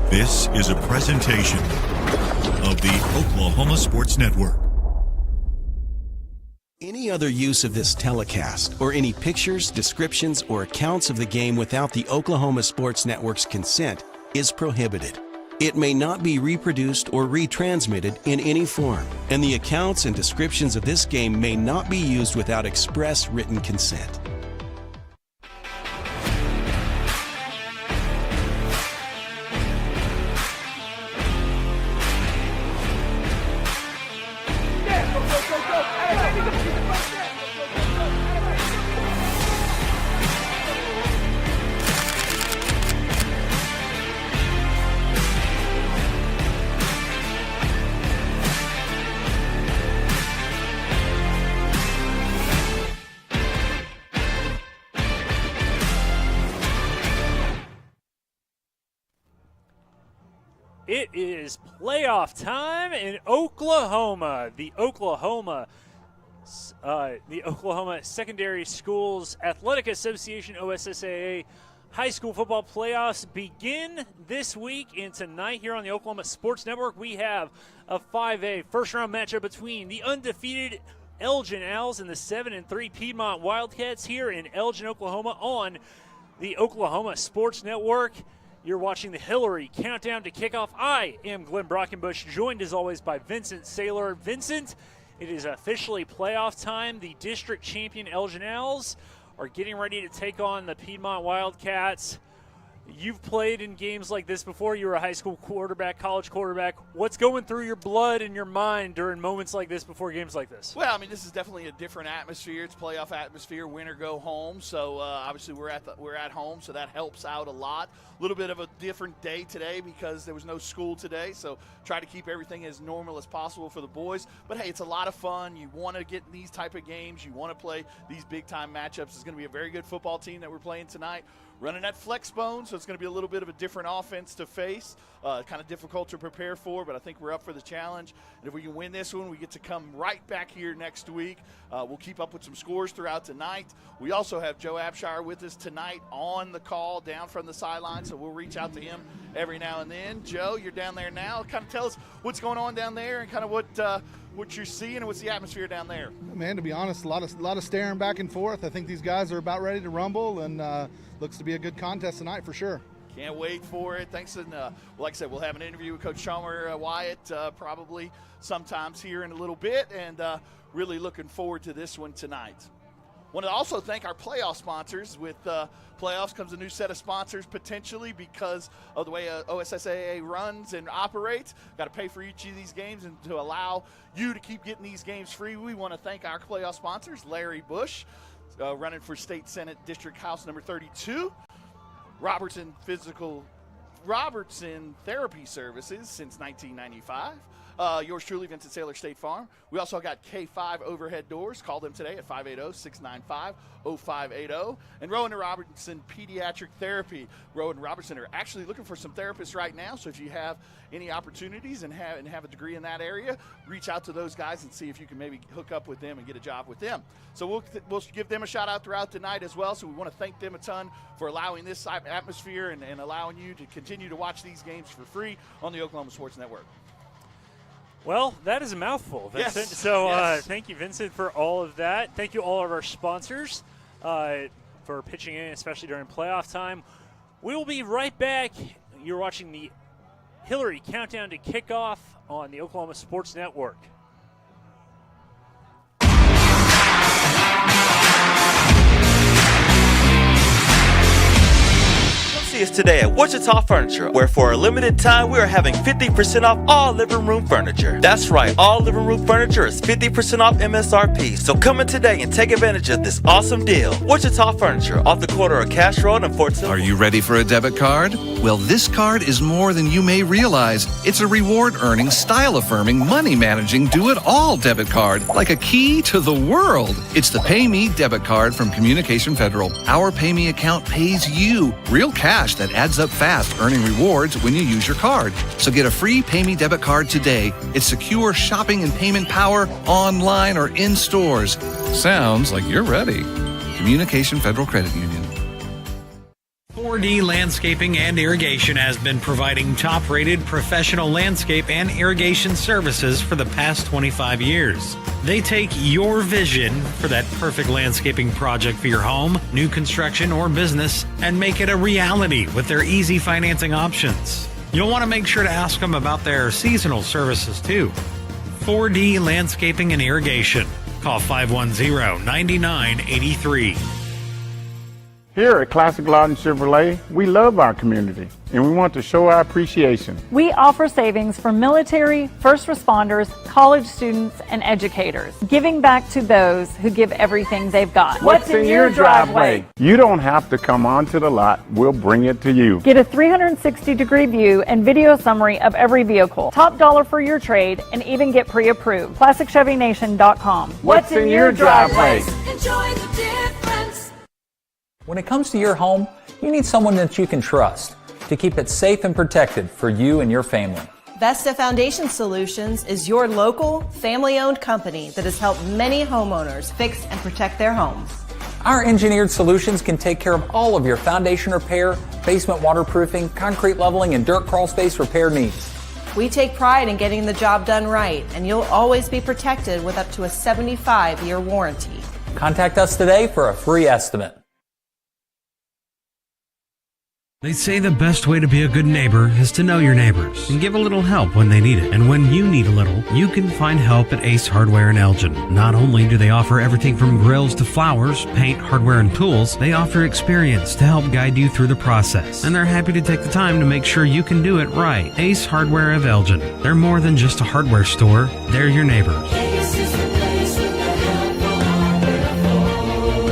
This is a presentation of the Oklahoma Sports Network. Any other use of this telecast or any pictures, descriptions, or accounts of the game without the Oklahoma Sports Network's consent is prohibited. It may not be reproduced or retransmitted in any form, and the accounts and descriptions of this game may not be used without express written consent. It is playoff time in Oklahoma. The Oklahoma Secondary Schools Athletic Association, OSSAA, high school football playoffs begin this week, and tonight here on the Oklahoma Sports Network, we have a 5A first-round matchup between the undefeated Elgin Owls and the 7-3 Piedmont Wildcats here in Elgin, Oklahoma, on the Oklahoma Sports Network. You're watching the Hillary Countdown to Kickoff. I am Glenn Brockenbush, joined as always by Vincent Saylor. Vincent, it is officially playoff time. The district champion Elgin Owls are getting ready to take on the Piedmont Wildcats. You've played in games like this before. You were a high school quarterback, college quarterback. What's going through your blood and your mind during moments like this before games like this? Well, I mean, this is definitely a different atmosphere. It's playoff atmosphere, win or go home. So obviously we're at home, so that helps out a lot. A little bit of a different day today because there was no school today, so try to keep everything as normal as possible for the boys. But hey, it's a lot of fun. You want to get in these type of games. You want to play these big-time matchups. It's going to be a very good football team that we're playing tonight. Running that flex bone, so it's going to be a little bit of a different offense to face, kind of difficult to prepare for, but I think we're up for the challenge. And if we can win this one, we get to come right back here next week. We'll keep up with some scores throughout tonight. We also have Joe Abshire with us tonight on the call down from the sideline, so we'll reach out to him every now and then. Joe, you're down there now. Kind of tell us what's going on down there and kind of what you're seeing and what's the atmosphere down there. Man, to be honest, a lot of staring back and forth. I think these guys are about ready to rumble, and looks to be a good contest tonight for sure. Can't wait for it. Thanks. And like I said, we'll have an interview with Coach Chalmer Wyatt probably sometimes here in a little bit, and really looking forward to this one tonight. Want to also thank our playoff sponsors. With playoffs comes a new set of sponsors potentially because of the way OSSAA runs and operates. Got to pay for each of these games, and to allow you to keep getting these games free, we want to thank our playoff sponsors, Larry Bush, running for State Senate District House number 32, Robertson Therapy Services since 1995. Yours truly, Vincent Saylor, State Farm. We also got K5 Overhead Doors. Call them today at 580-695-0580. And Rowan and Robertson Pediatric Therapy. Rowan and Robertson are actually looking for some therapists right now, so if you have any opportunities and have a degree in that area, reach out to those guys and see if you can maybe hook up with them and get a job with them. So we'll give them a shout-out throughout the night as well, so we want to thank them a ton for allowing this atmosphere and allowing you to continue to watch these games for free on the Oklahoma Sports Network. Well, that is a mouthful, Vincent. Yes. So yes. Thank you, Vincent, for all of that. Thank you all of our sponsors for pitching in, especially during playoff time. We will be right back. You're watching the Hillary Countdown to Kickoff on the Oklahoma Sports Network. See us today at Wichita Furniture, where for a limited time we are having 50% off all living room furniture. That's right, all living room furniture is 50% off MSRP. So come in today and take advantage of this awesome deal. Wichita Furniture, off the corner of Cash Road and Fort Sill. Are you ready for a debit card? Well, this card is more than you may realize. It's a reward-earning, style-affirming, money-managing, do-it-all debit card, like a key to the world. It's the Pay Me debit card from Communication Federal. Our Pay Me account pays you real cash that adds up fast, earning rewards when you use your card. So get a free Pay Me debit card today. It's secure shopping and payment power online or in stores. Sounds like you're ready. Communication Federal Credit Union. 4D Landscaping and Irrigation has been providing top-rated professional landscape and irrigation services for the past 25 years. They take your vision for that perfect landscaping project for your home, new construction, or business and make it a reality with their easy financing options. You'll want to make sure to ask them about their seasonal services too. 4D Landscaping and Irrigation. Call 510-9983. Here at Classic Lawton Chevrolet, we love our community and we want to show our appreciation. We offer savings for military, first responders, college students, and educators, giving back to those who give everything they've got. What's in your driveway? You don't have to come onto the lot. We'll bring it to you. Get a 360-degree view and video summary of every vehicle. Top dollar for your trade and even get pre-approved. ClassicChevyNation.com. What's in your driveway? Enjoy the difference. When it comes to your home, you need someone that you can trust to keep it safe and protected for you and your family. Vesta Foundation Solutions is your local, family-owned company that has helped many homeowners fix and protect their homes. Our engineered solutions can take care of all of your foundation repair, basement waterproofing, concrete leveling, and dirt crawl space repair needs. We take pride in getting the job done right, and you'll always be protected with up to a 75-year warranty. Contact us today for a free estimate. They say the best way to be a good neighbor is to know your neighbors and give a little help when they need it. And when you need a little, you can find help at Ace Hardware in Elgin. Not only do they offer everything from grills to flowers, paint, hardware, and tools, they offer experience to help guide you through the process. And they're happy to take the time to make sure you can do it right. Ace Hardware of Elgin. They're more than just a hardware store. They're your neighbors.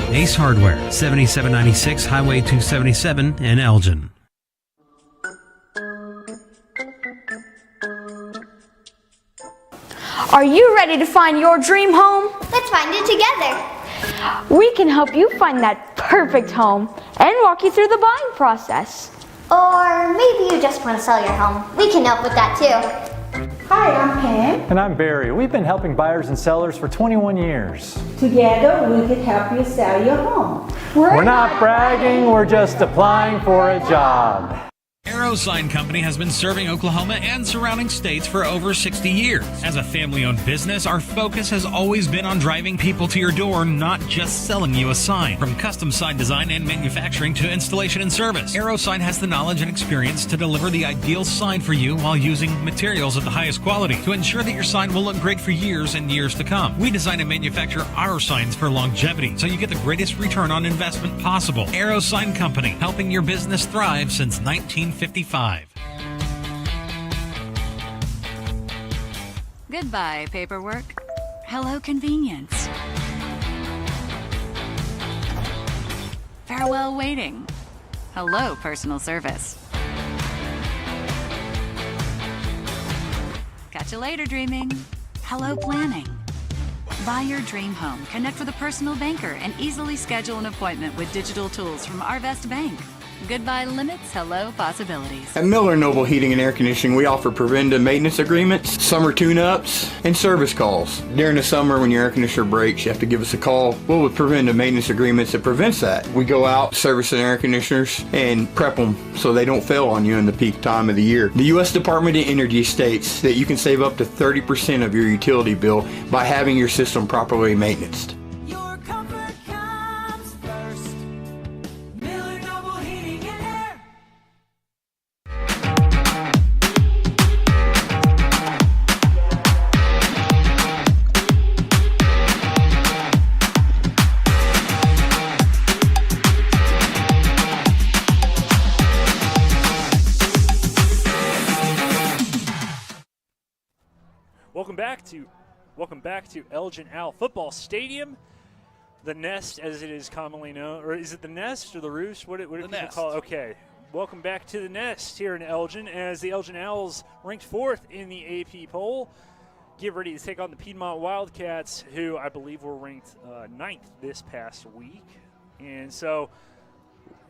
Ace Hardware, 7796 Highway 277 in Elgin. Are you ready to find your dream home? Let's find it together. We can help you find that perfect home and walk you through the buying process. Or maybe you just want to sell your home. We can help with that too. Hi, I'm Pam. And I'm Barry. We've been helping buyers and sellers for 21 years. Together, we could help you sell your home. We're not bragging, we're just applying for a job. Arrow Sign Company has been serving Oklahoma and surrounding states for over 60 years. As a family-owned business, our focus has always been on driving people to your door, not just selling you a sign. From custom sign design and manufacturing to installation and service, Arrow Sign has the knowledge and experience to deliver the ideal sign for you while using materials of the highest quality to ensure that your sign will look great for years and years to come. We design and manufacture our signs for longevity, so you get the greatest return on investment possible. Arrow Sign Company, helping your business thrive since 1955. Goodbye, paperwork. Hello, convenience. Farewell, waiting. Hello, personal service. Catch you later, dreaming. Hello, planning. Buy your dream home, connect with a personal banker, and easily schedule an appointment with digital tools from Arvest Bank. Goodbye limits, hello possibilities. At Miller Noble Heating and Air Conditioning, we offer preventive maintenance agreements, summer tune-ups, and service calls. During the summer when your air conditioner breaks, you have to give us a call. Well, with preventive maintenance agreements, it prevents that. We go out, service the air conditioners, and prep them so they don't fail on you in the peak time of the year. The U.S. Department of Energy states that you can save up to 30% of your utility bill by having your system properly maintained. Welcome back to Elgin Owl Football Stadium, the Nest, as it is commonly known, or is it the Nest or the Roost? What do people call it? Okay, welcome back to the Nest here in Elgin, as the Elgin Owls ranked 4th in the AP poll, get ready to take on the Piedmont Wildcats, who I believe were ranked 9th this past week. And so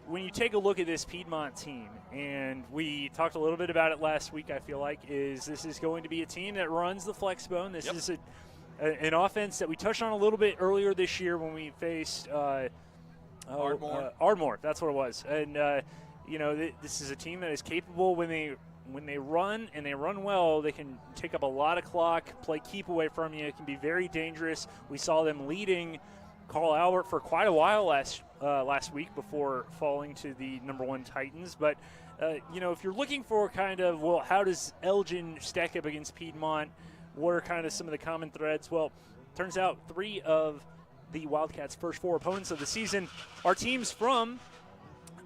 when you take a look at this Piedmont team, and we talked a little bit about it last week, I feel like, this is going to be a team that runs the flex bone. This is an offense that we touched on a little bit earlier this year when we faced Ardmore. That's what it was. And this is a team that is capable when they run and they run well. They can take up a lot of clock, play keep away from you. It can be very dangerous. We saw them leading Carl Albert for quite a while last week before falling to the #1 Titans. But if you're looking for kind of, well, how does Elgin stack up against Piedmont? What are kind of some of the common threads? Well, turns out 3 of the Wildcats' first 4 opponents of the season are teams from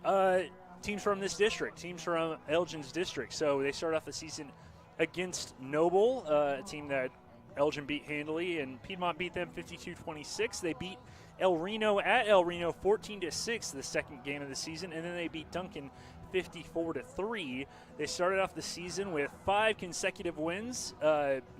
this district, teams from Elgin's district. So they start off the season against Noble, a team that Elgin beat handily, and Piedmont beat them 52-26. They beat El Reno at El Reno 14-6 the second game of the season, and then they beat Duncan 54-3. They started off the season with 5 consecutive wins,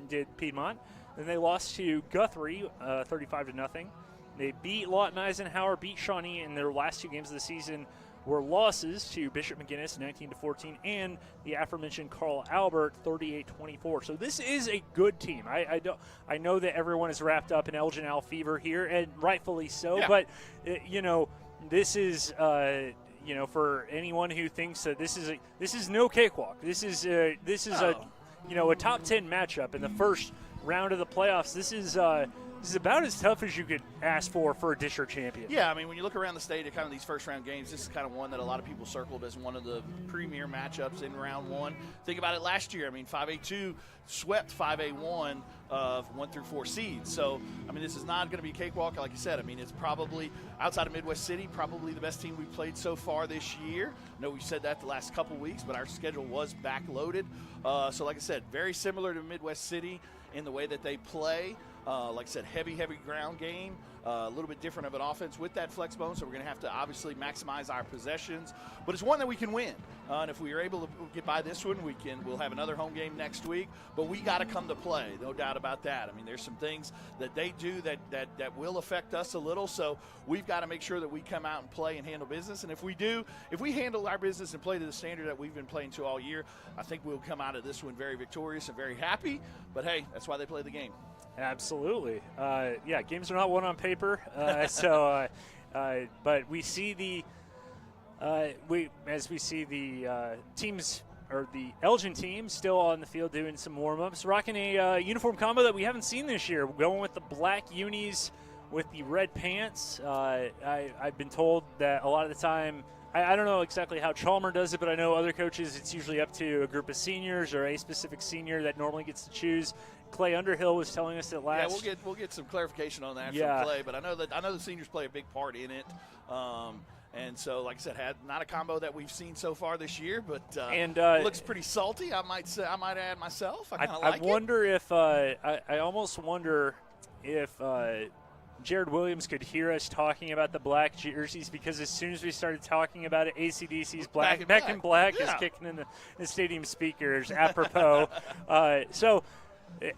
did Piedmont. Then they lost to Guthrie 35-0. They beat Lawton Eisenhower, beat Shawnee in their last 2 games of the season were losses to Bishop McGinnis 19-14 and the aforementioned Carl Albert 38-24. So this is a good team. I know that everyone is wrapped up in Elgin Al fever here, and rightfully so. Yeah. But this is for anyone who thinks that this is no cakewalk. This is a top 10 matchup in the first round of the playoffs. This is about as tough as you could ask for a district champion. Yeah, I mean, when you look around the state at kind of these first-round games, this is kind of one that a lot of people circled as one of the premier matchups in round 1. Think about it last year. I mean, 5A2 swept 5A1 of 1 through 4 seeds. So, I mean, this is not going to be a cakewalk, like you said. I mean, it's probably, outside of Midwest City, probably the best team we've played so far this year. I know we've said that the last couple weeks, but our schedule was backloaded. So, like I said, very similar to Midwest City in the way that they play. Like I said, heavy ground game, a little bit different of an offense with that flex bone, so we're going to have to obviously maximize our possessions. But it's one that we can win. And if we are able to get by this one, we'll have another home game next week. But we got to come to play, no doubt about that. I mean, there's some things that they do that will affect us a little, so we've got to make sure that we come out and play and handle business. And if we handle our business and play to the standard that we've been playing to all year, I think we'll come out of this one very victorious and very happy. But, hey, that's why they play the game. Absolutely. Games are not won on paper. But we see the teams, or the Elgin team, still on the field doing some warm-ups, rocking a uniform combo that we haven't seen this year. Going with the black unis with the red pants. I've been told that a lot of the time, I don't know exactly how Chalmer does it, but I know other coaches, it's usually up to a group of seniors or a specific senior that normally gets to choose. Clay Underhill was telling us that last. Yeah, we'll get some clarification on that from Clay, but I know the seniors play a big part in it. And so, like I said, not a combo that we've seen so far this year, but looks pretty salty. I might add myself. I wonder if I almost wonder if Jared Williams could hear us talking about the black jerseys, because as soon as we started talking about it, ACDC's Back in Black is kicking in the stadium speakers, apropos. So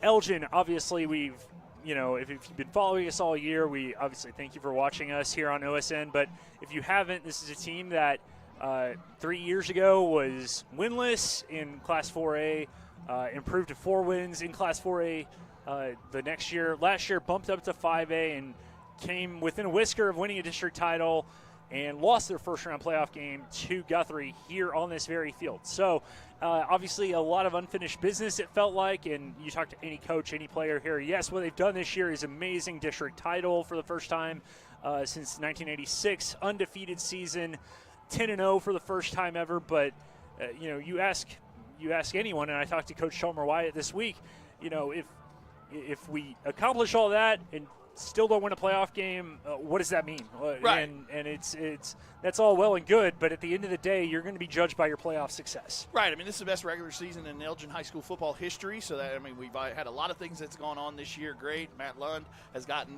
Elgin, obviously, if you've been following us all year, we obviously thank you for watching us here on OSN. But if you haven't, this is a team that 3 years ago was winless in Class 4A, improved to 4 wins in Class 4A last year bumped up to 5A and came within a whisker of winning a district title and lost their first-round playoff game to Guthrie here on this very field. So, obviously, a lot of unfinished business, it felt like, and you talk to any coach, any player here, yes, what they've done this year is amazing. District title for the first time since 1986, undefeated season, 10-0 for the first time ever. But, you ask anyone, and I talked to Coach Chalmer Wyatt this week, if we accomplish all that and still don't win a playoff game, what does that mean? Right. And it's that's all well and good, but at the end of the day, you're going to be judged by your playoff success. Right. I mean, this is the best regular season in Elgin high school football history. So that, I mean, we've had a lot of things that's gone on this year. Great. Matt Lund has gotten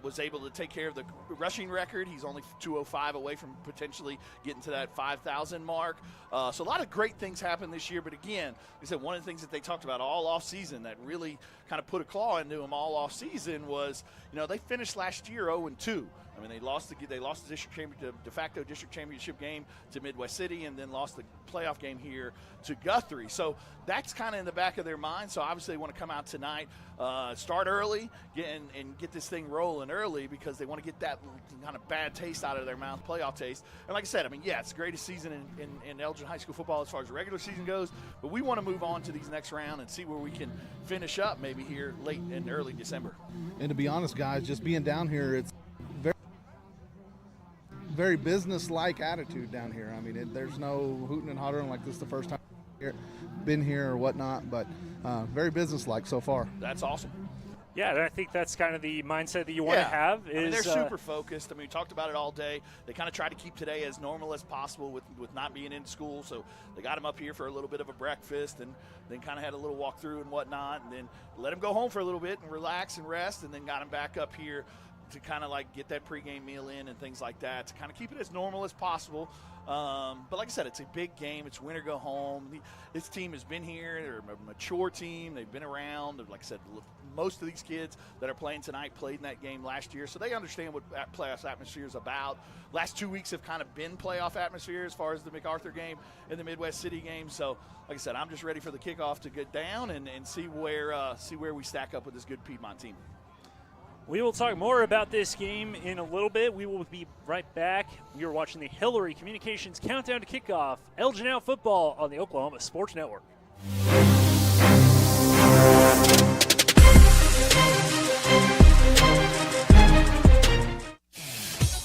was able to take care of the rushing record. He's only 205 away from potentially getting to that 5,000 mark. So a lot of great things happened this year. But again, like I said, one of the things that they talked about all off season that really kind of put a claw into them all off season was, they finished last year 0-2. I mean, they lost the de facto district championship game to Midwest City, and then lost the playoff game here to Guthrie. So that's kind of in the back of their mind. So obviously they want to come out tonight, start early, get this thing rolling early, because they want to get that kind of bad taste out of their mouth, playoff taste. And like I said, I mean, yeah, it's the greatest season in Elgin high school football as far as the regular season goes, but we want to move on to these next round and see where we can finish up maybe here late in early December. And to be honest, guys, just being down here, it's very business-like attitude down here. I mean, there's no hooting and hollering like this is the first time been here or whatnot, but very business-like so far. That's awesome. Yeah, and I think that's kind of the mindset that you want to have. I mean, they're super focused. I mean, we talked about it all day. They kind of try to keep today as normal as possible with not being in school. So they got them up here for a little bit of a breakfast, and then kind of had a little walkthrough and whatnot, and then let them go home for a little bit and relax and rest, and then got them back up here to kind of like get that pregame meal in and things like that, to kind of keep it as normal as possible. But like I said, it's a big game. It's win or go home. This team has been here. They're a mature team. They've been around. Like I said, most of these kids that are playing tonight played in that game last year, so they understand what playoff atmosphere is about. Last 2 weeks have kind of been playoff atmosphere as far as the MacArthur game and the Midwest City game. So like I said, I'm just ready for the kickoff to get down and see where we stack up with this good Piedmont team. We will talk more about this game in a little bit. We will be right back. We are watching the Hillary Communications Countdown to Kickoff, Elgin Out Football on the Oklahoma Sports Network.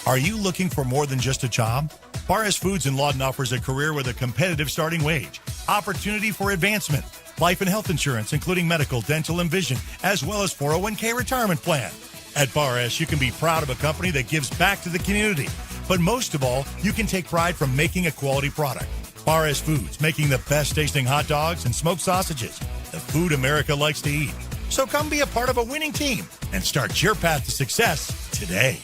Are you looking for more than just a job? Barres Foods in Lawton offers a career with a competitive starting wage, opportunity for advancement, life and health insurance, including medical, dental, and vision, as well as 401k retirement plan. At Barres, you can be proud of a company that gives back to the community. But most of all, you can take pride from making a quality product. Barres Foods, making the best tasting hot dogs and smoked sausages, the food America likes to eat. So come be a part of a winning team and start your path to success today.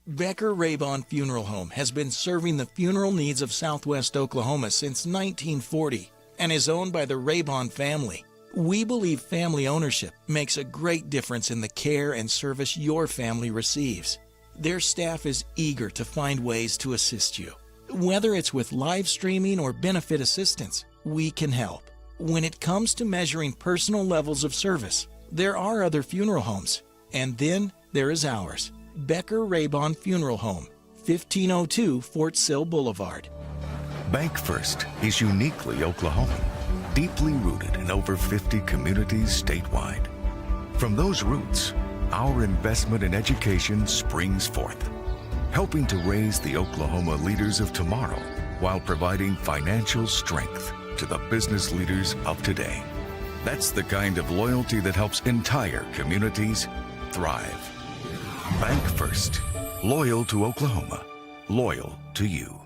Becker Raybon Funeral Home has been serving the funeral needs of Southwest Oklahoma since 1940 and is owned by the Raybon family. We believe family ownership makes a great difference in the care and service your family receives. Their staff is eager to find ways to assist you. Whether it's with live streaming or benefit assistance, we can help. When it comes to measuring personal levels of service, there are other funeral homes, and then there is ours. Becker Raybon Funeral Home, 1502 Fort Sill Boulevard. Bank First is uniquely Oklahoman, deeply rooted in over 50 communities statewide. From those roots, our investment in education springs forth, helping to raise the Oklahoma leaders of tomorrow while providing financial strength to the business leaders of today. That's the kind of loyalty that helps entire communities thrive. Bank First, loyal to Oklahoma, loyal to you.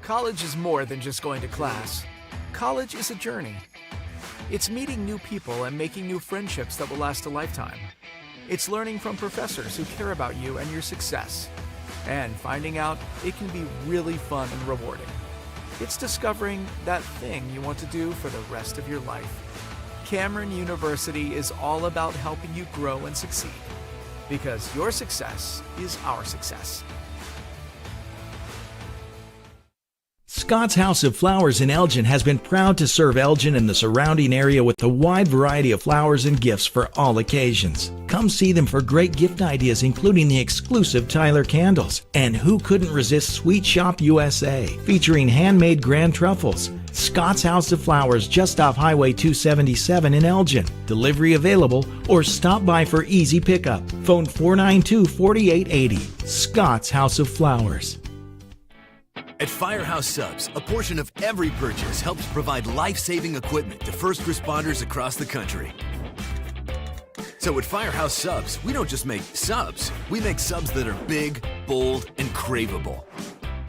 College is more than just going to class. College is a journey. It's meeting new people and making new friendships that will last a lifetime. It's learning from professors who care about you and your success, and finding out it can be really fun and rewarding. It's discovering that thing you want to do for the rest of your life. Cameron University is all about helping you grow and succeed, because your success is our success. Scott's House of Flowers in Elgin has been proud to serve Elgin and the surrounding area with a wide variety of flowers and gifts for all occasions. Come see them for great gift ideas, including the exclusive Tyler candles. And who couldn't resist Sweet Shop USA, featuring handmade grand truffles. Scott's House of Flowers, just off Highway 277 in Elgin. Delivery available, or stop by for easy pickup. Phone 492-4880. Scott's House of Flowers. At Firehouse Subs, a portion of every purchase helps provide life-saving equipment to first responders across the country. So at Firehouse Subs, we don't just make subs, we make subs that are big, bold, and craveable.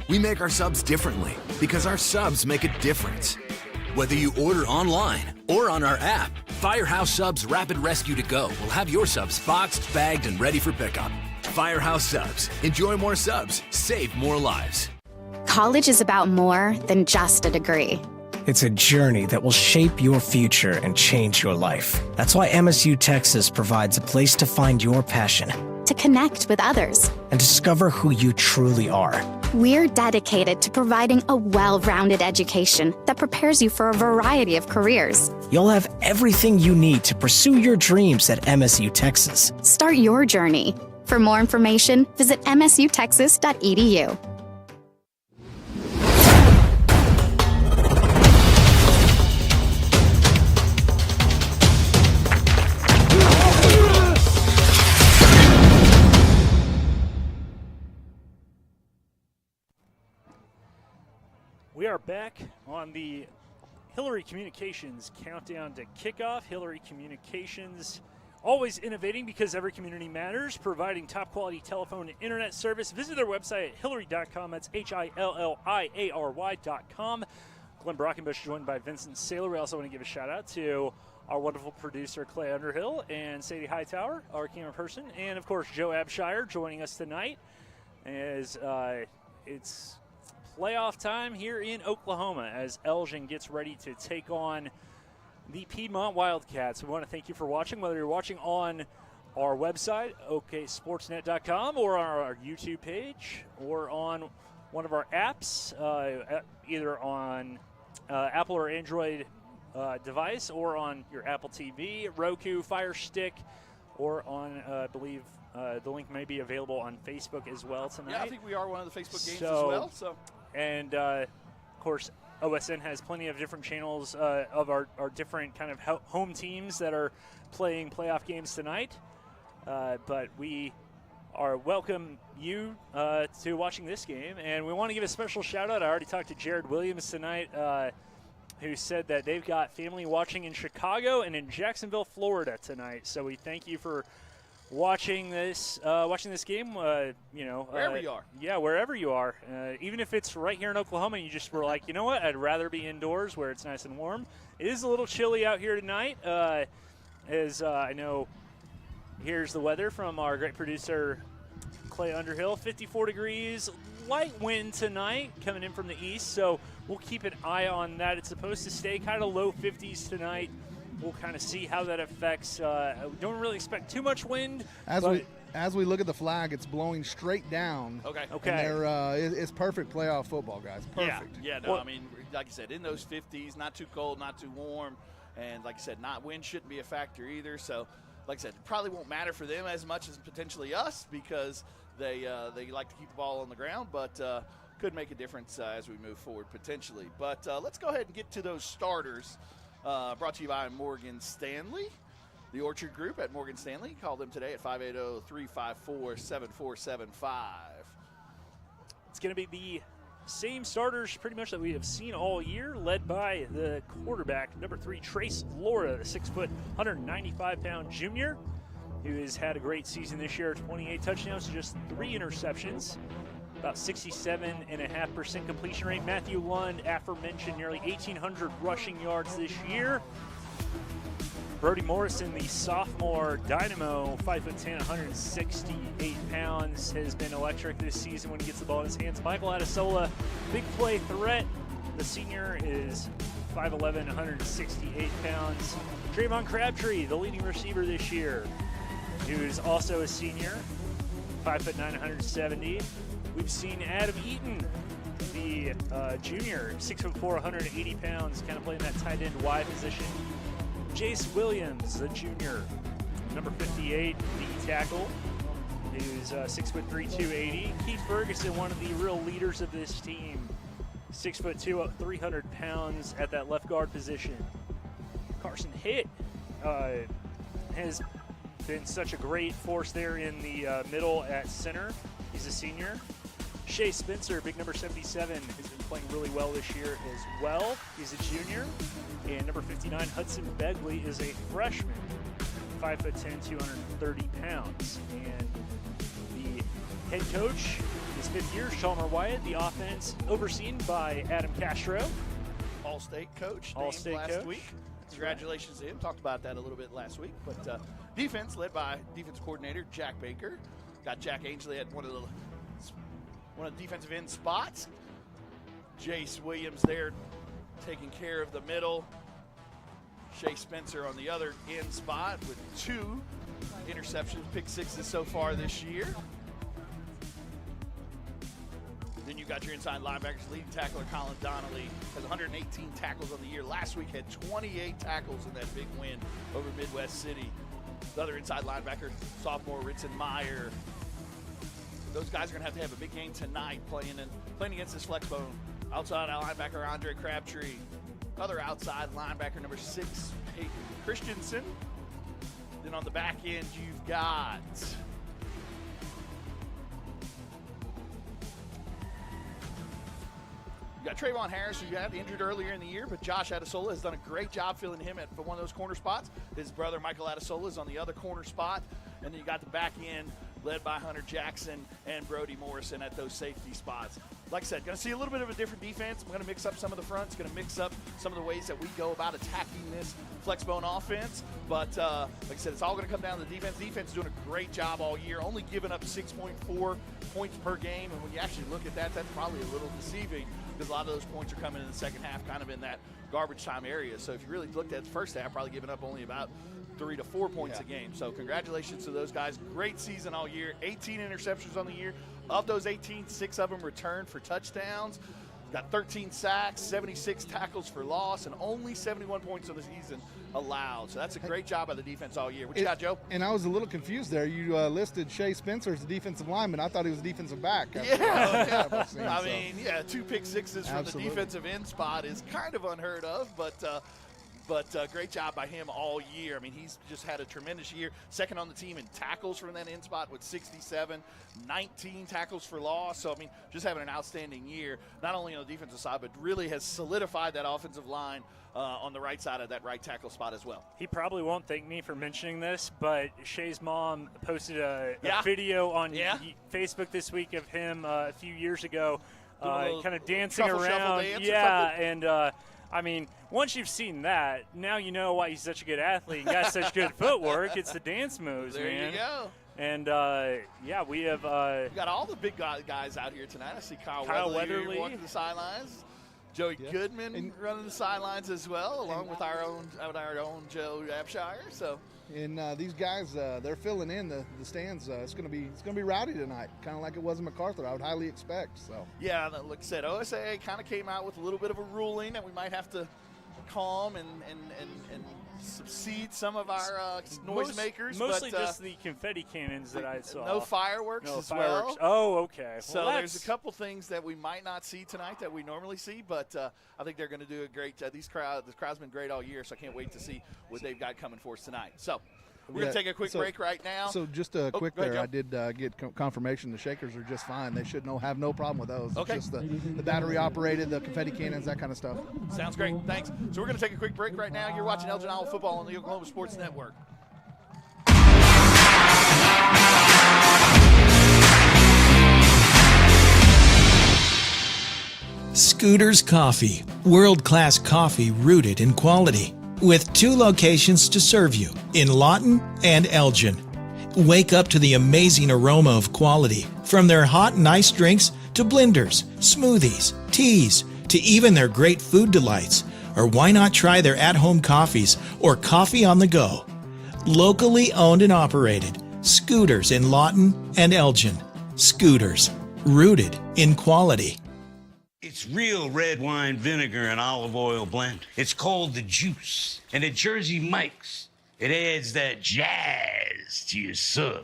We make our subs differently because our subs make a difference. Whether you order online or on our app, Firehouse Subs Rapid Rescue to Go will have your subs boxed, bagged, and ready for pickup. Firehouse Subs. Enjoy more subs, save more lives. college is about more than just a degree. It's a journey that will shape your future and change your life. That's why MSU Texas provides a place to find your passion, To connect with others. and discover who you truly are. We're dedicated to providing a well-rounded education that prepares you for a variety of careers. You'll have everything you need to pursue your dreams at MSU Texas. Start your journey. For more information, visit msutexas.edu. We are back on the Hillary Communications countdown to kickoff. Hillary Communications, always innovating because every community matters, providing top quality telephone and internet service. Visit their website at hillary.com. That's HILLIARY.com. Glenn Brockenbush joined by Vincent Saylor. We also want to give a shout out to our wonderful producer Clay Underhill and Sadie Hightower, our camera person, and of course Joe Abshire joining us tonight as it's playoff time here in Oklahoma as Elgin gets ready to take on the Piedmont Wildcats. We want to thank you for watching, whether you're watching on our website, oksportsnet.com, or on our YouTube page, or on one of our apps, either on Apple or Android device, or on your Apple TV, Roku, Fire Stick, or on, I believe, the link may be available on Facebook as well tonight. Yeah, I think we are one of the Facebook games as well. And, of course, OSN has plenty of different channels of our different kind of home teams that are playing playoff games tonight. But we welcome you to watching this game. And we want to give a special shout-out. I already talked to Jared Williams tonight, who said that they've got family watching in Chicago and in Jacksonville, Florida tonight. So we thank you for watching this game, wherever you are. Yeah, wherever you are. Even if it's right here in Oklahoma and you just were like, you know what, I'd rather be indoors where it's nice and warm. It is a little chilly out here tonight, as I know. Here's the weather from our great producer, Clay Underhill. 54 degrees, light wind tonight coming in from the east, so we'll keep an eye on that. It's supposed to stay kind of low 50s tonight. We'll kind of see how that affects. Don't really expect too much wind. As we look at the flag, it's blowing straight down. Okay. And it's perfect playoff football, guys. Perfect. Yeah. No, I mean, like I said, in those 50s, not too cold, not too warm, and like I said, wind shouldn't be a factor either. So, like I said, it probably won't matter for them as much as potentially us because they like to keep the ball on the ground, but could make a difference as we move forward potentially. But let's go ahead and get to those starters. Brought to you by Morgan Stanley, the Orchard Group at Morgan Stanley. Call them today at 580-354-7475. It's going to be the same starters pretty much that we have seen all year, led by the quarterback, number 3, Trace Laura, the 6-foot, 195-pound junior, who has had a great season this year, 28 touchdowns, just 3 interceptions. About 67.5% completion rate. Matthew Lund, aforementioned, nearly 1,800 rushing yards this year. Brody Morrison, the sophomore dynamo, 5'10", 168 pounds, has been electric this season when he gets the ball in his hands. Michael Adesola, big play threat. The senior is 5'11", 168 pounds. Trayvon Crabtree, the leading receiver this year, who is also a senior, 5'9", 170. We've seen Adam Eaton, the junior, 6'4", 180 pounds, kind of playing that tight end Y position. Jace Williams, the junior, number 58, the tackle, who's 6'3", 280. Keith Ferguson, one of the real leaders of this team, 6'2", 300 pounds at that left guard position. Carson Hitt has been such a great force there in the middle at center. He's a senior. Shea Spencer, big number 77, has been playing really well this year as well. He's a junior. And number 59, Hudson Begley, is a freshman, 5'10", 230 pounds. And the head coach, his 5th year, Chalmer Wyatt. The offense overseen by Adam Castro. All-State coach. All-State last coach. week. Congratulations to him. Talked about that a little bit last week. But defense led by defense coordinator Jack Baker. Got Jack Ainsley at one of the defensive end spots. Jace Williams there taking care of the middle. Shea Spencer on the other end spot with 2 interceptions, pick sixes so far this year. Then you got your inside linebackers. Leading tackler Colin Donnelly has 118 tackles on the year. Last week had 28 tackles in that big win over Midwest City. The other inside linebacker, sophomore Ritson Meyer. Those guys are going to have a big game tonight playing against this flex bone. Outside linebacker Andre Crabtree. Other outside linebacker number 6, Peyton Christensen. Then on the back end, you've got Trayvon Harris, who got injured earlier in the year, but Josh Adesola has done a great job filling him for one of those corner spots. His brother Michael Adesola is on the other corner spot. And then you got the back end led by Hunter Jackson and Brody Morrison at those safety spots. Like I said, going to see a little bit of a different defense. I'm going to mix up some of the fronts, going to mix up some of the ways that we go about attacking this flexbone offense. But like I said, it's all going to come down to the defense. Defense is doing a great job all year, only giving up 6.4 points per game. And when you actually look at that, that's probably a little deceiving because a lot of those points are coming in the second half, kind of in that garbage time area. So if you really looked at the first half, probably giving up only about 3 to 4 points a game. So congratulations to those guys. Great season all year. 18 interceptions on the year. Of those 18, 6 of them returned for touchdowns. Got 13 sacks, 76 tackles for loss, and only 71 points on the season allowed. So that's a great job by the defense all year. What you got, Joe? And I was a little confused there. You listed Shea Spencer as a defensive lineman. I thought he was a defensive back. Yeah. I mean, 2 pick sixes from the defensive end spot is kind of unheard of, but great job by him all year. I mean, he's just had a tremendous year. Second on the team in tackles from that end spot with 67, 19 tackles for loss. So, I mean, just having an outstanding year, not only on the defensive side, but really has solidified that offensive line on the right side of that right tackle spot as well. He probably won't thank me for mentioning this, but Shea's mom posted a video on Facebook this week of him a few years ago kind of dancing around. And I mean, once you've seen that, now you know why he's such a good athlete and got such good footwork. It's the dance moves, there man. You go. And, we have we got all the big guys out here tonight. I see Kyle Weatherly walking the sidelines. Joey Goodman running the sidelines as well, along with our own Joe Abshire. So, and these guys, they're filling in the stands. It's gonna be rowdy tonight, kind of like it was in MacArthur. I would highly expect. So, yeah, like I said, OSAA kind of came out with a little bit of a ruling that we might have to calm and subsede some of our noisemakers. Mostly just the confetti cannons that I saw. No fireworks as well. Oh, okay. So there's a couple things that we might not see tonight that we normally see, but I think they're going to do a great the crowd's been great all year, so I can't wait to see what they've got coming for us tonight. So we're going to take a quick break right now. So just quick there, I did get confirmation the shakers are just fine. They should have no problem with those. Okay. It's just the battery operated, the confetti cannons, that kind of stuff. Sounds great. Thanks. So we're going to take a quick break right now. You're watching Elgin Iowa football on the Oklahoma Sports Network. Scooters Coffee, world-class coffee rooted in quality. With 2 locations to serve you, in Lawton and Elgin. Wake up to the amazing aroma of quality, from their hot and iced drinks to blenders, smoothies, teas, to even their great food delights. Or why not try their at-home coffees or coffee on the go? Locally owned and operated, Scooters in Lawton and Elgin. Scooters, rooted in quality. It's real red wine vinegar and olive oil blend. It's called the Juice. And at Jersey Mike's, it adds that jazz to your sub.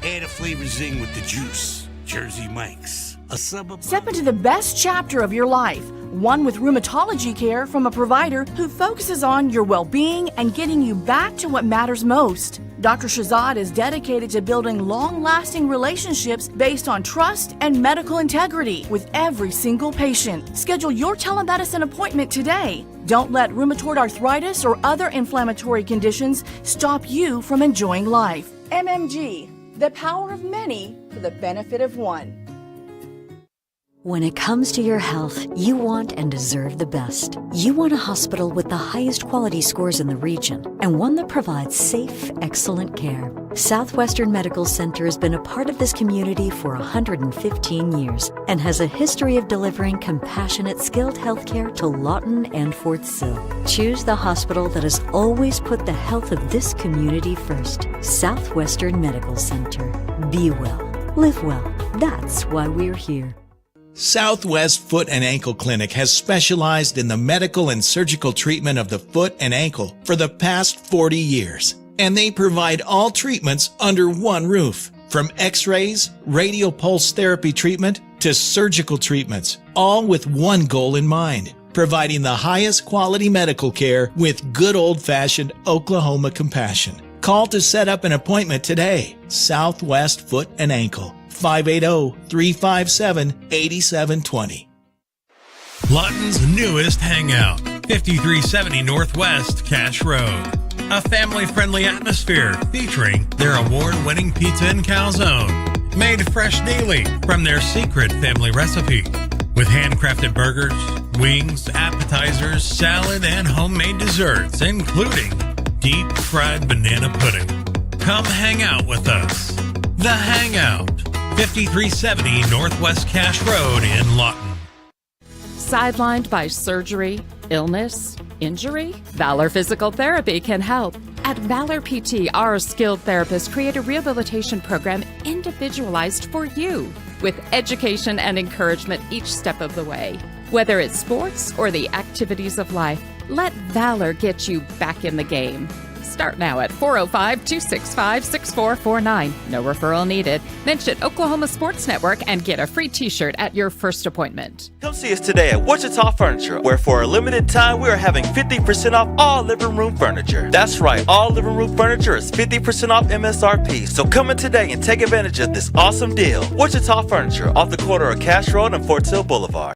Add a flavor zing with the Juice. Jersey Mike's. A sub. Step into the best chapter of your life, one with rheumatology care from a provider who focuses on your well-being and getting you back to what matters most. Dr. Shahzad is dedicated to building long-lasting relationships based on trust and medical integrity with every single patient. Schedule your telemedicine appointment today. Don't let rheumatoid arthritis or other inflammatory conditions stop you from enjoying life. MMG, the power of many for the benefit of one. When it comes to your health, you want and deserve the best. You want a hospital with the highest quality scores in the region and one that provides safe, excellent care. Southwestern Medical Center has been a part of this community for 115 years and has a history of delivering compassionate, skilled healthcare to Lawton and Fort Sill. Choose the hospital that has always put the health of this community first. Southwestern Medical Center. Be well. Live well. That's why we're here. Southwest Foot and Ankle Clinic has specialized in the medical and surgical treatment of the foot and ankle for the past 40 years. And they provide all treatments under one roof. From x-rays, radial pulse therapy treatment, to surgical treatments, all with one goal in mind, providing the highest quality medical care with good old-fashioned Oklahoma compassion. Call to set up an appointment today. Southwest Foot and Ankle. 580-357-8720. Lawton's newest hangout, 5370 Northwest Cash Road. A family-friendly atmosphere featuring their award-winning pizza and calzone, made fresh daily from their secret family recipe. With handcrafted burgers, wings, appetizers, salad, and homemade desserts, including deep-fried banana pudding. Come hang out with us. The Hangout, 5370 Northwest Cash Road in Lawton. Sidelined by surgery, illness, injury? Valor Physical Therapy can help. At Valor PT, our skilled therapists create a rehabilitation program individualized for you, with education and encouragement each step of the way. Whether it's sports or the activities of life, let Valor get you back in the game. Start now at 405-265-6449. No referral needed. Mention Oklahoma Sports Network and get a free t-shirt at your first appointment. Come see us today at Wichita Furniture, where for a limited time we are having 50% off all living room furniture. That's right, all living room furniture is 50% off MSRP. So come in today and take advantage of this awesome deal. Wichita Furniture, off the corner of Cash Road and Fort Sill Boulevard.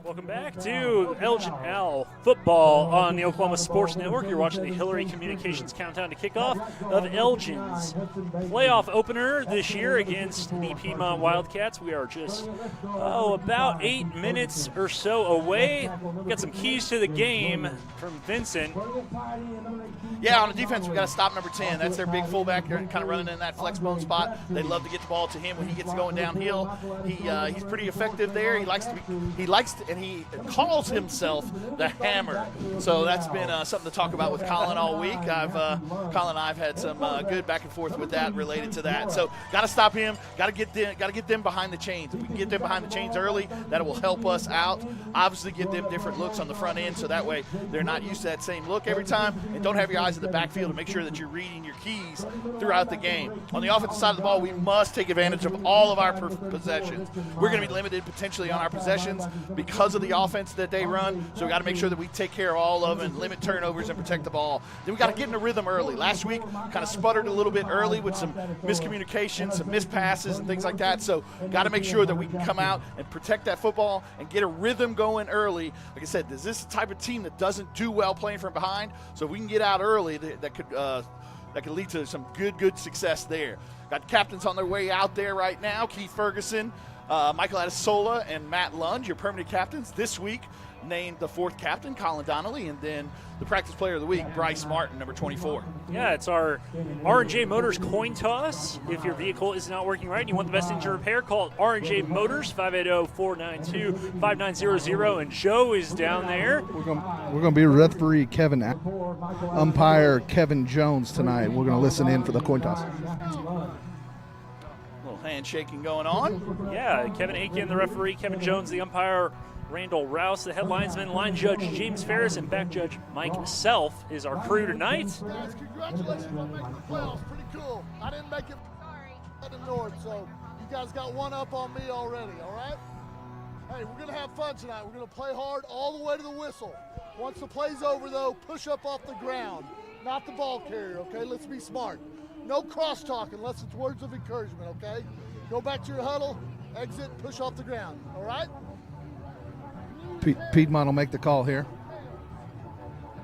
Welcome back to Elgin Owl football on the Oklahoma Sports Network. You're watching the Hillary Communications countdown to kickoff of Elgin's playoff opener this year against the Piedmont Wildcats. We are just about 8 minutes or so away. We've got some keys to the game from Vincent. Yeah, on the defense, we got to stop number 10. That's their big fullback. They're kind of running in that flex bone spot. They love to get the ball to him when he gets going downhill. He's pretty effective there. He he calls himself the Hammer. So that's been something to talk about with Colin all week. Colin and I've had some good back and forth with that related to that. So got to stop him. Got to get them behind the chains. If we can get them behind the chains early, that will help us out. Obviously, give them different looks on the front end, so that way they're not used to that same look every time. And don't have your eyes in the backfield to make sure that you're reading your keys throughout the game. On the offensive side of the ball, we must take advantage of all of our possessions. We're going to be limited potentially on our possessions because of the offense that they run, so we got to make sure that we take care of all of them and limit turnovers and protect the ball. Then we got to get in a rhythm early. Last week kind of sputtered a little bit early with some miscommunication, some missed passes and things like that, so got to make sure that we can come out and protect that football and get a rhythm going early. Like I said, this is the type of team that doesn't do well playing from behind, so if we can get out early, that could lead to some good success there. Got captains on their way out there right now. Keith Ferguson, Michael Adesola, and Matt Lund, your permanent captains this week. Named the fourth captain, Colin Donnelly, and then the practice player of the week, Bryce Martin, number 24. Yeah, it's our R&J Motors coin toss. If your vehicle is not working right and you want the best engine repair, call R&J Motors, 580-492-5900. And Joe is down there. We're going to be referee Kevin, umpire Kevin Jones tonight. We're going to listen in for the coin toss. Little handshaking going on. Yeah, Kevin Aiken, the referee, Kevin Jones, the umpire, Randall Rouse, the headlinesman, line judge James Ferris, and back judge Mike Self is our crew tonight. Guys, congratulations on making the playoffs. Pretty cool. I didn't make it at the North, so you guys got one up on me already, all right? Hey, we're going to have fun tonight. We're going to play hard all the way to the whistle. Once the play's over, though, push up off the ground, not the ball carrier, okay? Let's be smart. No crosstalk unless it's words of encouragement, okay? Go back to your huddle Exit, push off the ground, all right? Piedmont will make the call here.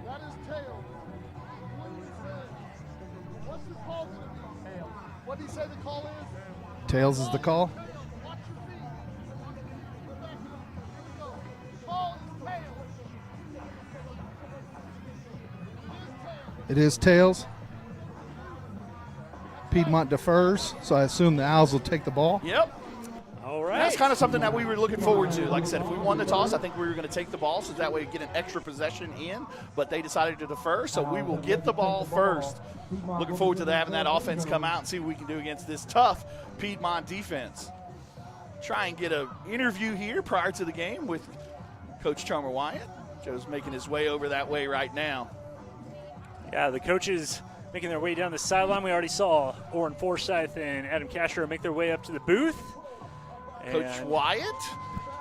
That is tails. What's the call going to be? Tails. What did he say the call is? Tails is the call. Watch your feet. Go back. Here we go. Call is tails. It is tails. Piedmont defers, so I assume the Owls will take the ball. Yep. All right. That's kind of something that we were looking forward to. Like I said, if we won the toss, I think we were going to take the ball so that way we get an extra possession in, but they decided to defer, so we will get the ball first. Looking forward to having that offense come out and see what we can do against this tough Piedmont defense. Try and get an interview here prior to the game with Coach Chalmer Wyatt. Joe's making his way over that way right now. Yeah, the coaches making their way down the sideline. We already saw Orrin Forsyth and Adam Castro make their way up to the booth. Coach Wyatt,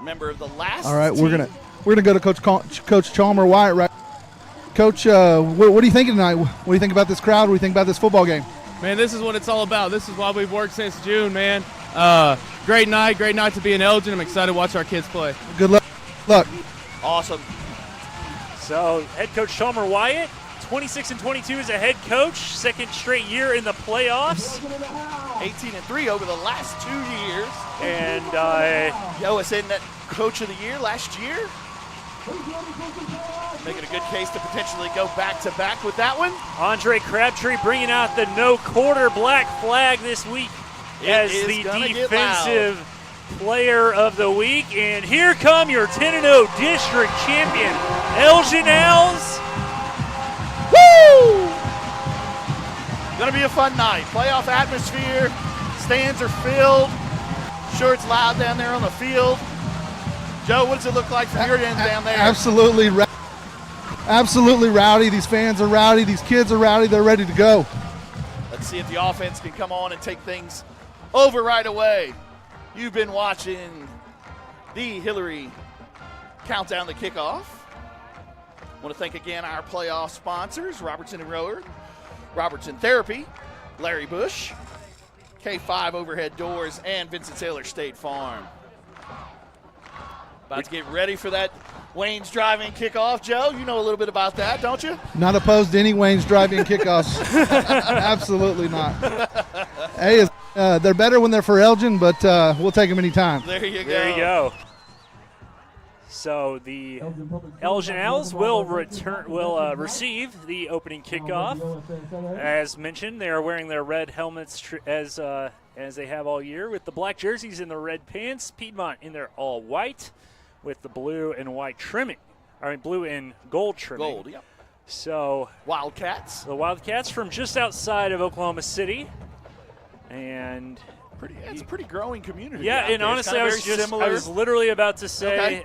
member of the last All right, team. we're gonna go to Coach Chalmer Wyatt. Right, Coach. What are you thinking tonight? What do you think about this crowd? What do you think about this football game? Man, this is what it's all about. This is why we've worked since June, man. Great night to be in Elgin. I'm excited to watch our kids play. Good luck. Awesome. So head coach Chalmer Wyatt, 26-22 as a head coach, second straight year in the playoffs. 18-3 over the last 2 years. And OSN that coach of the year last year. Making a good case to potentially go back-to-back with that one. Andre Crabtree bringing out the no-quarter black flag this week as the defensive player of the week. And here come your 10-0 district champion, Elgin Owls. Woo! Gonna be a fun night. Playoff atmosphere. Stands are filled. Sure, it's loud down there on the field. Joe, what does it look like from your end down there? Absolutely rowdy. These fans are rowdy. These kids are rowdy. They're ready to go. Let's see if the offense can come on and take things over right away. You've been watching the Hillary Countdown to Kickoff. I want to thank again our playoff sponsors, Robertson & Rower, Robertson Therapy, Larry Bush, K5 Overhead Doors, and Vincent Taylor State Farm. About to get ready for that Wayne's Drive-In kickoff. Joe, you know a little bit about that, don't you? Not opposed to any Wayne's Drive-In kickoffs. Absolutely not. Hey, they're better when they're for Elgin, but we'll take them anytime. There you go. There you go. So the Elgin Owls will receive the opening kickoff. As mentioned, they are wearing their red helmets as they have all year, with the black jerseys and the red pants. Piedmont in their all white with the blue and white trimming. Blue and gold trimming. Gold, yep. So Wildcats. The Wildcats from just outside of Oklahoma City, and. It's a pretty growing community. Yeah, and honestly, I was literally about to say,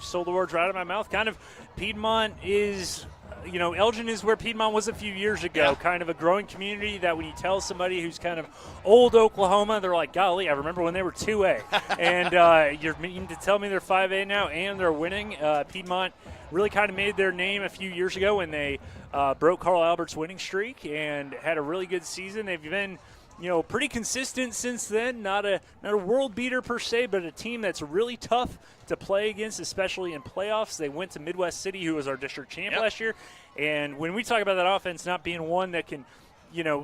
stole the words right out of my mouth. Kind of, Piedmont is, Elgin is where Piedmont was a few years ago. Yeah. Kind of a growing community that when you tell somebody who's kind of old Oklahoma, they're like, golly, I remember when they were 2A. And you're meaning to tell me they're 5A now and they're winning. Piedmont really kind of made their name a few years ago when they broke Carl Albert's winning streak and had a really good season. They've been pretty consistent since then. Not a world beater per se, but a team that's really tough to play against, especially in playoffs. They went to Midwest City, who was our district champ last year. And when we talk about that offense not being one that can,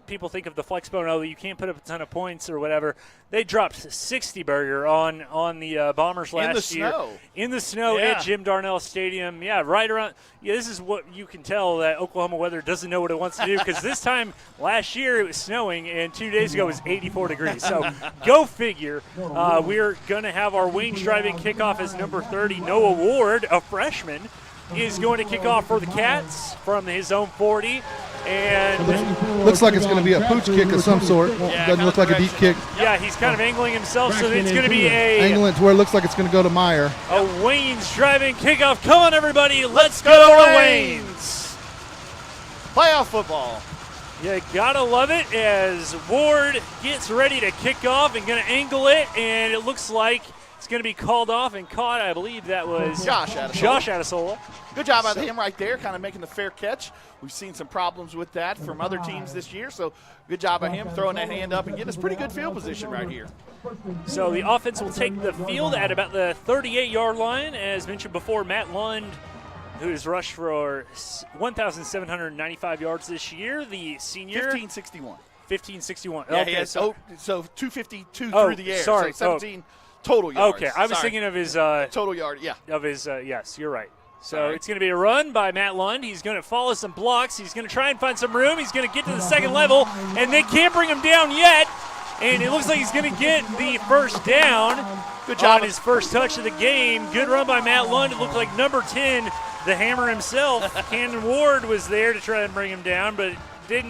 people think of the flex bone, you can't put up a ton of points or whatever. They dropped 60 burger on the Bombers last year. In the snow at Jim Darnell Stadium. Yeah, right around. Yeah, this is what you can tell that Oklahoma weather doesn't know what it wants to do, because this time last year it was snowing and 2 days ago it was 84 degrees. So go figure. We're going to have our Wayne's Drive-In kickoff as number 30. Noah Ward, a freshman, is going to kick off for the Cats from his own 40. And looks like it's going to be a pooch kick of some sort. Doesn't look like a deep kick. Yeah, he's kind of angling himself, so it's going to be angling to where it looks like it's going to go to Meyer. A Wayne's Drive-In kickoff. Come on, everybody, let's go to Wayne's. Playoff football. You gotta love it as Ward gets ready to kick off and going to angle it, and it looks like it's It's going to be called off and caught. I believe that was Josh Adesola. Josh Adesola. Good job by him right there, kind of making the fair catch. We've seen some problems with that from other teams this year, so good job by him throwing that hand up and getting us pretty good field position right here. So the offense will take the field at about the 38-yard line. As mentioned before, Matt Lund, who has rushed for 1,795 yards this year, the senior. 1561. 1561. Yeah, okay, he has, so 252 through the air. Sorry. So 17 total yards. Okay, I was thinking of his total yard. Yeah. Of his yes, you're right. So it's going to be a run by Matt Lund. He's going to follow some blocks. He's going to try and find some room. He's going to get to the second level, and they can't bring him down yet. And it looks like he's going to get the first down. Good job on his first touch of the game. Good run by Matt Lund. It looked like number 10, the hammer himself, Camden Ward, was there to try and bring him down, but it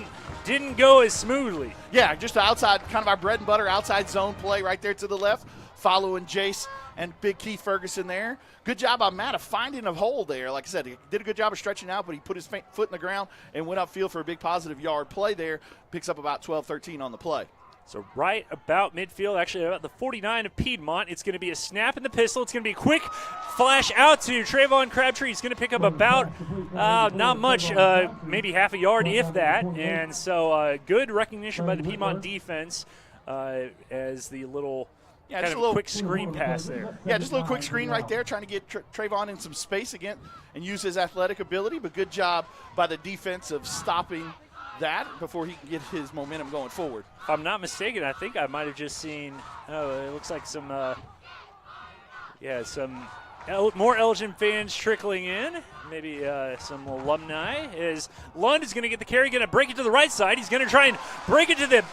didn't go as smoothly. Yeah, just outside, kind of our bread and butter outside zone play right there to the left, following Jace and Big Keith Ferguson there. Good job by Matt of finding a hole there. Like I said, he did a good job of stretching out, but he put his foot in the ground and went upfield for a big positive yard play there. Picks up about 12-13 on the play. So right about midfield, actually about the 49 of Piedmont, it's going to be a snap in the pistol. It's going to be a quick flash out to Trayvon Crabtree. He's going to pick up about not much, maybe half a yard, if that. And so good recognition by the Piedmont defense as the little kind of quick screen pass there. Yeah, just a little quick screen right there, trying to get Trayvon in some space again and use his athletic ability. But good job by the defense of stopping that before he can get his momentum going forward. If I'm not mistaken, I think I might have just seen, it looks like some more Elgin fans trickling in. Maybe some alumni. As Lund is going to get the carry, going to break it to the right side. He's going to try and break it to the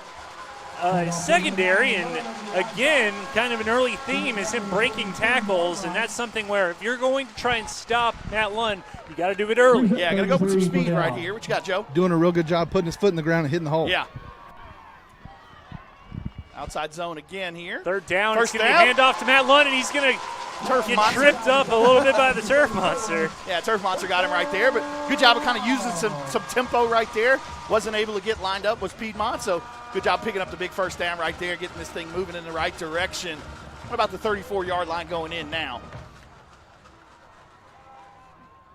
secondary, and again, kind of an early theme is him breaking tackles, and that's something where if you're going to try and stop Matt Lund, you got to do it early. Yeah, got to go with some speed right here. What you got, Joe? Doing a real good job putting his foot in the ground and hitting the hole. Yeah. Outside zone again here. Third down. First it's going to be hand off to Matt Lund, and he's going to get tripped up a little bit by the Turf Monster. Yeah, Turf Monster got him right there, but good job of kind of using some tempo right there. Wasn't able to get lined up with Piedmont, so good job picking up the big first down right there, getting this thing moving in the right direction. What about the 34-yard line going in now?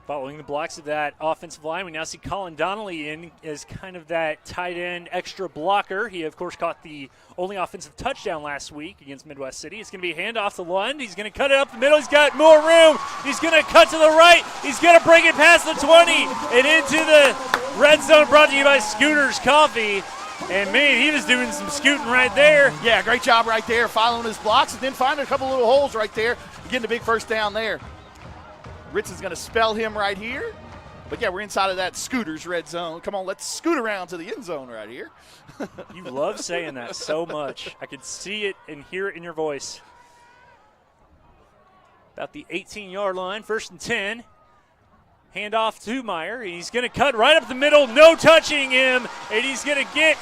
Following the blocks of that offensive line, we now see Colin Donnelly in as kind of that tight end extra blocker. He, of course, caught the only offensive touchdown last week against Midwest City. It's going to be a handoff to Lund. He's going to cut it up the middle. He's got more room. He's going to cut to the right. He's going to bring it past the 20 and into the red zone, brought to you by Scooters Coffee. And, man, he was doing some scooting right there. Yeah, great job right there, following his blocks and then finding a couple little holes right there, getting a big first down there. Ritson's going to spell him right here. But, yeah, we're inside of that Scooters red zone. Come on, let's scoot around to the end zone right here. You love saying that so much. I could see it and hear it in your voice. About the 18-yard line, 1st and 10. Hand off to Meyer. He's going to cut right up the middle, no touching him, and he's going to get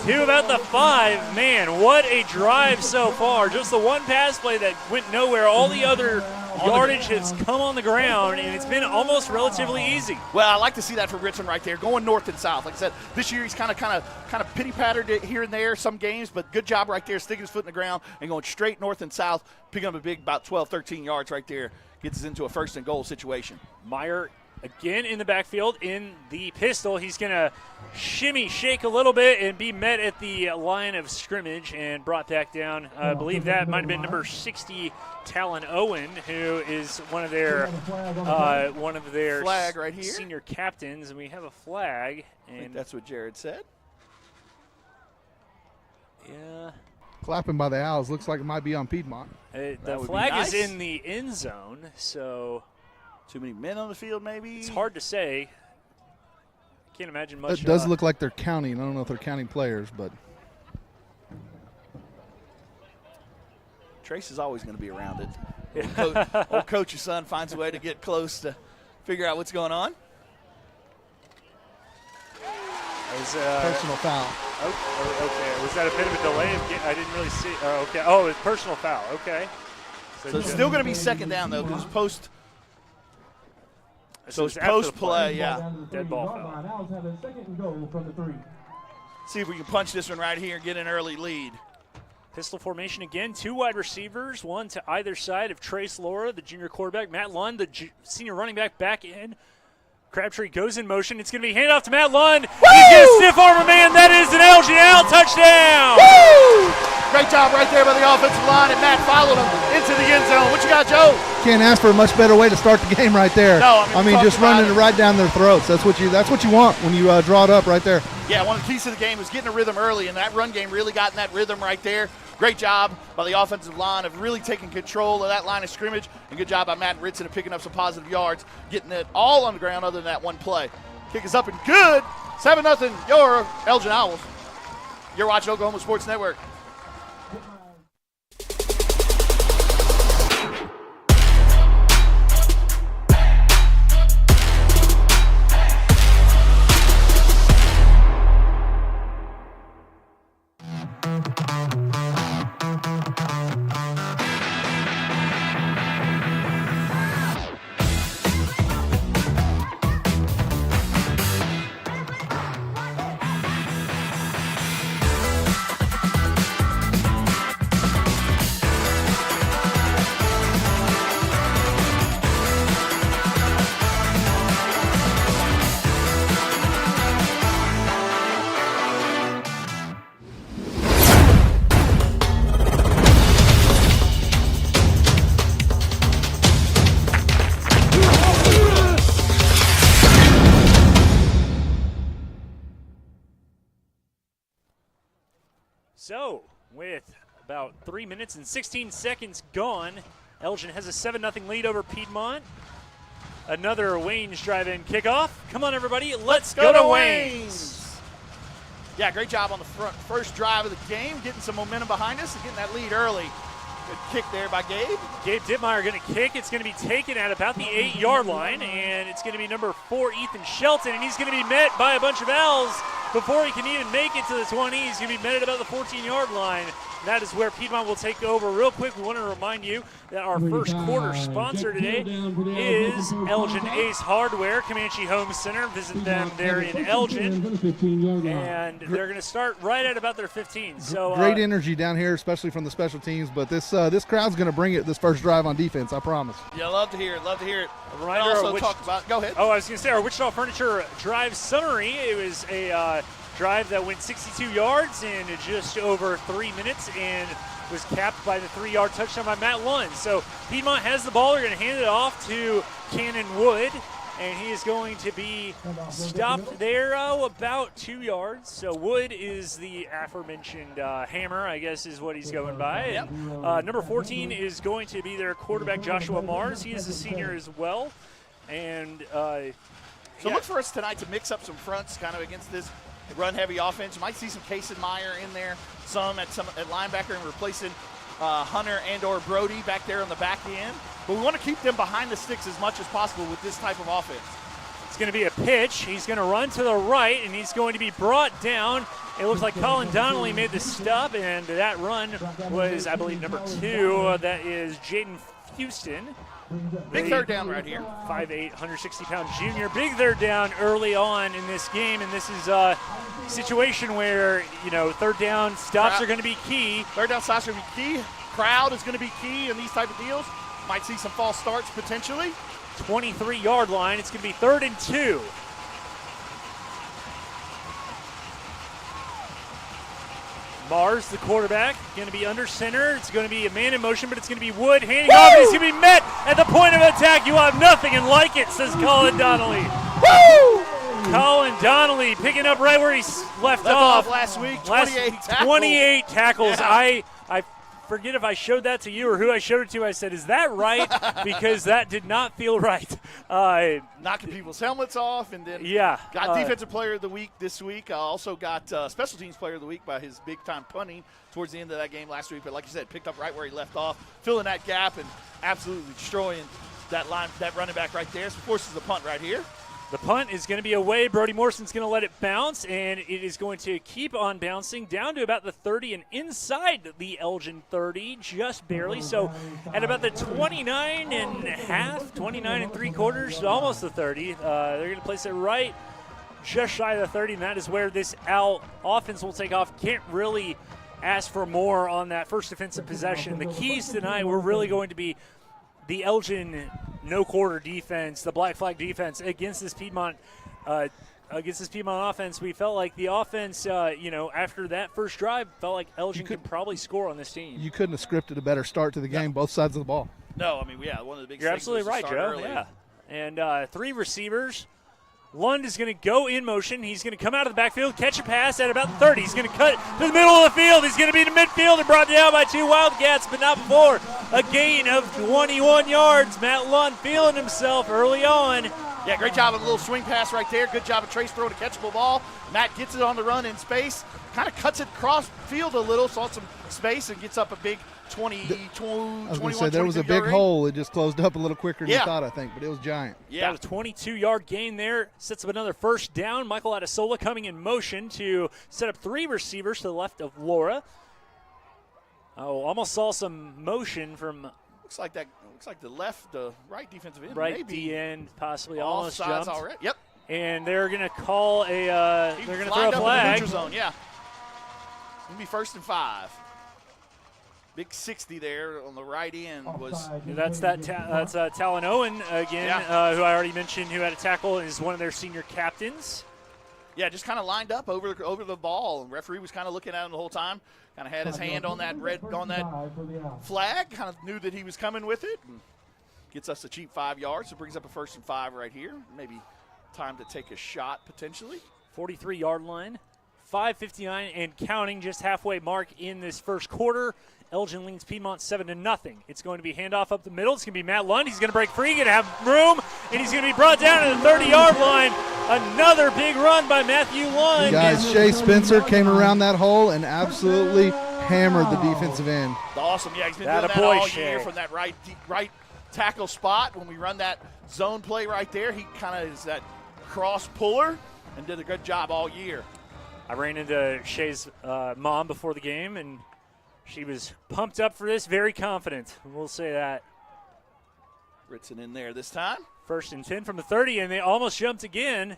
to about the 5. Man, what a drive so far. Just the one pass play that went nowhere. All the other yardage has come on the ground, and it's been almost relatively easy. Well, I like to see that from Richmond right there, going north and south. Like I said, this year he's kind of pity-pattered it here and there some games, but good job right there, sticking his foot in the ground and going straight north and south, picking up a big about 12, 13 yards right there. Gets us into a 1st and goal situation. Meyer again in the backfield in the pistol. He's going to shimmy, shake a little bit, and be met at the line of scrimmage and brought back down. I believe that might have been number 60, Talon Owen, who is one of their flag right here. Senior captains, and we have a flag. And I think that's what Jared said. Yeah. Clapping by the Owls. Looks like it might be on Piedmont. The flag is in the end zone, so too many men on the field, maybe? It's hard to say. Can't imagine much. It does look like they're counting. I don't know if they're counting players, but. Trace is always going to be around it. Old coach's son finds a way to get close to figure out what's going on. Personal foul. Okay. Was that a bit of a delay? I didn't really see. Okay. Oh, it's personal foul. Okay. So it's still going to be 2nd down, though, because post. So it's post play, yeah. Dead ball foul. See if we can punch this one right here and get an early lead. Pistol formation again, 2 wide receivers, 1 to either side of Trace Laura, the junior quarterback. Matt Lund, the senior running back in. Crabtree goes in motion. It's going to be handed off to Matt Lund. Woo! He's going to stiff arm a man. That is an Elgin out touchdown. Woo! Great job right there by the offensive line, and Matt followed him into the end zone. What you got, Joe? Can't ask for a much better way to start the game right there. No, I mean just running it right down their throats. That's what you want when you draw it up right there. Yeah, one of the keys to the game was getting a rhythm early, and that run game really got in that rhythm right there. Great job by the offensive line of really taking control of that line of scrimmage, and good job by Matt Ritson of picking up some positive yards, getting it all on the ground other than that one play. Kick is up and good. 7-0, your Elgin Owls. You're watching Oklahoma Sports Network. So, with about 3 minutes and 16 seconds gone, Elgin has a 7-0 lead over Piedmont. Another Wayne's drive-in kickoff. Come on, everybody, let's go to Wayne's. Yeah, great job on the first drive of the game, getting some momentum behind us and getting that lead early. Good kick there by Gabe. Gabe Dittmeyer going to kick. It's going to be taken at about the 8-yard line, and it's going to be number 4, Ethan Shelton, and he's going to be met by a bunch of L's before he can even make it to the 20. He's going to be met at about the 14-yard line. That is where Piedmont will take over. Real quick, we want to remind you that our first quarter sponsor today is Elgin Ace Hardware, Comanche Home Center. Visit them there in Elgin, and they're going to start right at about their 15. So great energy down here, especially from the special teams. But this crowd's going to bring it this first drive on defense, I promise. Yeah, love to hear it. Love to hear it. A reminder also talk about. Go ahead. Oh, I was going to say our Wichita Furniture drive summary. It was a drive that went 62 yards in just over 3 minutes and was capped by the 3-yard touchdown by Matt Lund. So Piedmont has the ball. They're going to hand it off to Cannon Wood, and he is going to be stopped there about 2 yards. So Wood is the aforementioned hammer, I guess is what he's going by. Yep. And, number 14 is going to be their quarterback, Joshua Mars. He is a senior as well. And so look for us tonight to mix up some fronts kind of against this run-heavy offense. You might see some Kason Meyer in there, some at linebacker, and replacing Hunter and or Brody back there on the back end. But we want to keep them behind the sticks as much as possible with this type of offense. It's going to be a pitch. He's going to run to the right, and he's going to be brought down. It looks like Colin Donnelly made the stop, and that run was, I believe, number 2. That is Jaden Houston. Big third down right here. 5'8", 160-pound junior. Big third down early on in this game, and this is a situation where, third down stops are going to be key. Third down stops are going to be key. Crowd is going to be key in these type of deals. Might see some false starts potentially. 23-yard line. It's going to be 3rd and 2. Mars, the quarterback, going to be under center. It's going to be a man in motion, but it's going to be Wood handing off. He's going to be met at the point of attack. You have nothing and like it, says Colin Donnelly. Woo! Colin Donnelly picking up right where he left off last week. 28 tackles. 28 tackles. Yeah. I forget if I showed that to you or who I showed it to. I said, is that right? Because that did not feel right. Knocking people's helmets off, and then got Defensive Player of the Week this week. Also got Special Teams Player of the Week by his big-time punting towards the end of that game last week. But like you said, picked up right where he left off, filling that gap and absolutely destroying that running back right there. So forces the punt right here. The punt is going to be away. Brody Morrison's going to let it bounce, and it is going to keep on bouncing down to about the 30 and inside the Elgin 30, just barely. So at about the 29 and a half, 29 and 3/4, almost the 30. They're going to place it right just shy of the 30, and that is where this Owl offense will take off. Can't really ask for more on that first defensive possession. The keys tonight were really going to be the Elgin no-quarter defense, the black flag defense against this Piedmont offense. We felt like the offense, after that first drive, felt like Elgin could probably score on this team. You couldn't have scripted a better start to the game, both sides of the ball. No, I mean, one of the big You're things absolutely was to right, start Joe. early. Yeah. And 3 receivers. Lund is going to go in motion. He's going to come out of the backfield, catch a pass at about 30. He's going to cut to the middle of the field. He's going to be to midfield and brought down by 2 Wildcats, but not before a gain of 21 yards. Matt Lund feeling himself early on. Yeah, great job of a little swing pass right there. Good job of Trace throwing a catchable ball. Matt gets it on the run in space, kind of cuts it cross field a little, saw some space, and gets up a big 21, I was going to say, there was a big hole. It just closed up a little quicker than you thought, I think, but it was giant. Yeah, got a 22-yard gain there. Sets up another first down. Michael Adesola coming in motion to set up 3 receivers to the left of Laura. Oh, almost saw some motion from Looks like the right defensive end. Right maybe D end, possibly all almost sides jumped. already. Yep. And they're going to call they're going to throw a Lined up in the flag. neutral zone, yeah. It's going to be 1st and 5. Big 60 there on the right end was. That's Talon Owen again, who I already mentioned, who had a tackle and is one of their senior captains. Yeah, just kind of lined up over the ball. And referee was kind of looking at him the whole time. Kind of had his hand on that flag. Kind of knew that he was coming with it. And gets us a cheap 5 yards. It brings up a 1st and 5 right here. Maybe time to take a shot potentially. 43-yard line. 5:59 and counting, just halfway mark in this first quarter. Elgin leads Piedmont 7-0. It's going to be handoff up the middle. It's going to be Matt Lund. He's going to break free, going to have room, and he's going to be brought down to the 30-yard line. Another big run by Matthew Lund. Guys, Shea Spencer came around that hole and absolutely hammered the defensive end. Awesome. Yeah, he's been doing that all year from that right tackle spot. When we run that zone play right there, he kind of is that cross puller and did a good job all year. I ran into Shea's mom before the game, and she was pumped up for this, very confident. We'll say that. Ritson in there this time. 1st and 10 from the 30, and they almost jumped again.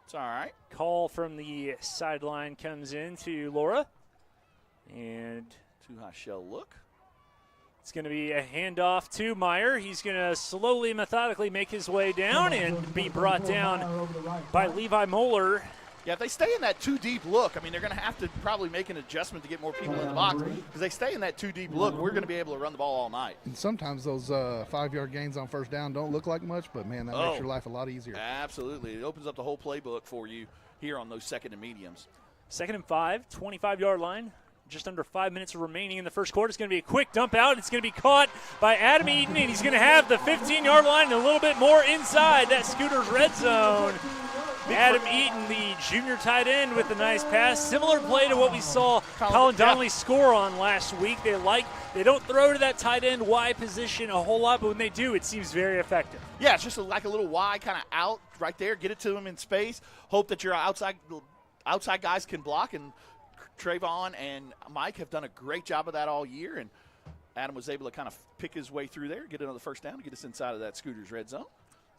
It's all right. Call from the sideline comes in to Laura. And too high shell look. It's going to be a handoff to Meyer. He's going to slowly, methodically make his way down and be brought down by Levi Moeller. Yeah, if they stay in that too deep look, I mean, they're going to have to probably make an adjustment to get more people in the box. Because they stay in that too deep look, we're going to be able to run the ball all night. And sometimes those 5-yard gains on first down don't look like much, but, man, that makes your life a lot easier. Absolutely. It opens up the whole playbook for you here on those 2nd and mediums. 2nd and 5, 25-yard line. Just under 5 minutes remaining in the first quarter. It's going to be a quick dump out. It's going to be caught by Adam Eaton, and he's going to have the 15-yard line and a little bit more inside that Scooters red zone. Adam Eaton, the junior tight end, with a nice pass. Similar play to what we saw Colin Donnelly score on last week. They don't throw to that tight end Y position a whole lot, but when they do, it seems very effective. Yeah, it's just like a little Y kind of out right there. Get it to him in space. Hope that your outside guys can block, and Trayvon and Mike have done a great job of that all year, and Adam was able to kind of pick his way through there, get another first down, to get us inside of that Scooters red zone.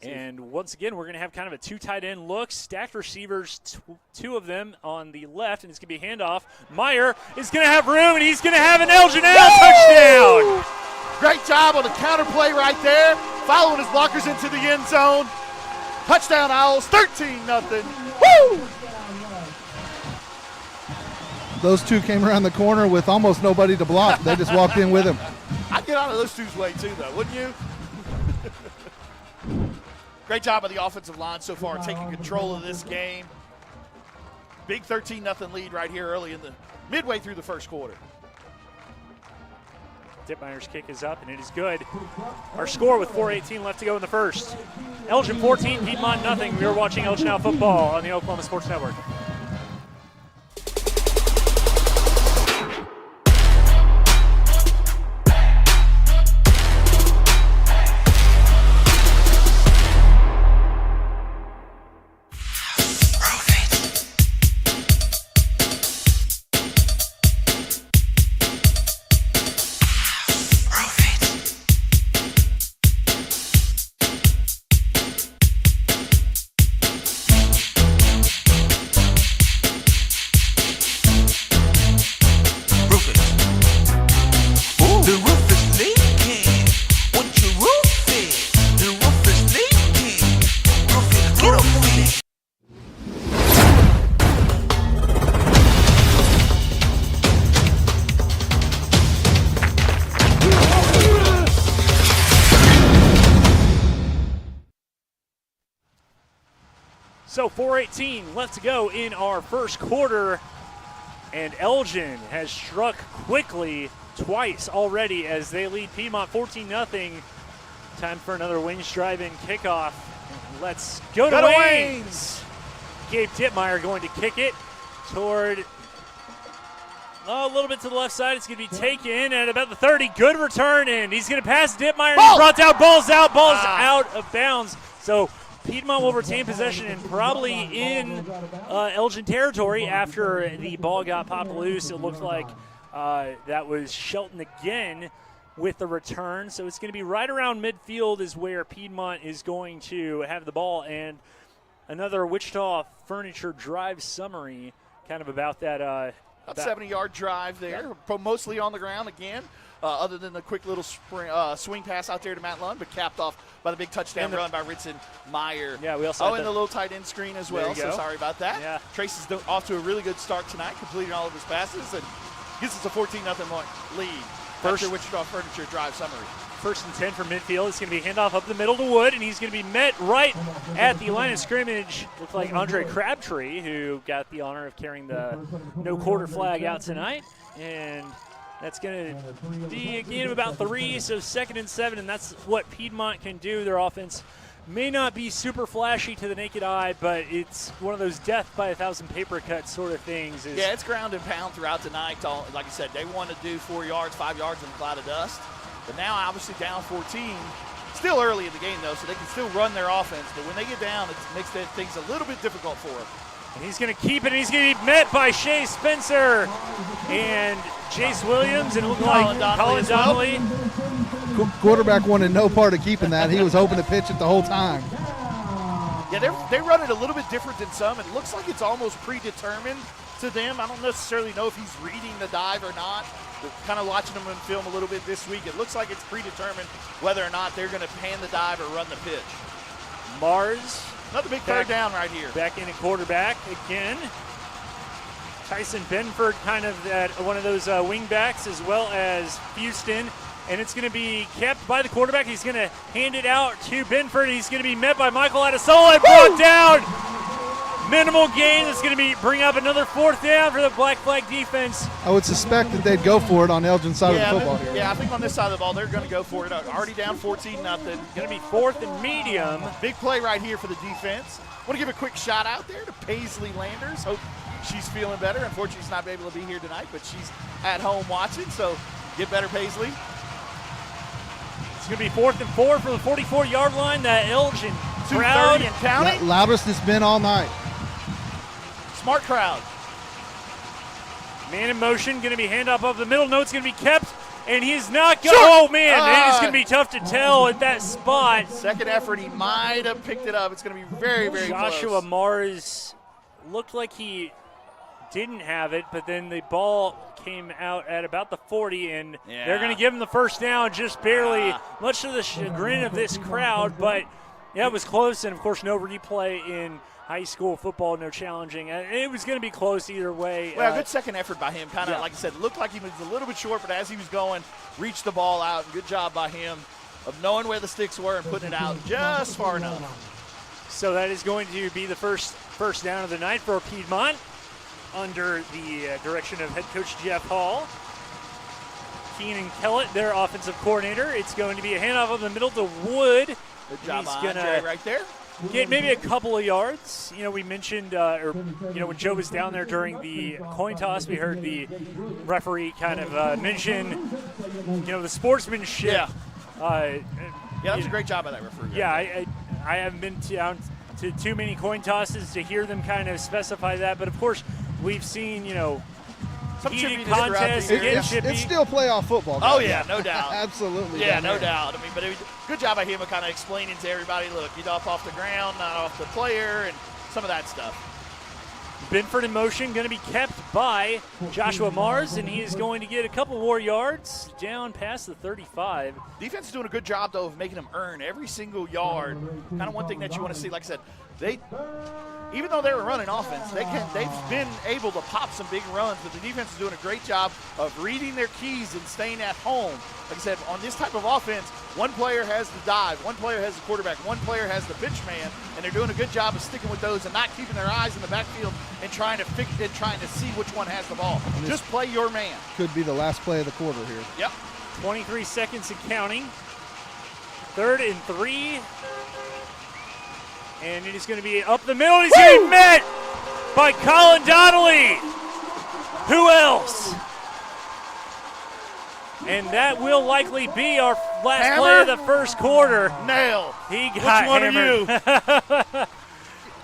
And once again, we're going to have kind of a 2 tight end look. Stacked receivers, 2 of them on the left, and it's going to be a handoff. Meyer is going to have room, and he's going to have an Elgin touchdown. Great job on the counter play right there, following his blockers into the end zone. Touchdown Owls, 13-0. Woo! Those 2 came around the corner with almost nobody to block. They just walked in with him. I'd get out of those 2's way too, though, wouldn't you? Great job by the offensive line so far, taking control of this game. Big 13-0 lead right here early in the midway through the first quarter. Dittmeyer's kick is up, and it is good. Our score with 4:18 left to go in the first. Elgin 14, Piedmont nothing. We are watching Elgin Now football on the Oklahoma Sports Network. So 4:18 left to go in our first quarter, and Elgin has struck quickly twice already as they lead Piedmont 14-0. Time for another Wayne's drive-in kickoff. Let's go to Wayne's. Gabe Dittmeyer going to kick it toward a little bit to the left side. It's going to be taken at about the 30. Good return, and he's going to pass Dittmeyer. And he's brought down. Ball's out. Ball's out of bounds. So Piedmont will retain possession and probably in Elgin territory after the ball got popped loose. It looked like that was Shelton again with the return. So it's going to be right around midfield is where Piedmont is going to have the ball. And another Wichita Furniture drive summary kind of about that. About 70-yard drive there, mostly on the ground again, other than the quick little swing pass out there to Matt Lund, but capped off by the big touchdown run by Ritson Meyer. Yeah, we also and the little tight end screen as well, so sorry about that. Yeah. Trace is off to a really good start tonight, completing all of his passes, and gives us a 14-0 lead. After Wichita Furniture drive summary. 1st and 10 from midfield. It's going to be handoff up the middle to Wood, and he's going to be met right at the line of scrimmage. Looks like Andre Crabtree, who got the honor of carrying the no quarter flag out tonight. And that's going to be a gain of about 3, so 2nd and 7, and that's what Piedmont can do. Their offense may not be super flashy to the naked eye, but it's one of those death by 1,000 paper cuts sort of things. Yeah, it's ground and pound throughout the night. Like I said, they want to do 4 yards, 5 yards in a cloud of dust. But now, obviously, down 14. Still early in the game, though, so they can still run their offense. But when they get down, it makes things a little bit difficult for them. And he's going to keep it, and he's going to be met by Shea Spencer and Jace Williams, and it looked like Colin Donnelly. Quarterback wanted no part of keeping that. He was hoping to pitch it the whole time. Yeah, they run it a little bit different than some. It looks like it's almost predetermined to them. I don't necessarily know if he's reading the dive or not. But kind of watching him in film a little bit this week, it looks like it's predetermined whether or not they're going to pan the dive or run the pitch. Mars. Another big third down right here. Back in at quarterback again. Tyson Benford kind of at one of those wing backs, as well as Houston. And it's going to be kept by the quarterback. He's going to hand it out to Benford. He's going to be met by Michael Adesola and brought down. Minimal gain. That's going to bring up another 4th down for the Black Flag defense. I would suspect that they'd go for it on Elgin's side of the football here. Yeah, I think on this side of the ball, they're going to go for it. Already down 14-0. Going to be 4th and medium. Big play right here for the defense. Want to give a quick shout out there to Paisley Landers. Hope she's feeling better. Unfortunately, she's not able to be here tonight, but she's at home watching, so get better, Paisley. It's going to be 4th and 4 from the 44-yard line. That Elgin crowd and counting. Loudest it's been all night. Smart crowd. Man in motion, going to be handoff up the middle. No, it's going to be kept, and he's not going. Oh, man, it is going to be tough to tell at that spot. Second effort, he might have picked it up. It's going to be very, very Joshua close. Mars looked like he didn't have it, but then the ball came out at about the 40, and they're going to give him the 1st down just barely, much to the chagrin of this crowd. But, yeah, it was close, and, of course, no replay in high school football, no challenging. It was going to be close either way. Well, good second effort by him. Kind of, like I said, looked like he was a little bit short, but as he was going, reached the ball out. Good job by him of knowing where the sticks were and putting it out just far enough. So that is going to be the first down of the night for Piedmont under the direction of head coach Jeff Hall. Keenan Kellett, their offensive coordinator. It's going to be a handoff of the middle to Wood. Good job, Andre, right there. Get maybe a couple of yards. You know, we mentioned, when Joe was down there during the coin toss, we heard the referee kind of mention, the sportsmanship. Yeah, that was a great job by that referee. Yeah, I haven't been down to too many coin tosses to hear them kind of specify that. But, of course, we've seen, heated contests. It's still playoff football. Oh, yeah, no doubt. Absolutely. Yeah, no doubt. I mean, but it was good job by him of kind of explaining to everybody, look, he's off the ground, not off the player, and some of that stuff. Benford in motion, going to be kept by Joshua Mars, and he is going to get a couple more yards down past the 35. Defense is doing a good job, though, of making them earn every single yard. Kind of one thing that you want to see. Like I said, even though they were running offense, they've been able to pop some big runs, but the defense is doing a great job of reading their keys and staying at home. Like I said, on this type of offense, one player has the dive, one player has the quarterback, one player has the pitch man, and they're doing a good job of sticking with those and not keeping their eyes in the backfield and trying to see which one has the ball. Just play your man. Could be the last play of the quarter here. Yep. 23 seconds and counting. 3rd and 3. And it is going to be up the middle. He's going to be met by Colin Donnelly. Who else? And that will likely be our last play of the first quarter. Nail. He got Which one hammered. are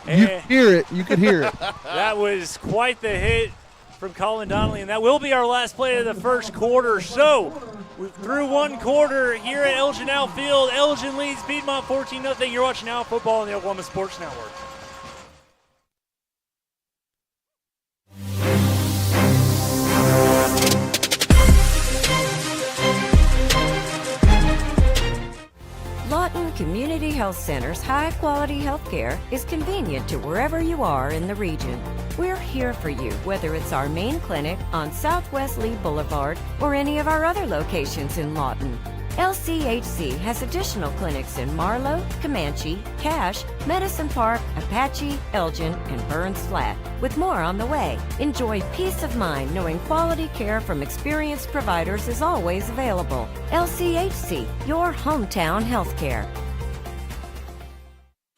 you? You could hear it. You could hear it. That was quite the hit from Colin Donnelly, and that will be our last play of the first quarter. So, we're through one quarter here at Elgin Outfield. Elgin leads Piedmont 14-0. You're watching Now Football on the Oklahoma Sports Network. Lawton Community Health Center's high-quality health care is convenient to wherever you are in the region. We're here for you, whether it's our main clinic on Southwest Lee Boulevard or any of our other locations in Lawton. LCHC has additional clinics in Marlow, Comanche, Cache, Medicine Park, Apache, Elgin, and Burns Flat, with more on the way. Enjoy peace of mind knowing quality care from experienced providers is always available. LCHC, your hometown healthcare.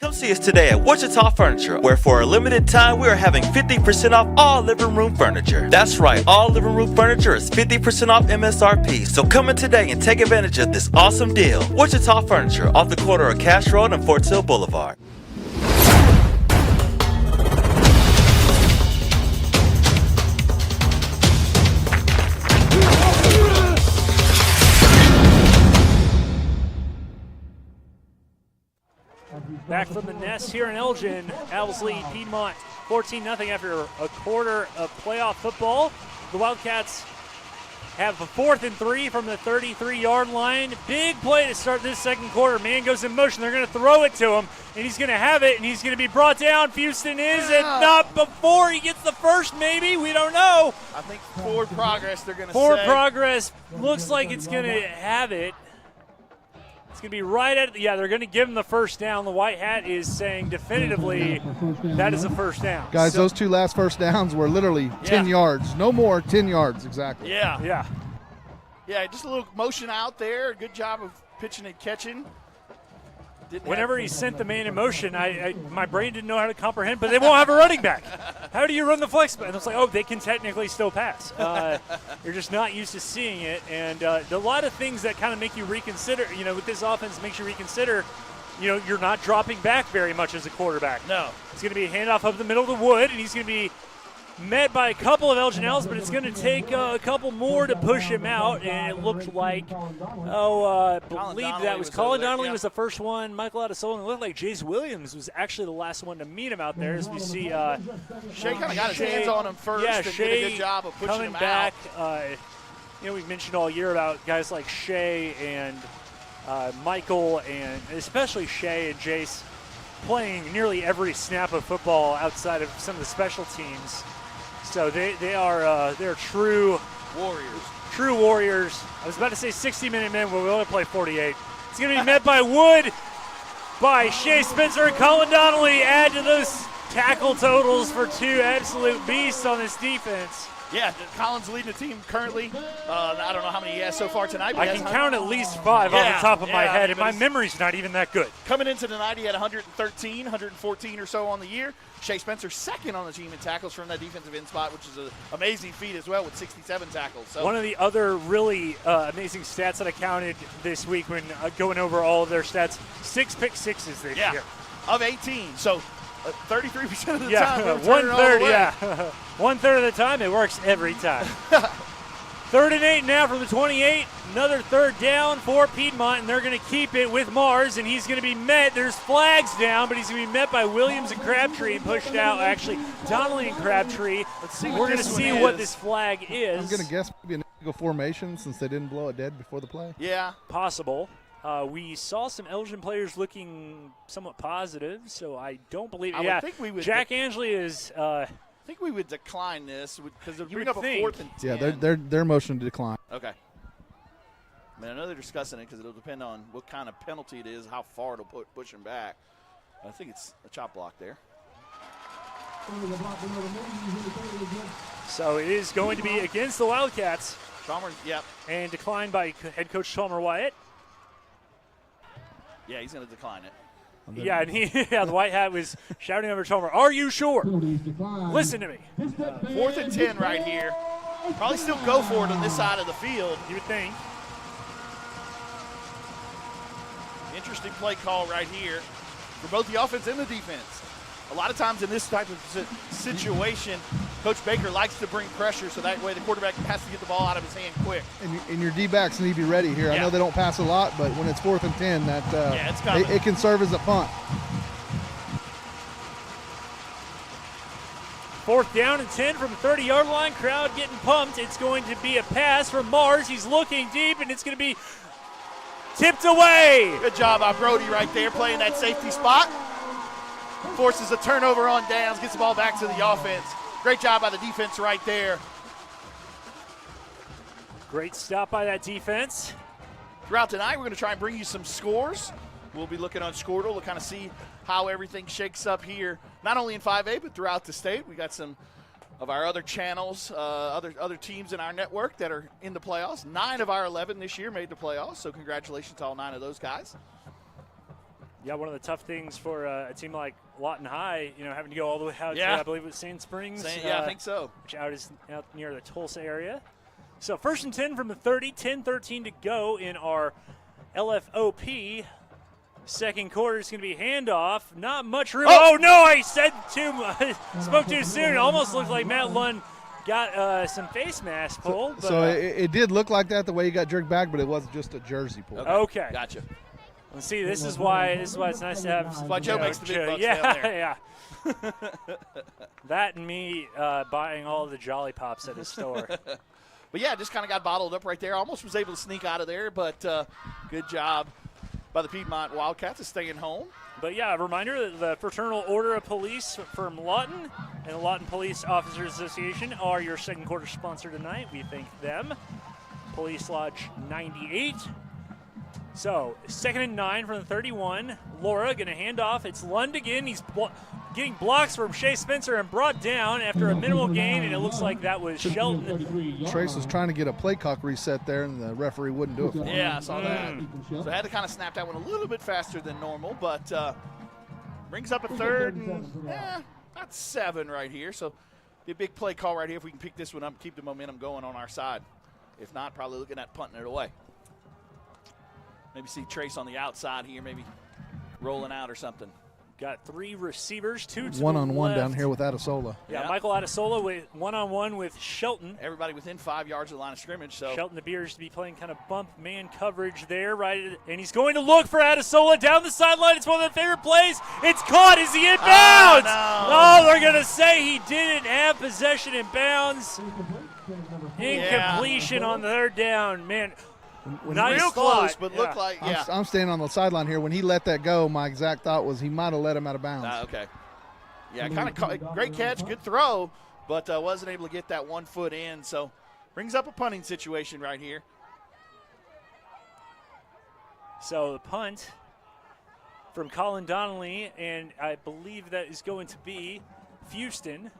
Come see us today at Wichita Furniture, where for a limited time we are having 50% off all living room furniture. That's right, all living room furniture is 50% off MSRP. So come in today and take advantage of this awesome deal. Wichita Furniture, off the corner of Cash Road and Fort Sill Boulevard. Back from the nest here in Elgin. Owls lead Piedmont 14-0 after a quarter of playoff football. The Wildcats have a 4th and 3 from the 33-yard line. Big play to start this second quarter. Man goes in motion. They're going to throw it to him, and he's going to have it, and he's going to be brought down. Houston is, and not before he gets the first, maybe. We don't know. I think forward progress, they're going to say. Forward progress looks like it's going to have it. It's going to be right at, they're going to give him the first down. The white hat is saying definitively that is a first down. Guys, those two last first downs were literally 10 yards. No more, 10 yards exactly. Yeah, just a little motion out there. Good job of pitching and catching. Whenever he sent the man in motion, my brain didn't know how to comprehend, but they won't have a running back. How do you run the flex? And it's like, they can technically still pass. You're just not used to seeing it. And a lot of things that kind of make you reconsider, with this offense makes you reconsider, you're not dropping back very much as a quarterback. No. It's going to be a handoff up the middle of the wood, and he's going to be met by a couple of Elgin Owls, but it's going to take a couple more to push him out, and it looked like, I believe that was Colin Donnelly was the first one. Michael Adesola, it looked like Jace Williams was actually the last one to meet him out there, as we see. Shea kind of got his hands on him first and Shea did a good job of pushing him back. out. We've mentioned all year about guys like Shea and Michael, and especially Shea and Jace playing nearly every snap of football outside of some of the special teams. So they're true warriors. True warriors. I was about to say 60-minute men, but we only play 48. It's going to be met by Wood, by Shea Spencer and Colin Donnelly. Add to those tackle totals for two absolute beasts on this defense. Yeah, Colin's leading the team currently. I don't know how many he has so far tonight. I can count at least 5 off the top of my head, and my memory's not even that good. Coming into the night, he had 113, 114 or so on the year. Shea Spencer second on the team in tackles from that defensive end spot, which is an amazing feat as well with 67 tackles. So. One of the other really amazing stats that I counted this week when going over all of their stats, 6 pick sixes this year. Of 18. So 33% of the time. time. 1/3, 1/3 of the time, it works every time. 3rd and 8 now from the 28. Another third down for Piedmont, and they're going to keep it with Mars, and he's going to be met. There's flags down, but he's going to be met by Williams and Crabtree and pushed out. Actually, Donnelly and Crabtree. Let's see. We're going to see what this flag is. I'm going to guess maybe an illegal formation since they didn't blow it dead before the play. Yeah. Possible. We saw some Elgin players looking somewhat positive, so I don't believe. I would think we would. Jack Angley is. I think we would decline this because it would bring up a 4th and 10. Yeah, they're motion to decline. Okay. I mean, I know they're discussing it because it'll depend on what kind of penalty it is, how far it'll push him back. I think it's a chop block there. So it is going to be against the Wildcats. Chalmers, yep. And declined by head coach Chalmer Wyatt. Yeah, he's going to decline it. Yeah, and the white hat was shouting over Chalmer, "Are you sure? Listen to me." 4th and 10 right here. Probably still go for it on this side of the field. You would think. Interesting play call right here for both the offense and the defense. A lot of times in this type of situation, Coach Baker likes to bring pressure so that way the quarterback has to get the ball out of his hand quick. And your D-backs need to be ready here. I know they don't pass a lot, but when it's 4th and 10, it can serve as a punt. 4th down and 10 from the 30-yard line. Crowd getting pumped. It's going to be a pass from Mars. He's looking deep, and it's going to be tipped away. Good job by Brody right there playing that safety spot. Forces a turnover on downs, gets the ball back to the offense. Great job by the defense right there. Great stop by that defense. Throughout tonight, we're going to try and bring you some scores. We'll be looking on Squirtle to kind of see how everything shakes up here, not only in 5A, but throughout the state. We got some of our other channels, other teams in our network that are in the playoffs. 9 of our 11 this year made the playoffs, so congratulations to all 9 of those guys. Yeah, one of the tough things for a team like Lawton High, having to go all the way out to, I believe it was Sand Springs. Yeah, I think so. Which is out near the Tulsa area. So 1st and 10 from the 30, 10-13 to go in our LFOP. Second quarter is going to be handoff. Not much room. Oh no, I spoke too soon. It almost looked like Matt Lund got some face mask pulled. So it did look like that the way he got jerked back, but it wasn't just a jersey pull. Okay. Gotcha. Well, see, this is why it's nice to have. That's why Joe makes the big bucks down there. Yeah. That and me buying all the Jolly Pops at his store. But yeah, just kind of got bottled up right there. Almost was able to sneak out of there, but good job by the Piedmont Wildcats of staying home. But yeah, a reminder that the Fraternal Order of Police from Lawton and the Lawton Police Officers Association are your second quarter sponsor tonight. We thank them. Police Lodge 98. So, 2nd and 9 from the 31. Laura going to hand off. It's Lund again. He's getting blocks from Shea Spencer and brought down after a minimal gain, and it looks like that was Shelton. Trace was trying to get a play clock reset there, and the referee wouldn't do it for him. Yeah, I saw that. So I had to kind of snap that one a little bit faster than normal, but brings up a 3rd and not 7 right here. So be a big play call right here if we can pick this one up and keep the momentum going on our side. If not, probably looking at punting it away. Maybe see Trace on the outside here, maybe rolling out or something. Got 3 receivers, 2 to One-on-one the left. down here with Adesola. Yeah, Michael Adesola with one-on-one with Shelton. Everybody within 5 yards of the line of scrimmage. So Shelton appears to be playing kind of bump man coverage there, right? And he's going to look for Adesola down the sideline. It's one of their favorite plays. It's caught. Is he in bounds? Oh, they're going to say he didn't have possession in bounds. Incompletion on the 3rd down. Man, nice real close, but looked like, I'm standing on the sideline here. When he let that go, my exact thought was he might have let him out of bounds. Okay. Yeah, kind of great catch, good throw, but wasn't able to get that 1 foot in. So brings up a punting situation right here. So the punt from Colin Donnelly, and I believe that is going to be Houston.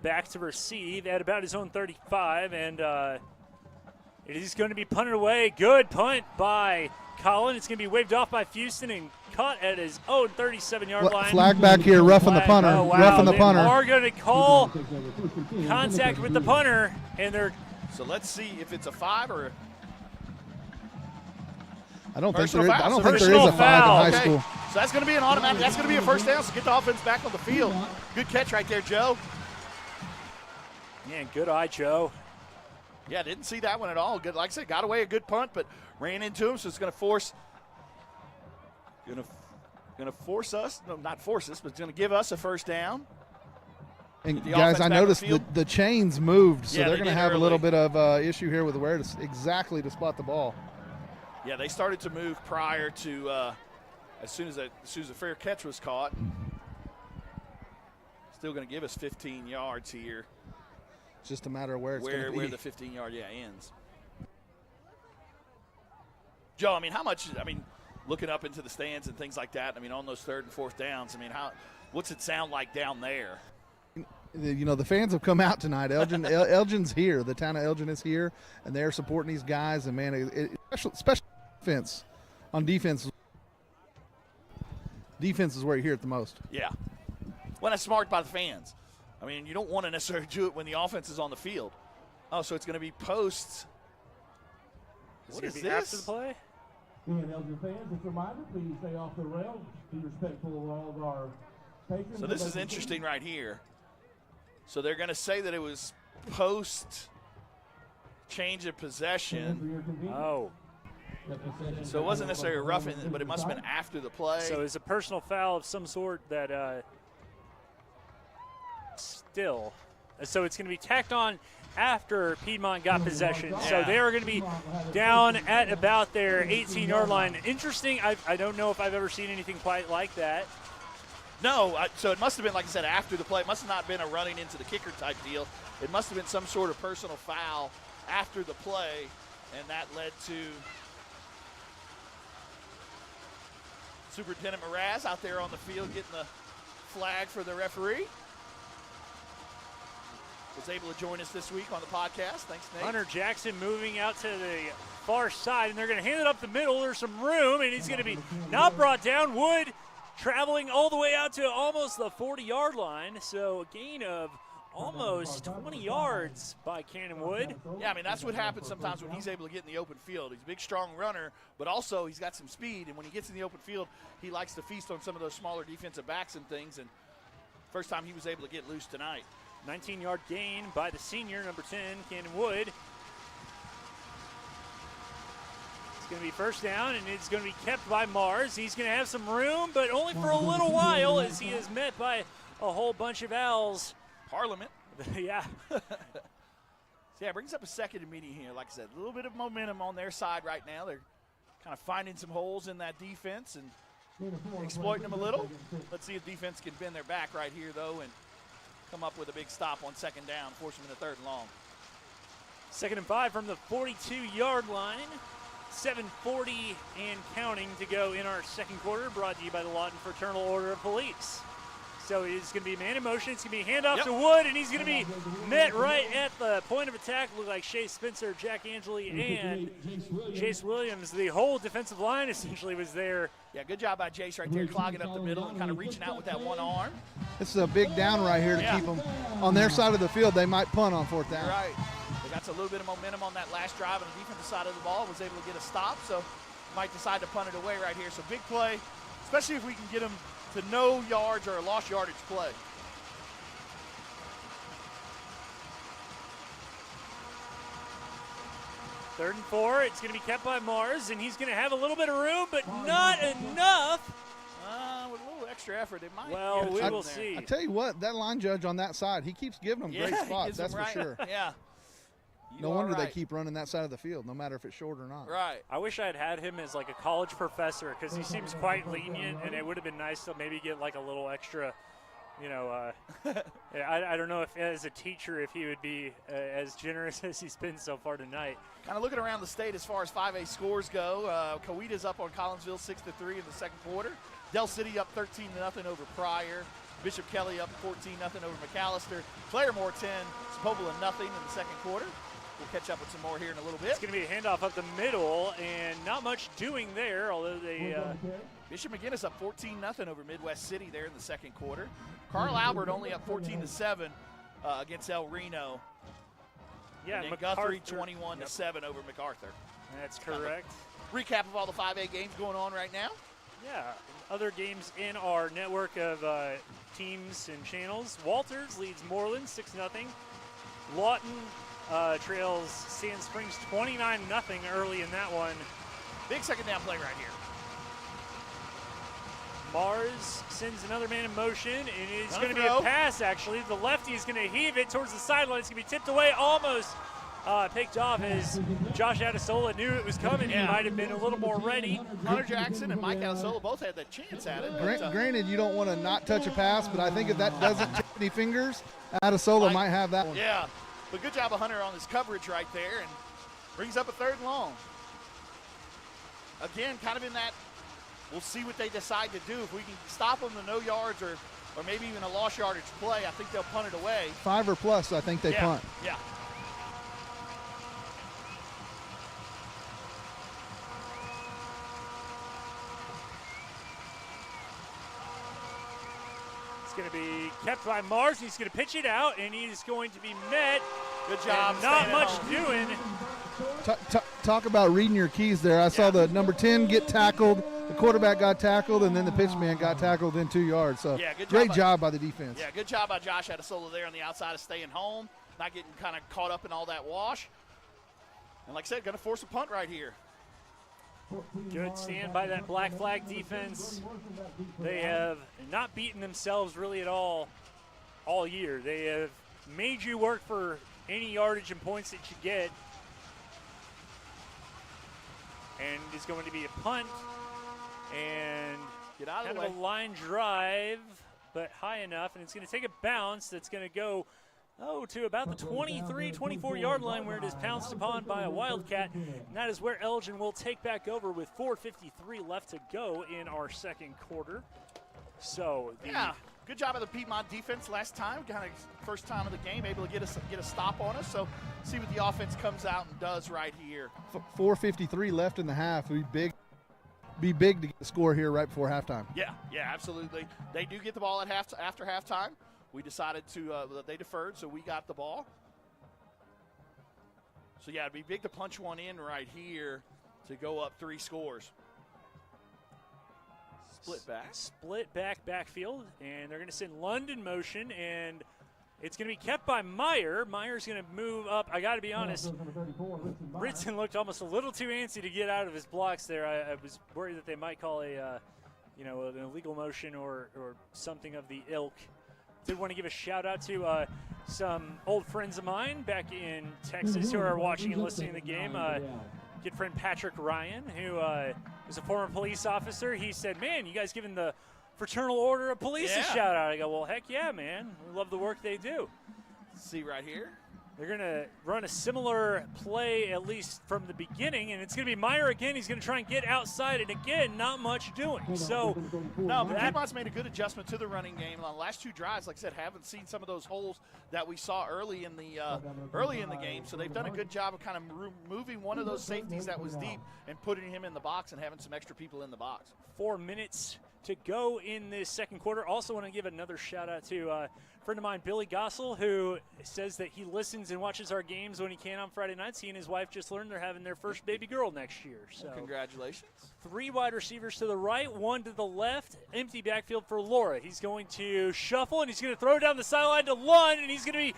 Back to receive at about his own 35, and it is going to be punted away. Good punt by Colin. It's going to be waved off by Houston and caught at his own 37-yard line. Flag back here, roughing the punter. Oh, wow. Roughing the punter. They are going to call contact with the punter, and they're. So let's see if it's a 5 or. I don't think there is a 5 in high school. So that's going to be an automatic. That's going to be a first down. So get the offense back on the field. Good catch right there, Joe. Man, good eye, Joe. Yeah, didn't see that one at all. Good, like I said, got away a good punt, but ran into him, so it's going to force. Going to force us. No, not force us, but it's going to give us a first down. And guys, I noticed the chains moved, so they're going to have a little bit of issue here with where exactly to spot the ball. Yeah, they started to move prior to as soon as the fair catch was caught. Still going to give us 15 yards here. It's just a matter of where it's going to be. Where the 15-yard ends. Joe, looking up into the stands and things like that, on those 3rd and 4th downs, what's it sound like down there? The fans have come out tonight. Elgin's here. The town of Elgin is here, and they're supporting these guys. And, man, special defense on defense. Defense is where you hear it the most. Yeah. Well, that's smart by the fans. You don't want to necessarily do it when the offense is on the field. Oh, so it's going to be posts. What is this? After the play? And Elgin fans, just a reminder, please stay off the rail. Be respectful of all of our patrons. So this is interesting right here. So they're going to say that it was post change of possession. Oh. So it wasn't necessarily a roughing, but it must have been after the play. So it's a personal foul of some sort that still. So it's going to be tacked on after Piedmont got possession. Yeah. So they are going to be down at about their 18-yard line. Interesting. I don't know if I've ever seen anything quite like that. No, so it must have been, like I said, after the play. It must have not been a running into the kicker type deal. It must have been some sort of personal foul after the play, and that led to Superintendent Mraz out there on the field getting the flag for the referee. Was able to join us this week on the podcast. Thanks, Nate. Hunter Jackson moving out to the far side, and they're going to hand it up the middle. There's some room, and he's going to be not brought down. Wood traveling all the way out to almost the 40-yard line, so a gain of almost 20 yards by Cannon Wood. Yeah, that's what happens sometimes when he's able to get in the open field. He's a big, strong runner, but also he's got some speed, and when he gets in the open field, he likes to feast on some of those smaller defensive backs and things, and first time he was able to get loose tonight. 19-yard gain by the senior, number 10, Cannon Wood. It's going to be first down, and it's going to be kept by Mars. He's going to have some room, but only for a little while as he is met by a whole bunch of Owls. Parliament. Yeah. So, yeah, it brings up a second and medium here. Like I said, a little bit of momentum on their side right now. They're kind of finding some holes in that defense and exploiting them a little. Let's see if defense can bend their back right here, though, and come up with a big stop on second down, force them into 3rd and long. 2nd and 5 from the 42-yard line. 7:40 and counting to go in our second quarter, brought to you by the Lawton Fraternal Order of Police. So it's going to be man in motion. It's going to be handoff to Wood, and he's going to be met right at the point of attack. Look like Shea Spencer, Jack Angeli, and Jace Williams. The whole defensive line essentially was there. Yeah, good job by Jace right there, clogging up the middle and kind of reaching out with that one arm. This is a big down right here to keep them on their side of the field. They might punt on 4th down. Right. They got a little bit of momentum on that last drive on the defensive side of the ball. Was able to get a stop, so might decide to punt it away right here. So big play, especially if we can get them to no yards or a lost yardage play. Third and 4. It's going to be kept by Mars, and he's going to have a little bit of room, but not enough. With a little extra effort, it might. Well, we will see. I tell you what, that line judge on that side, he keeps giving them great spots. That's for sure. Yeah. No wonder they keep running that side of the field, no matter if it's short or not. Right. I wish I had had him as like a college professor because he seems quite lenient, and it would have been nice to maybe get like a little extra, I don't know if as a teacher if he would be as generous as he's been so far tonight. Kind of looking around the state as far as 5A scores go. Coweta's up on Collinsville 6-3 in the second quarter. Del City up 13-0 over Pryor. Bishop Kelly up 14-0 over McAllister. Claremore 10, Sepulveda 0 in the second quarter. We'll catch up with some more here in a little bit. It's going to be a handoff up the middle, and not much doing there, although they Bishop McGinnis up 14-0 over Midwest City there in the second quarter. Carl Albert only up 14-7 against El Reno. Yeah, and Guthrie 21-7 over MacArthur. That's correct. Recap of all the 5A games going on right now. Yeah, other games in our network of teams and channels. Walters leads Moreland 6-0. Lawton trails Sand Springs 29-0 early in that one. Big second down play right here. Mars sends another man in motion, and it's going to be a pass, actually. The lefty is going to heave it towards the sideline. It's going to be tipped away, almost picked off as Josh Adesola knew it was coming. Yeah. He might have been a little more ready. Hunter Jackson and Mike Adesola both had that chance at it. Granted, you don't want to not touch a pass, but I think if that doesn't tip any fingers, Adesola might have that one. Yeah, but good job of Hunter on his coverage right there, and brings up a 3rd and long. Again, kind of in that, we'll see what they decide to do. If we can stop them to no yards or maybe even a lost yardage play, I think they'll punt it away. 5 or plus, I think they punt. Yeah. It's going to be kept by Mars. He's going to pitch it out, and he's going to be met. Good job. Not much doing. Talk about reading your keys there. I saw the number 10 get tackled, the quarterback got tackled, and then the pitch man got tackled in 2 yards. So great job by the defense. Yeah, good job by Josh Adesola there on the outside of staying home, not getting kind of caught up in all that wash. And like I said, going to force a punt right here. Good stand by that Black Flag defense. They have not beaten themselves really at all year. They have made you work for any yardage and points that you get. And it's going to be a punt and get out kind of the of a line drive, but high enough. And it's going to take a bounce that's going to go to about the 23, 24-yard line where it is pounced upon by a Wildcat. And that is where Elgin will take back over with 4:53 left to go in our 2nd quarter. So good job of the Piedmont defense last time. Kind of first time of the game, able to get a stop on us. So see what the offense comes out and does right here. 4:53 left in the half. Be big to get the score here right before halftime. Yeah, absolutely. They do get the ball at after halftime. We decided they deferred, so we got the ball. So yeah, it'd be big to punch one in right here to go up 3 scores. Split backfield, and they're going to send London motion, and it's going to be kept by Meyer. Meyer's going to move up. I got to be honest, Ritson looked almost a little too antsy to get out of his blocks there. I was worried that they might call an illegal motion or something of the ilk. Did want to give a shout out to some old friends of mine back in Texas who are watching and listening to the game. Good friend Patrick Ryan, who was a former police officer. He said, "Man, you guys giving the Fraternal Order of Police a shout out." I go, "Well, heck yeah, man. We love the work they do." See right here. They're going to run a similar play, at least from the beginning, and it's going to be Meyer again. He's going to try and get outside, and again, not much doing. So, no, but Piedmont's made a good adjustment to the running game. On the last 2 drives, like I said, haven't seen some of those holes that we saw early in the game. So they've done a good job of kind of moving one of those safeties that was deep and putting him in the box and having some extra people in the box. 4 minutes to go in this 2nd quarter. Also want to give another shout out to a friend of mine, Billy Gossel, who says that he listens and watches our games when he can on Friday nights. He and his wife just learned they're having their first baby girl next year. So congratulations. 3 wide receivers to the right, 1 to the left. Empty backfield for Laura. He's going to shuffle, and he's going to throw down the sideline to Lund, and he's going to be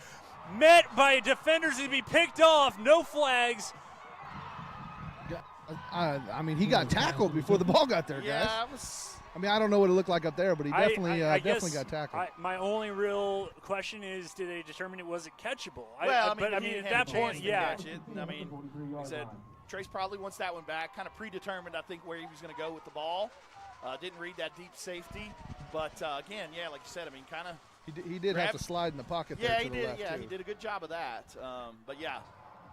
met by defenders and be picked off. No flags. I mean, he got tackled before the ball got there, guys. I mean, I don't know what it looked like up there, but he definitely got tackled. My only real question is, did they determine it wasn't catchable? At that point, catch it. I mean, like I said, Trace probably wants that one back. Kind of predetermined, I think, where he was going to go with the ball. Didn't read that deep safety, but again, like you said, I mean, kind of. He did have to slide in the pocket there to the left, Yeah, too. he did a good job of that. But yeah,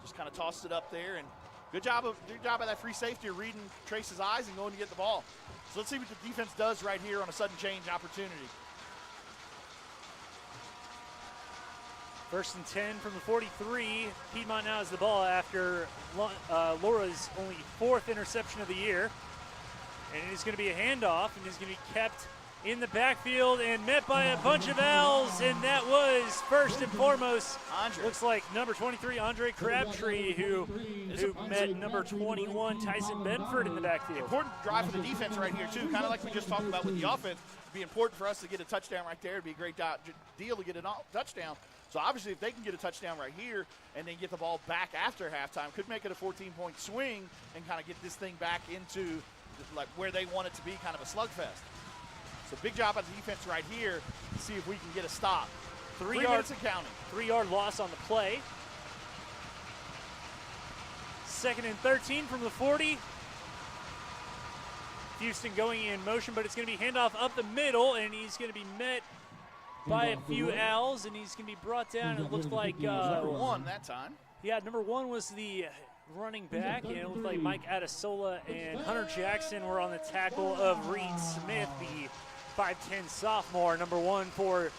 just kind of tossed it up there, and good job of that free safety of reading Trace's eyes and going to get the ball. So let's see what the defense does right here on a sudden change opportunity. 1st and 10 from the 43. Piedmont now has the ball after Laura's only 4th interception of the year. And it is going to be a handoff, and it's going to be kept in the backfield and met by a bunch of L's, and that was first and foremost, looks like number 23, Andre Crabtree, who met number 21, Tyson Benford in the backfield. Important drive for the defense right here, too, kind of like we just talked about with the offense. It'd be important for us to get a touchdown right there. It'd be a great deal to get a touchdown. So obviously if they can get a touchdown right here and then get the ball back after halftime, could make it a 14-point swing and kind of get this thing back into like where they want it to be, kind of a slugfest. So big job on the defense right here to see if we can get a stop. 3 yards minutes and counting. 3-yard loss on the play. 2nd and 13 from the 40. Houston going in motion, but it's going to be handoff up the middle, and he's going to be met by a few Owls, and he's going to be brought down. It looks like number 1 that time. Yeah, number 1 was the running back, and it looked like Mike Adesola and Hunter Jackson were on the tackle of Reed Smith, the 5'10 sophomore, number 1 for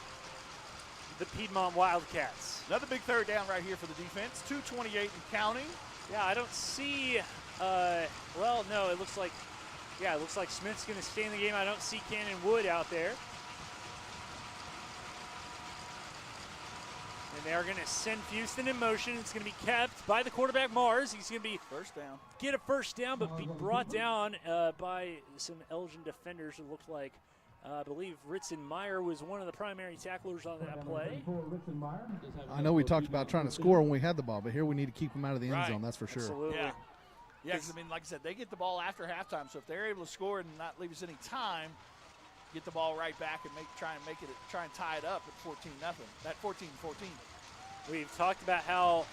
the Piedmont Wildcats. Another big third down right here for the defense. 2:28 and counting. Yeah, I don't see, well, no, it looks like Smith's going to stay in the game. I don't see Cannon Wood out there. And they are going to send Houston in motion. It's going to be kept by the quarterback, Mars. He's going to be get a first down, but be brought down by some Elgin defenders. It looked like, I believe Ritson Meyer was one of the primary tacklers on that play. I know we talked about trying to score when we had the ball, but here we need to keep them out of the end zone, that's for sure. Absolutely. Yeah, because, I mean, like I said, they get the ball after halftime, so if they're able to score and not leave us any time, get the ball right back and try and tie it up at 14-0. That 14-14. We've talked about how,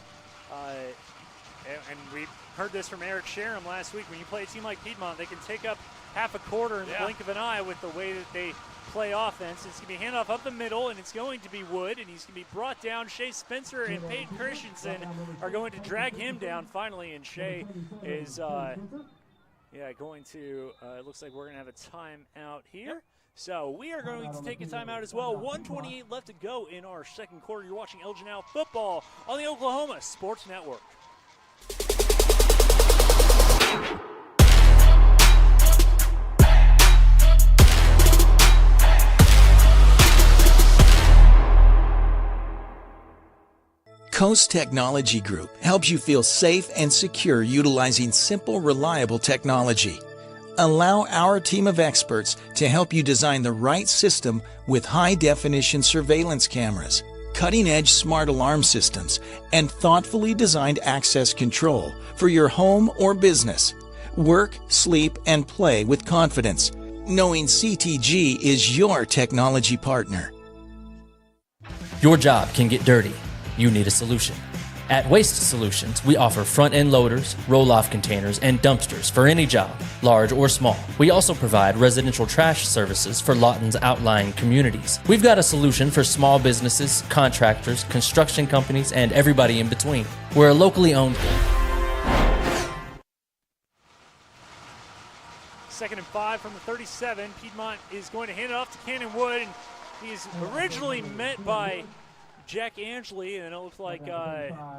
and we heard this from Eric Sherem last week, when you play a team like Piedmont, they can take up half a quarter in the blink of an eye with the way that they play offense. It's going to be handoff up the middle, and it's going to be Wood, and he's going to be brought down. Shea Spencer and Peyton Christensen are going to drag him down finally, and Shea is going to, it looks like we're going to have a timeout here. So we are going to take a timeout as well. 1:28 left to go in our second quarter. You're watching Elgin Now football on the Oklahoma Sports Network. Coast Technology Group helps you feel safe and secure utilizing simple, reliable technology. Allow our team of experts to help you design the right system with high-definition surveillance cameras, cutting-edge smart alarm systems, and thoughtfully designed access control for your home or business. Work, sleep, and play with confidence, knowing CTG is your technology partner. Your job can get dirty. You need a solution. At Waste Solutions, we offer front-end loaders, roll-off containers, and dumpsters for any job, large or small. We also provide residential trash services for Lawton's outlying communities. We've got a solution for small businesses, contractors, construction companies, and everybody in between. We're a locally owned company. 2nd and 5 from the 37. Piedmont is going to hand it off to Cannon Wood, and he's originally met by Jack Angeli, and it looks like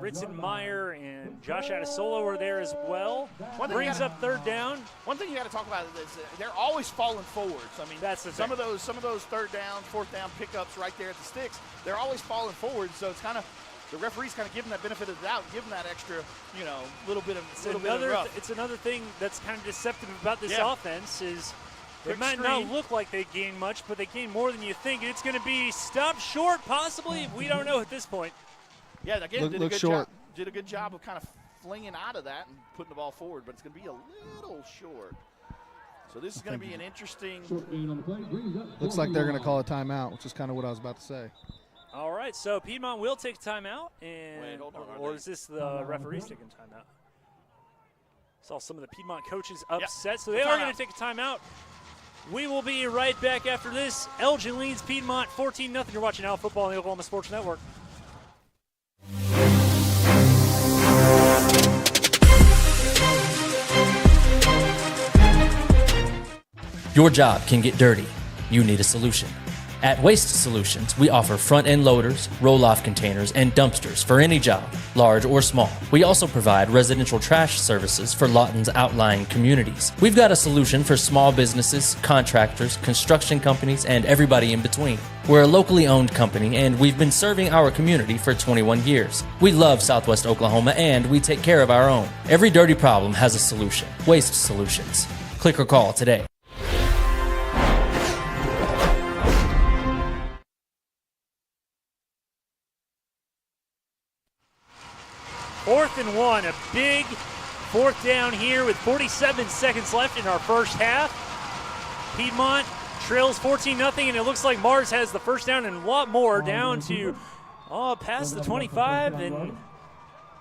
Ritson Meyer and Josh Adesola were there as well. Brings up 3rd down. One thing you got to talk about is they're always falling forwards. I mean, that's the some of those 3rd down, 4th down pickups right there at the sticks. They're always falling forward, so it's kind of the referees kind of give them that benefit of the doubt, give them that extra, little bit of rough. It's another thing that's kind of deceptive about this offense is. It might not look like they gain much, but they gain more than you think. It's going to be stopped short, possibly. We don't know at this point. Yeah, again, did a good job of kind of flinging out of that and putting the ball forward, but it's going to be a little short. So this is going to be an interesting. Looks like they're going to call a timeout, which is kind of what I was about to say. All right, so Piedmont will take a timeout, and wait, hold on, or is this the referees taking timeout? Saw some of the Piedmont coaches upset, so they are going to take a timeout. We will be right back after this. Elgin leads Piedmont 14-0. You're watching Now Football on the Oklahoma Sports Network. Your job can get dirty. You need a solution. At Waste Solutions, we offer front-end loaders, roll-off containers, and dumpsters for any job, large or small. We also provide residential trash services for Lawton's outlying communities. We've got a solution for small businesses, contractors, construction companies, and everybody in between. We're a locally owned company, and we've been serving our community for 21 years. We love Southwest Oklahoma, and we take care of our own. Every dirty problem has a solution. Waste Solutions. Click or call today. 4th and 1, a big 4th down here with 47 seconds left in our first half. Piedmont trails 14-0, and it looks like Mars has the first down and a lot more, down to past the 25 and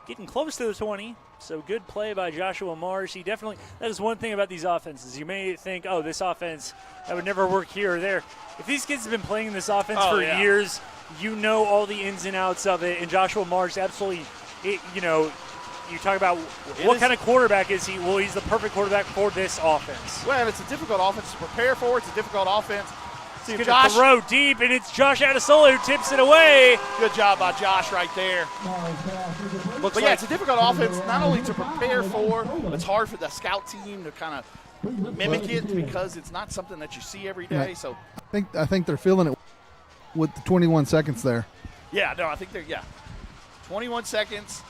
getting close to the 20. So good play by Joshua Mars. That is one thing about these offenses. You may think, oh, this offense, that would never work here or there. If these kids have been playing this offense for years, you know all the ins and outs of it, and Joshua Mars absolutely, you talk about what kind of quarterback is he? Well, he's the perfect quarterback for this offense. Well, it's a difficult offense to prepare for. It's a difficult offense. He's going to throw deep, and it's Josh Adesola who tips it away. Good job by Josh right there. It's a difficult offense not only to prepare for, but it's hard for the scout team to kind of mimic it because it's not something that you see every day. Right. So I think they're feeling it with the 21 seconds there. Yeah, no, I think 21 seconds.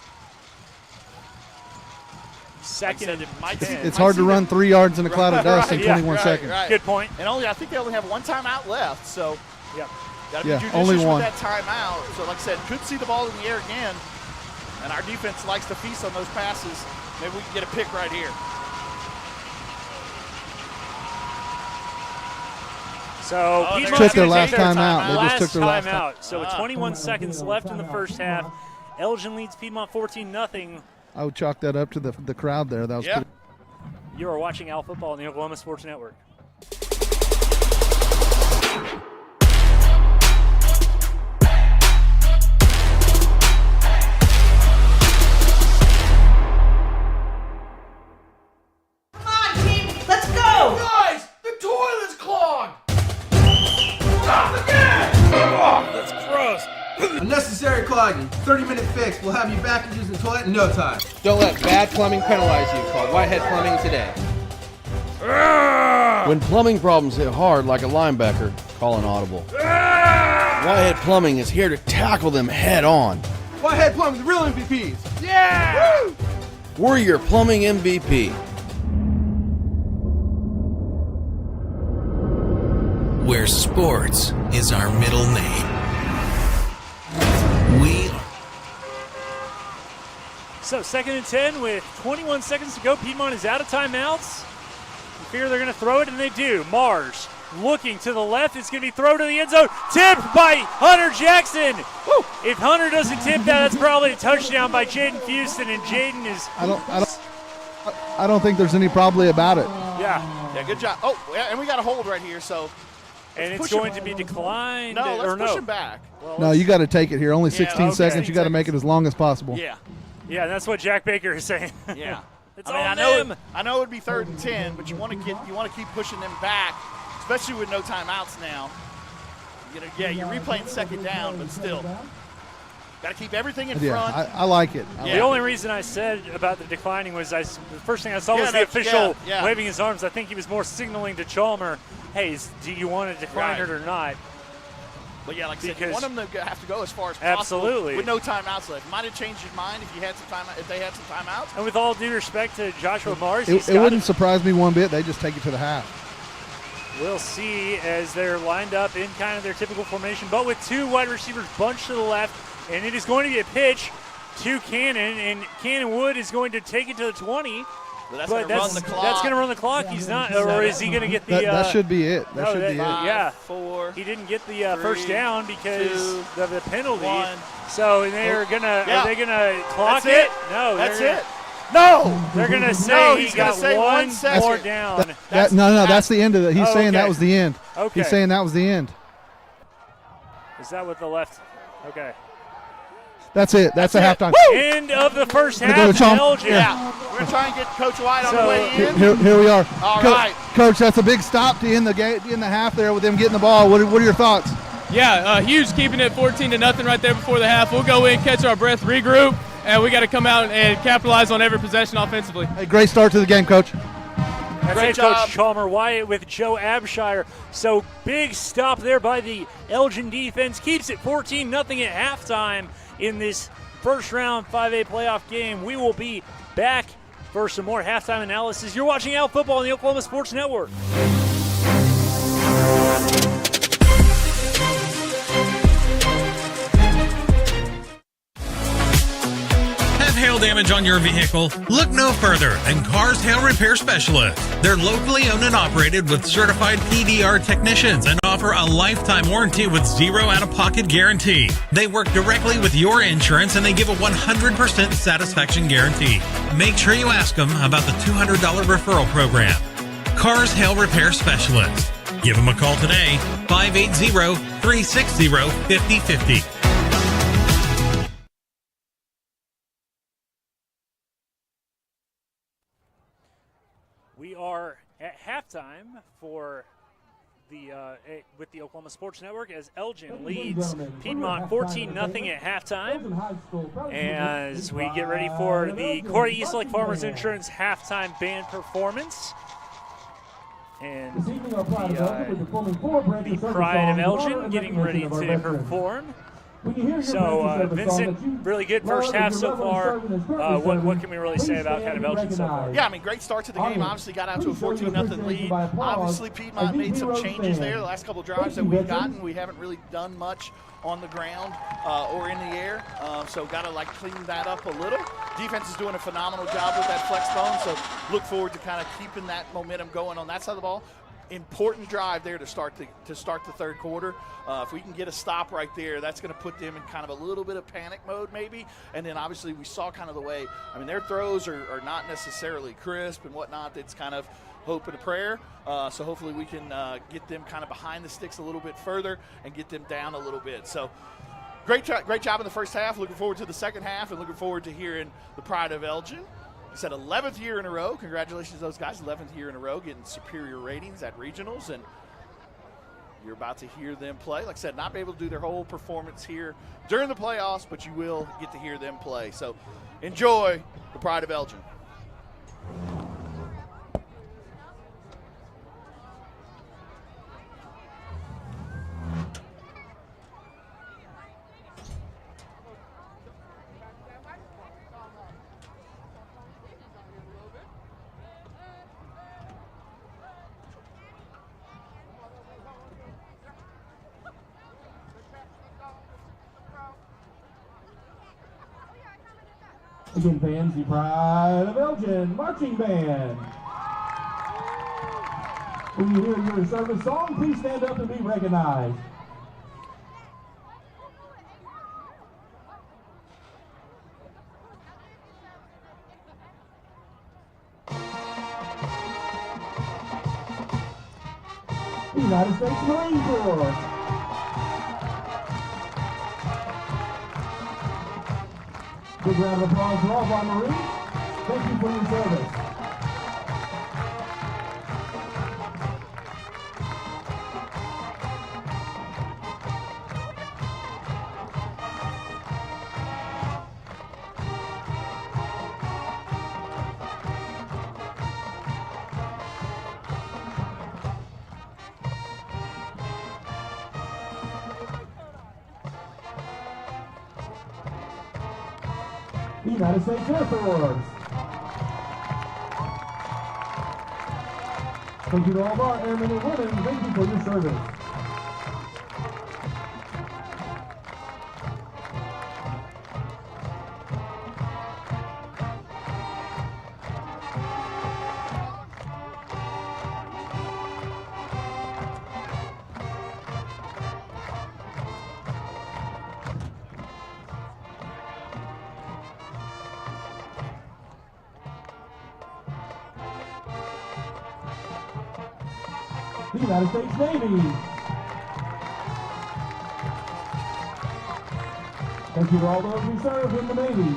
Second. It's hard to run 3 yards in a cloud of dust in 21 seconds. Right. Good point. And I think they only have one timeout left, so got to be judicious only one. with that timeout. So like I said, could see the ball in the air again, and our defense likes to feast on those passes. Maybe we can get a pick right here. So Piedmont took their last timeout. They just took their last timeout. So with 21 seconds left in the first half, Elgin leads Piedmont 14-0. I would chalk that up to the crowd there. That was pretty. You are watching Al Football on the Oklahoma Sports Network. Come on, team, let's go! Guys, the toilet's clogged! Stop again! Oh, that's gross. Unnecessary clogging. 30-minute fix. We'll have you back and using the toilet in no time. Don't let bad plumbing penalize you. Call Whitehead Plumbing today. When plumbing problems hit hard like a linebacker, call an audible. Whitehead Plumbing is here to tackle them head on. Whitehead Plumbing, the real MVPs. Yeah! Woo! We're your plumbing MVP. Where sports is our middle name. So 2nd and 10 with 21 seconds to go. Piedmont is out of timeouts. You fear they're going to throw it, and they do. Mars looking to the left. It's going to be thrown to the end zone. Tipped by Hunter Jackson. Woo. If Hunter doesn't tip that, that's probably a touchdown by Jaden Houston, and Jaden is. I don't think there's any probably about it. Yeah, good job. Oh, yeah, and we got a hold right here, so. And it's going to be declined. No, let's push him back. Well, No, you got to take it here. Only 16 seconds. You got to make it as long as possible. Yeah, that's what Jack Baker is saying. Yeah. It's I know it would be 3rd and 10, but you want to keep pushing them back, especially with no timeouts now. You're replaying 2nd down, but still. Got to keep everything in front. I like it. The only reason I said about the declining was the first thing I saw was the official waving his arms. I think he was more signaling to Chalmer, hey, do you want to decline it or not? But yeah, like I said, you want them to have to go as far as possible. Absolutely. With no timeouts left. Might have changed his mind if they had some timeouts. And with all due respect to Joshua Mars, it wouldn't surprise me one bit. They just take it to the half. We'll see as they're lined up in kind of their typical formation, but with 2 wide receivers bunched to the left, and it is going to be a pitch to Cannon, and Cannon Wood is going to take it to the 20. But that's going to run the clock. That's going to run the clock. He's not, or is he going to get the? That should be it. That should be it. Yeah. 4. He didn't get the first down because 2, of the penalty. 1. So they're gonna. Are they gonna clock it? No. That's it. No. They're gonna say he's he got say 1 second. more down. No, that's the end of it. He's saying that was the end. Okay. He's saying that was the end. Is that what the left? Okay. That's it. That's a halftime. End of the first half. Elgin. Yeah. We're going to try and get Coach White on the way in. Here we are. All right. Coach, that's a big stop to end the game, in the half there with them getting the ball. What are your thoughts? Yeah, huge, keeping it 14-0 right there before the half. We'll go in, catch our breath, regroup, and we got to come out and capitalize on every possession offensively. Hey, great start to the game, Coach. That's head coach Chalmer Wyatt with Joe Abshire. So big stop there by the Elgin defense. Keeps it 14-0 at halftime in this first round 5A playoff game. We will be back for some more halftime analysis. You're watching Al Football on the Oklahoma Sports Network. Have hailed damage on your vehicle? Look no further than Cars Hail Repair Specialists. They're locally owned and operated with certified PDR technicians and offer a lifetime warranty with zero out-of-pocket guarantee. They work directly with your insurance and they give a 100% satisfaction guarantee. Make sure you ask them about the $200 referral program. Cars Hail Repair Specialist. Give them a call today, 580-360-5050. We are at halftime for the with the Oklahoma Sports Network as Elgin leads Piedmont 14-0 at halftime. As we get ready for the Corey Eastlake Farmers Insurance halftime band performance. And the Pride of Elgin getting ready to perform. So, Vincent, really good first half so far. What can we really say about kind of Elgin so far? Yeah, I mean, great start to the game. Obviously got out to a 14-0 lead. Obviously, Piedmont made some changes there. The last couple of drives that we've gotten, we haven't really done much on the ground or in the air. So got to, clean that up a little. Defense is doing a phenomenal job with that flex bone. So look forward to kind of keeping that momentum going on that side of the ball. Important drive there to start the third quarter. If we can get a stop right there, that's going to put them in kind of a little bit of panic mode maybe. And then obviously we saw kind of the way, I mean, their throws are not necessarily crisp and whatnot. It's kind of hope and a prayer. So hopefully we can get them kind of behind the sticks a little bit further and get them down a little bit. So great job in the first half. Looking forward to the second half and looking forward to hearing the Pride of Elgin. Said 11th year in a row. Congratulations to those guys. 11th year in a row getting superior ratings at regionals. And you're about to hear them play. Like I said, not be able to do their whole performance here during the playoffs, but you will get to hear them play. So enjoy the Pride of Elgin. Again, fans, the Pride of Elgin Marching Band. When you hear your service song, please stand up and be recognized. United States Marine Corps. Big round of applause for all of our Marines. Thank you for your service. United States Air Force. Thank you to all of our airmen and women. Thank you for your service. The United States Navy. Thank you to all those who serve in the Navy.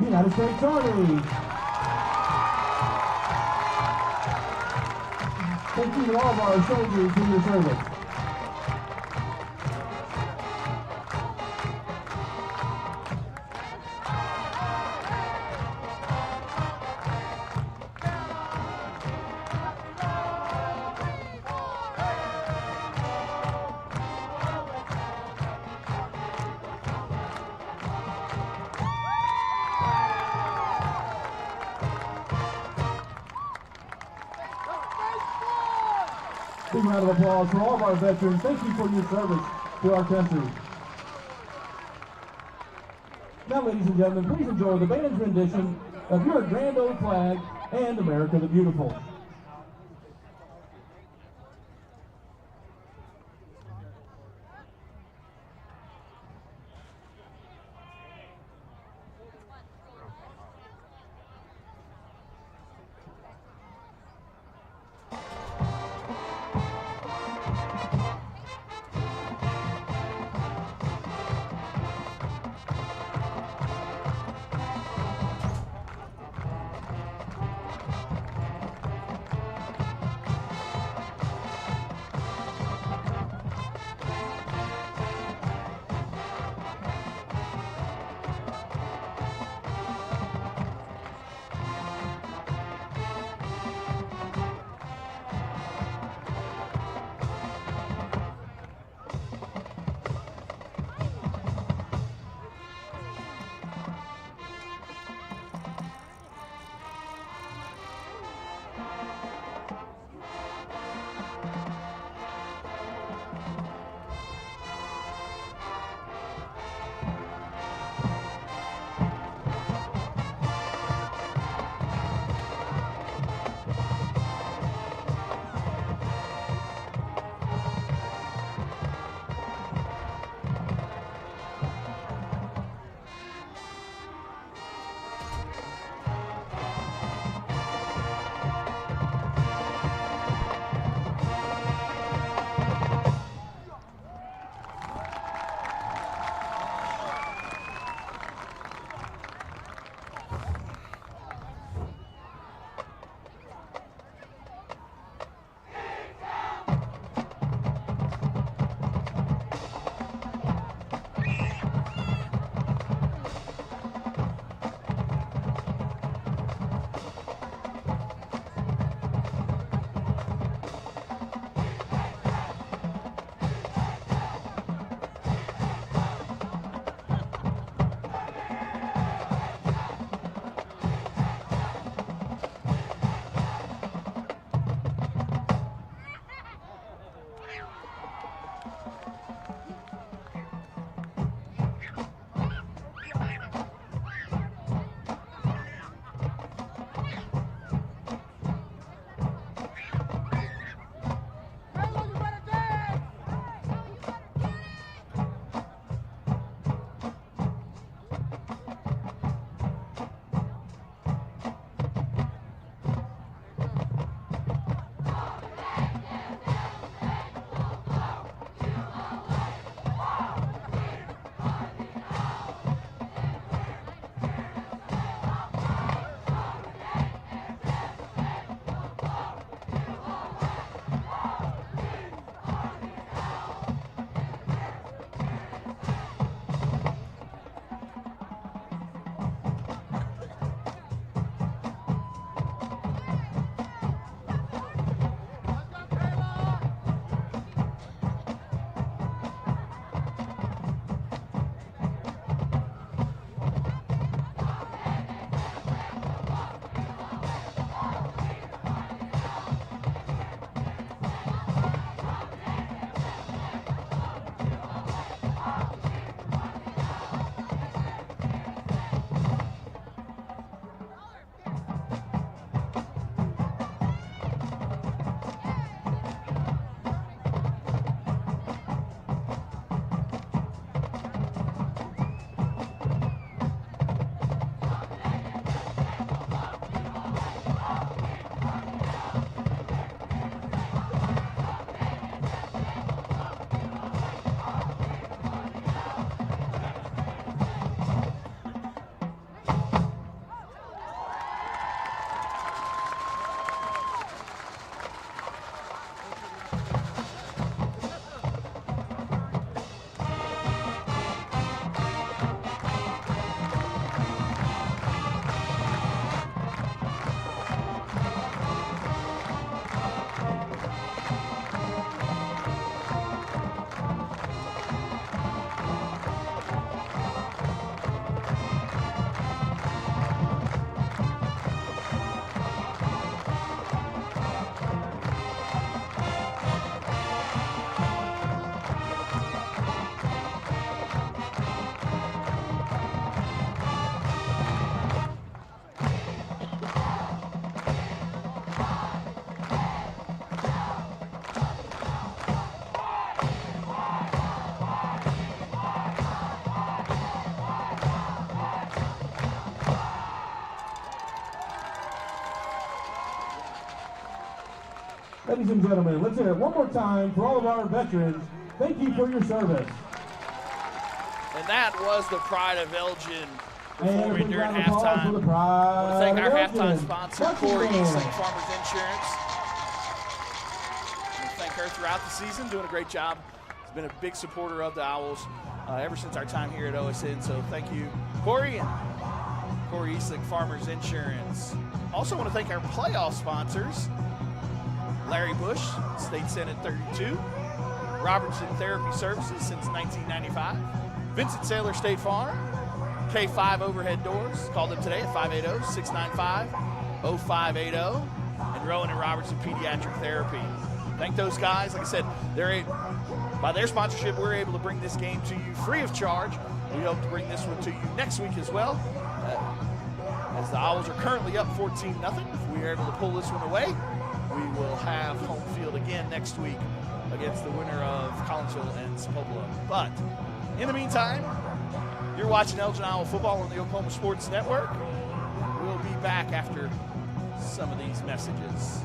United States Army. Thank you to all of our soldiers for your service. Big round of applause for all of our veterans. Thank you for your service to our country. Now, ladies and gentlemen, please enjoy the band's rendition of Your Grand Old Flag and America the Beautiful. ladies and gentlemen, let's hear it one more time for all of our veterans. Thank you for your service. And that was the Pride of Elgin performing during halftime. I want to thank our halftime sponsor, Corey Easton, Farmers Insurance. I want to thank her throughout the season, doing a great job. She's been a big supporter of the Owls ever since our time here at OSN. So thank you, Corey, and Corey Easton, Farmers Insurance. Also want to thank our playoff sponsors, Larry Bush, State Senate 32, Robertson Therapy Services since 1995, Vincent Saylor State Farm, K5 Overhead Doors. Call them today at 580-695-0580, and Rowan and Robertson Pediatric Therapy. Thank those guys. Like I said, by their sponsorship, we're able to bring this game to you free of charge. We hope to bring this one to you next week as well. As the Owls are currently up 14-0. If we are able to pull this one away, we will have home field again next week against the winner of Collinsville and Sepulveda. But in the meantime, you're watching Elgin Owl football on the Oklahoma Sports Network. We'll be back after some of these messages.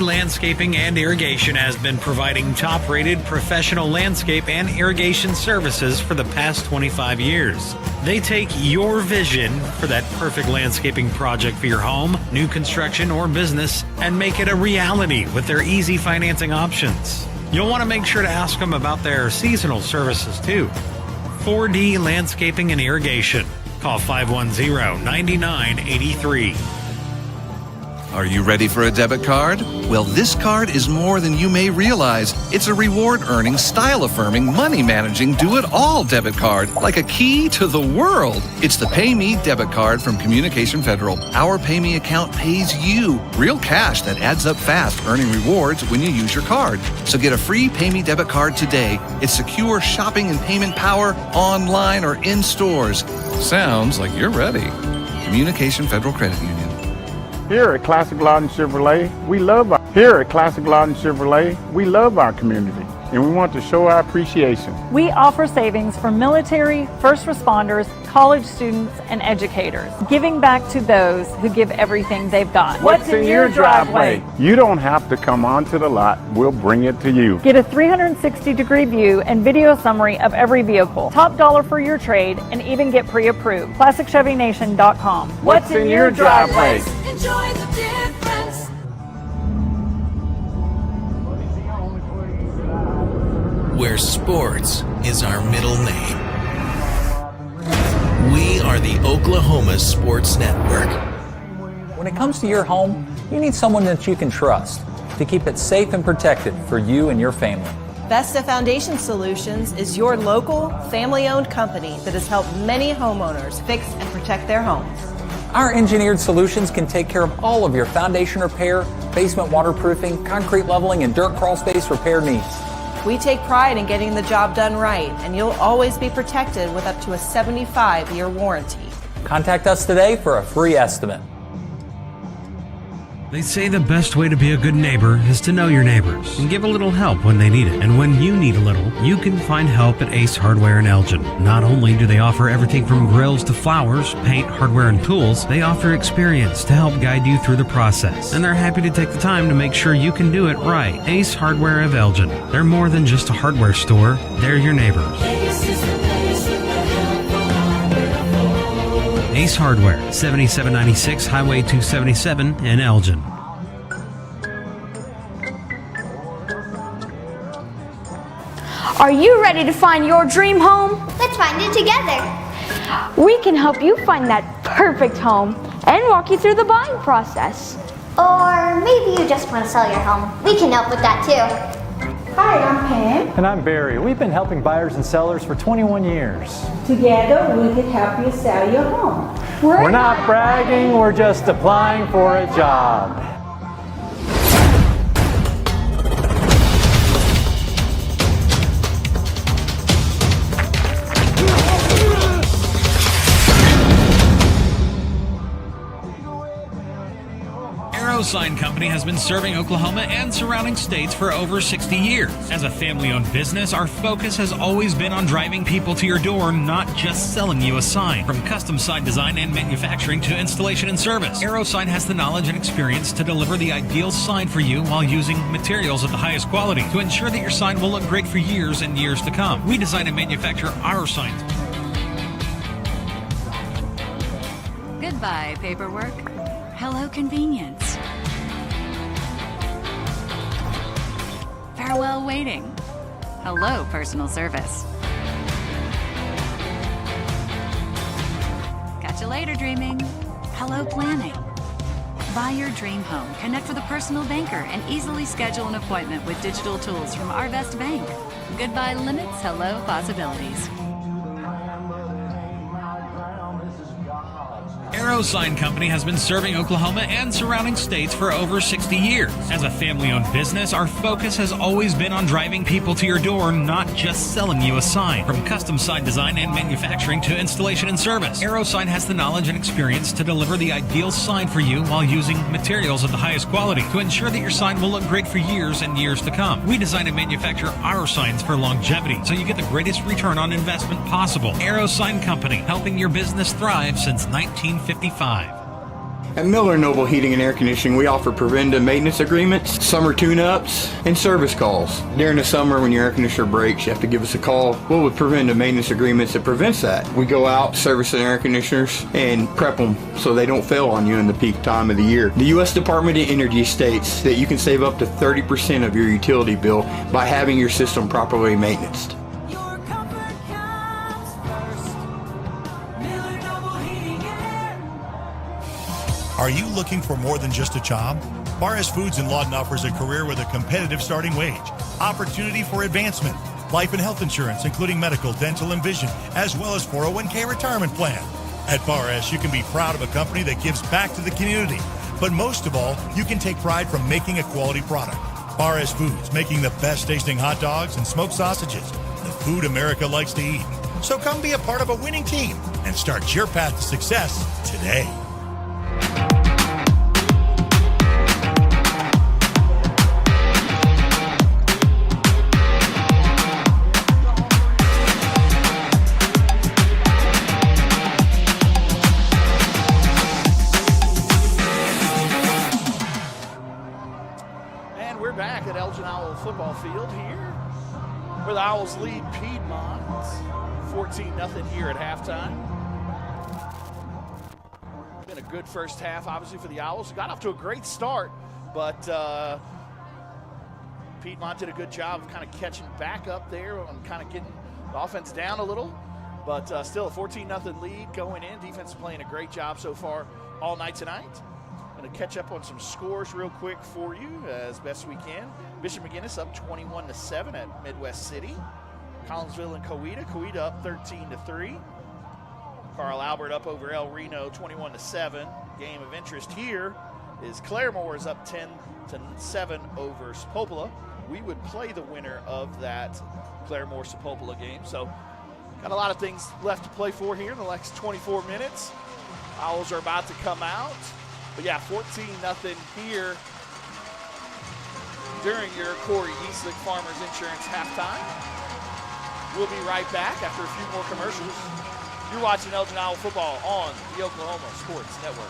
Landscaping and Irrigation has been providing top-rated professional landscape and irrigation services for the past 25 years. They take your vision for that perfect landscaping project for your home, new construction, or business and make it a reality with their easy financing options. You'll want to make sure to ask them about their seasonal services too. 4D Landscaping and Irrigation. Call 510-9983. Are you ready for a debit card? Well, this card is more than you may realize. It's a reward-earning, style-affirming, money-managing, do-it-all debit card, like a key to the world. It's the Pay Me debit card from Communication Federal. Our Pay Me account pays you real cash that adds up fast, earning rewards when you use your card. So get a free Pay Me debit card today. It's secure shopping and payment power online or in stores. Sounds like you're ready. Communication Federal Credit Union. Here at Classic Lawton Chevrolet, we love our community, and we want to show our appreciation. We offer savings for military, first responders, college students, and educators, giving back to those who give everything they've got. What's in your driveway? You don't have to come onto the lot. We'll bring it to you. Get a 360-degree view and video summary of every vehicle. Top dollar for your trade, and even get pre-approved. ClassicChevyNation.com. What's in your driveway? Enjoy the difference. Where sports is our middle name. We are the Oklahoma Sports Network. When it comes to your home, you need someone that you can trust to keep it safe and protected for you and your family. Vesta Foundation Solutions is your local, family-owned company that has helped many homeowners fix and protect their homes. Our engineered solutions can take care of all of your foundation repair, basement waterproofing, concrete leveling, and dirt crawl space repair needs. We take pride in getting the job done right, and you'll always be protected with up to a 75-year warranty. Contact us today for a free estimate. They say the best way to be a good neighbor is to know your neighbors and give a little help when they need it. And when you need a little, you can find help at Ace Hardware in Elgin. Not only do they offer everything from grills to flowers, paint, hardware, and tools, they offer experience to help guide you through the process. And they're happy to take the time to make sure you can do it right. Ace Hardware of Elgin. They're more than just a hardware store. They're your neighbors. Ace Hardware, 7796 Highway 277 in Elgin. Are you ready to find your dream home? Let's find it together. We can help you find that perfect home and walk you through the buying process. Or maybe you just want to sell your home. We can help with that too. Hi, I'm Pam. And I'm Barry. We've been helping buyers and sellers for 21 years. Together, we can help you sell your home. We're not bragging, we're just applying for a job. Sign Company has been serving Oklahoma and surrounding states for over 60 years. As a family-owned business, our focus has always been on driving people to your door, not just selling you a sign. From custom sign design and manufacturing to installation and service, Sign has the knowledge and experience to deliver the ideal sign for you while using materials of the highest quality to ensure that your sign will look great for years and years to come. We design and manufacture our signs. Goodbye, paperwork. Hello, convenience. Farewell, waiting. Hello, personal service. Catch you later, dreaming. Hello, planning. Buy your dream home, connect with a personal banker, and easily schedule an appointment with digital tools from Arvest Bank. Goodbye limits, hello possibilities. Sign Company has been serving Oklahoma and surrounding states for over 60 years. As a family-owned business, our focus has always been on driving people to your door, not just selling you a sign. From custom sign design and manufacturing to installation and service, Sign has the knowledge and experience to deliver the ideal sign for you while using materials of the highest quality to ensure that your sign will look great for years and years to come. We design and manufacture our signs for longevity, so you get the greatest return on investment possible. Sign Company, helping your business thrive since 1955. At Miller Noble Heating and Air Conditioning, we offer preventive maintenance agreements, summer tune-ups, and service calls. During the summer when your air conditioner breaks, you have to give us a call. Well, with preventive maintenance agreements, it prevents that. We go out, service the air conditioners, and prep them so they don't fail on you in the peak time of the year. The U.S. Department of Energy states that you can save up to 30% of your utility bill by having your system properly maintained. Are you looking for more than just a job? Barres Foods in Lawton offers a career with a competitive starting wage, opportunity for advancement, life and health insurance, including medical, dental, and vision, as well as 401k retirement plan. At Barres, you can be proud of a company that gives back to the community. But most of all, you can take pride from making a quality product. Barres Foods, making the best tasting hot dogs and smoked sausages, the food America likes to eat. So come be a part of a winning team and start your path to success today. And we're back at Elgin Owl football field here, where the Owls lead Piedmont 14-0 here at halftime. Been a good first half, obviously, for the Owls. Got off to a great start, but Piedmont did a good job of kind of catching back up there and kind of getting the offense down a little. But still a 14-0 lead going in. Defense is playing a great job so far all night tonight. Going to catch up on some scores real quick for you as best we can. Bishop McGuinness up 21-7 at Midwest City. Collinsville and Coweta up 13-3. Carl Albert up over El Reno 21-7. Game of interest here is Claremore is up 10-7 over Sapulpa. We would play the winner of that Claremore-Sapulpa game. So got a lot of things left to play for here in the next 24 minutes. Owls are about to come out. But yeah, 14-0 here during your Corey Eastlick Farmers Insurance halftime. We'll be right back after a few more commercials. You're watching Elgin Owl football on the Oklahoma Sports Network.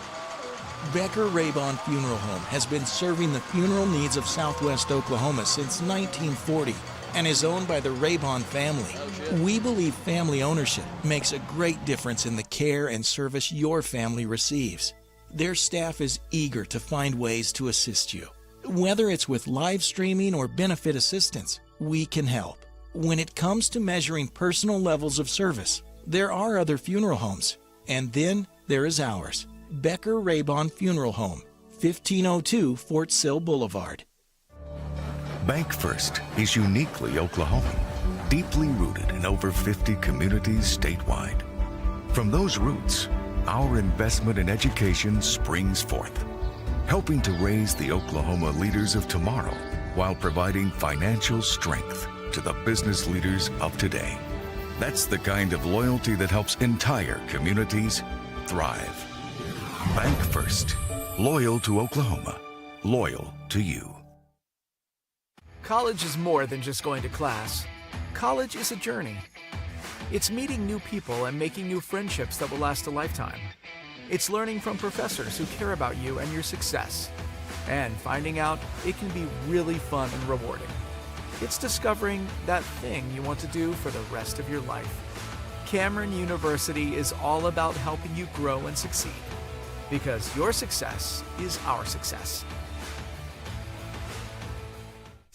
Becker Raybon Funeral Home has been serving the funeral needs of Southwest Oklahoma since 1940 and is owned by the Raybon family. We believe family ownership makes a great difference in the care and service your family receives. Their staff is eager to find ways to assist you. Whether it's with live streaming or benefit assistance, we can help. When it comes to measuring personal levels of service, there are other funeral homes, and then there is ours. Becker Raybon Funeral Home, 1502 Fort Sill Boulevard. Bank First is uniquely Oklahoman, deeply rooted in over 50 communities statewide. From those roots, our investment in education springs forth, helping to raise the Oklahoma leaders of tomorrow while providing financial strength to the business leaders of today. That's the kind of loyalty that helps entire communities thrive. Bank First, loyal to Oklahoma loyal to you. College is more than just going to class. College is a journey. It's meeting new people and making new friendships that will last a lifetime. It's learning from professors who care about you and your success. And finding out it can be really fun and rewarding. It's discovering that thing you want to do for the rest of your life. Cameron University is all about helping you grow and succeed. Because your success is our success.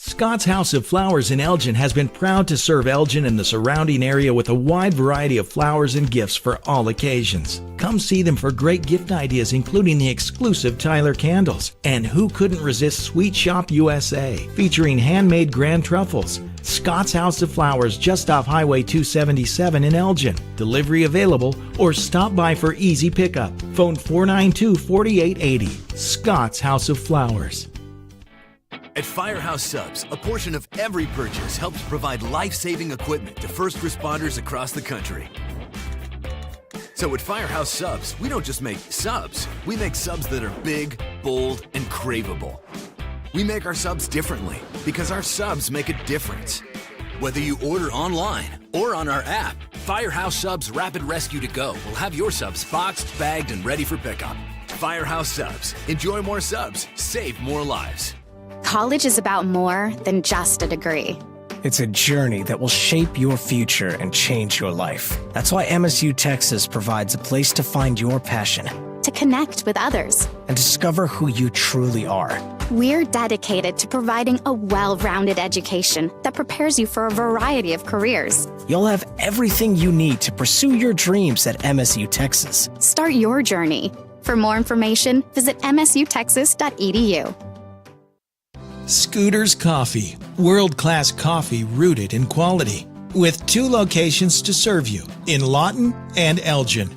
Scott's House of Flowers in Elgin has been proud to serve Elgin and the surrounding area with a wide variety of flowers and gifts for all occasions. Come see them for great gift ideas, including the exclusive Tyler candles. And who couldn't resist Sweet Shop USA, featuring handmade grand truffles. Scott's House of Flowers, just off Highway 277 in Elgin. Delivery available, or stop by for easy pickup. Phone 492-4880. Scott's House of Flowers. At Firehouse Subs, a portion of every purchase helps provide life-saving equipment to first responders across the country. So at Firehouse Subs, we don't just make subs, we make subs that are big, bold, and craveable. We make our subs differently because our subs make a difference. Whether you order online or on our app, Firehouse Subs Rapid Rescue to Go will have your subs boxed, bagged, and ready for pickup. Firehouse Subs. Enjoy more subs, save more lives. College is about more than just a degree. It's a journey that will shape your future and change your life. That's why MSU Texas provides a place to find your passion, to connect with others, and discover who you truly are. We're dedicated to providing a well-rounded education that prepares you for a variety of careers. You'll have everything you need to pursue your dreams at MSU Texas. Start your journey. For more information, visit msutexas.edu. Scooters Coffee, world-class coffee rooted in quality, with 2 locations to serve you in Lawton and Elgin.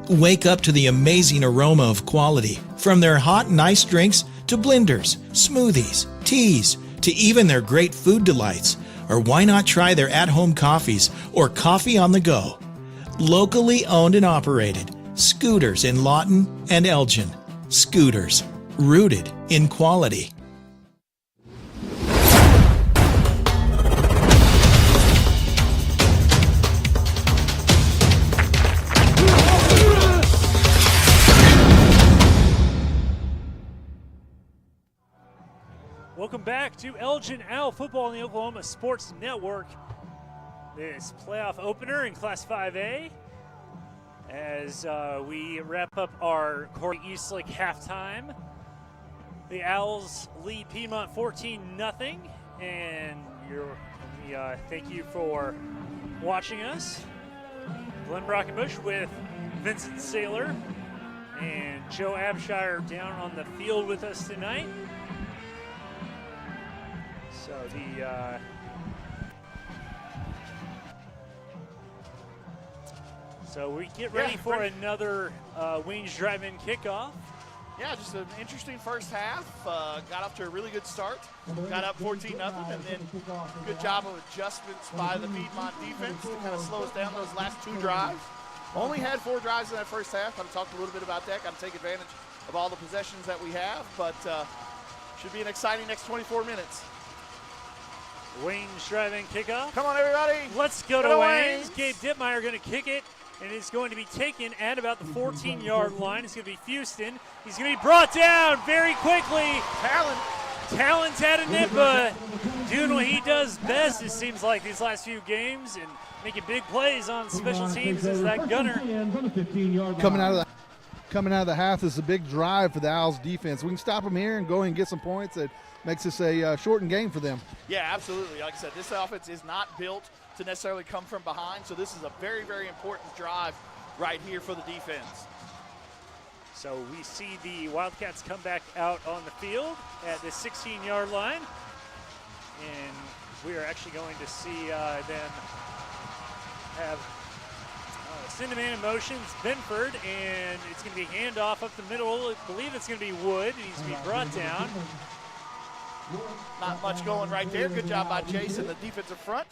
Wake up to the amazing aroma of quality, from their hot and iced drinks to blenders, smoothies, teas, to even their great food delights. Or why not try their at-home coffees or coffee on the go? Locally owned and operated, Scooters in Lawton and Elgin. Scooters, rooted in quality. Welcome back to Elgin Owl Football on the Oklahoma Sports Network. This playoff opener in Class 5A as we wrap up our Corey Eastlick halftime. The Owls lead Piedmont 14-0, and thank you for watching us. Glenn Brockenbush with Vincent Saylor and Joe Abshire down on the field with us tonight. So we get ready for another Wings Drive-In kickoff. Yeah, just an interesting first half. Got off to a really good start. Got up 14-0, and then good job of adjustments by the Piedmont defense to kind of slow us down those last 2 drives. Only had 4 drives in that first half. I've talked a little bit about that. Got to take advantage of all the possessions that we have, but should be an exciting next 24 minutes. Wings Drive-In kickoff. Come on, everybody. Let's go to Wings. Gabe Dittmeyer going to kick it, and it's going to be taken at about the 14-yard line. It's going to be Houston. He's going to be brought down very quickly. Talon's had a nip, doing what he does best, it seems like, these last few games, and making big plays on special teams as that gunner. Coming out of the half, this is a big drive for the Owls defense. We can stop them here and go and get some points. That makes this a shortened game for them. Yeah, absolutely. Like I said, this offense is not built to necessarily come from behind, so this is a very, very important drive right here for the defense. So we see the Wildcats come back out on the field at the 16-yard line, and we are actually going to see them have send a man in motion. It's Benford, and it's going to be handoff up the middle. I believe it's going to be Wood. He's going to be brought down. Not much going right there. Good job by Jason, the defensive front.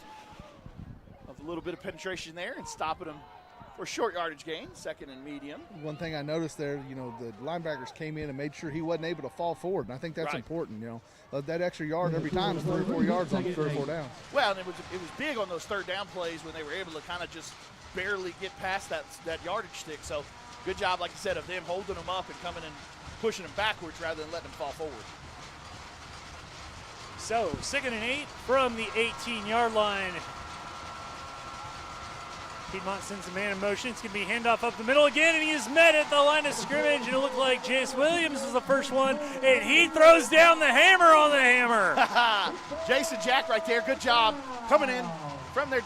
A little bit of penetration there and stopping him for short yardage gain, 2nd and medium. One thing I noticed there, the linebackers came in and made sure he wasn't able to fall forward, and I think that's important. That extra yard every time is 3 or 4 yards on 3 or 4 down. Well, and it was big on those 3rd down plays when they were able to kind of just barely get past that yardage stick. So good job, like you said, of them holding them up and coming and pushing them backwards rather than letting them fall forward. So 2nd and 8 from the 18-yard line. Piedmont sends a man in motion. It's going to be handoff up the middle again, and he is met at the line of scrimmage, and it looked like Jace Williams was the first one, and he throws down the hammer on the hammer. Jason Jack right there, good job coming in from their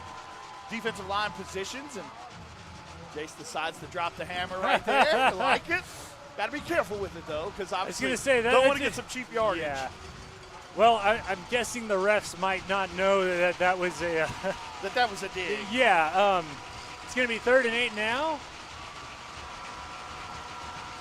defensive line positions, and Jace decides to drop the hammer right there. I like it. Got to be careful with it, though, because obviously don't want to get some cheap yardage. Yeah. Well, I'm guessing the refs might not know that was a that was a dig. Yeah. It's going to be 3rd and 8 now.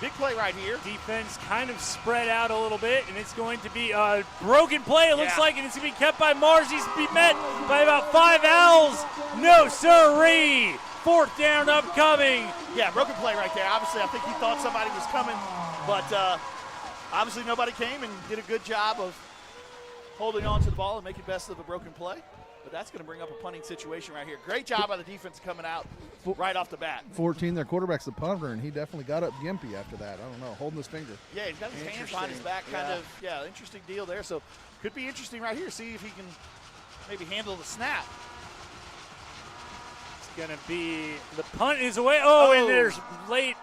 Big play right here. Defense kind of spread out a little bit, and it's going to be a broken play, it looks like, and it's going to be kept by Mars. He's to be met by about 5 Owls. No, sirree. 4th down upcoming. Yeah, broken play right there. Obviously, I think he thought somebody was coming, but obviously nobody came and did a good job of holding on to the ball and making best of a broken play. But that's going to bring up a punting situation right here. Great job by the defense coming out right off the bat. 14, their quarterback's the punter, and he definitely got up gimpy after that. I don't know, holding his finger. Yeah, he's got his hands behind his back, interesting deal there. So could be interesting right here. See if he can maybe handle the snap. It's going to be, the punt is away. Oh, and there's late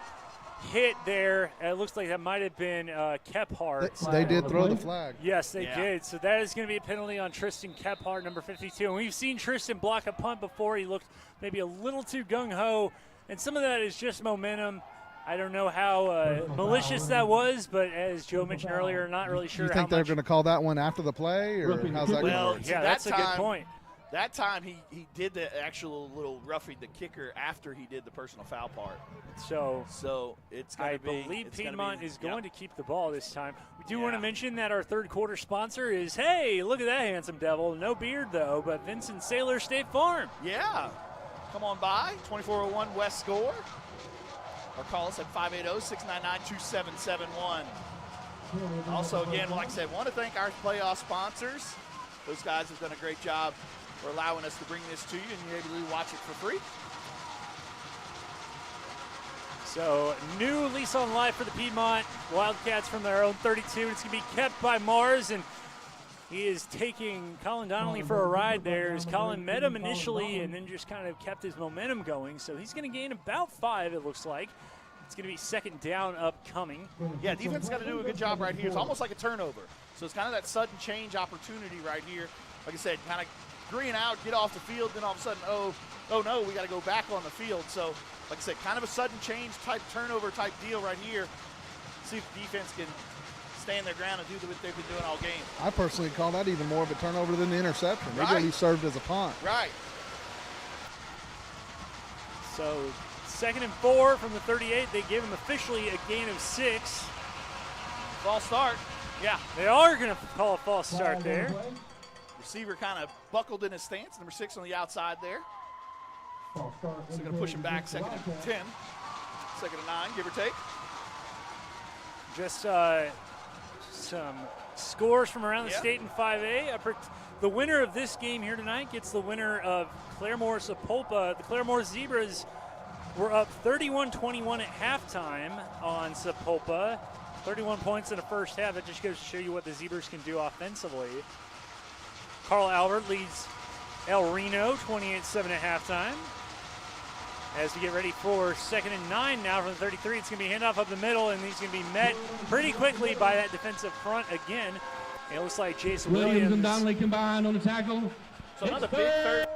hit there. It looks like that might have been Kephart. They did throw the flag. Yes, they did. So that is going to be a penalty on Tristan Kephart, number 52. And we've seen Tristan block a punt before. He looked maybe a little too gung-ho, and some of that is just momentum. I don't know how malicious that was, but as Joe mentioned earlier, not really sure. You think they're going to call that one after the play, or how's that going to work? Yeah, that's a good point. That time he did the actual little roughing the kicker after he did the personal foul part. So it's going to be. I believe Piedmont is going to keep the ball this time. We do want to mention that our 3rd quarter sponsor is, hey, look at that handsome devil. No beard, though, but Vincent Saylor State Farm. Yeah. Come on by, 2401 West Score. Or call us at 580-699-2771. Also, again, like I said, want to thank our playoff sponsors. Those guys have done a great job for allowing us to bring this to you, and you're able to watch it for free. So, new lease on life for the Piedmont Wildcats from their own 32. It's going to be kept by Mars, and he is taking Colin Donnelly for a ride there. As Colin met him initially and then just kind of kept his momentum going. So he's going to gain about 5, it looks like. It's going to be 2nd down upcoming. Yeah, defense got to do a good job right here. It's almost like a turnover. So it's kind of that sudden change opportunity right here. Like I said, kind of green out, get off the field, then all of a sudden, oh no, we got to go back on the field. So, like I said, kind of a sudden change type turnover type deal right here. See if the defense can stand their ground and do what they've been doing all game. I personally call that even more of a turnover than the interception. Maybe Right. he served as a punt. Right. So 2nd and 4 from the 38. They give him officially a gain of 6. False start. Yeah, they are going to call a false start there. Receiver kind of buckled in his stance. Number 6 on the outside there. So going to push him back 2nd and 10. 2nd and 9, give or take. Just some scores from around the state in 5A. The winner of this game here tonight gets the winner of Claremore-Sapulpa. The Claremore Zebras were up 31-21 at halftime on Sapulpa. 31 points in the first half. That just goes to show you what the Zebras can do offensively. Carl Albert leads El Reno 28-7 at halftime. As we get ready for 2nd and 9 now from the 33, it's going to be handoff up the middle, and he's going to be met pretty quickly by that defensive front again. And it looks like Jason Williams and Donnelly combined on the tackle. So another big third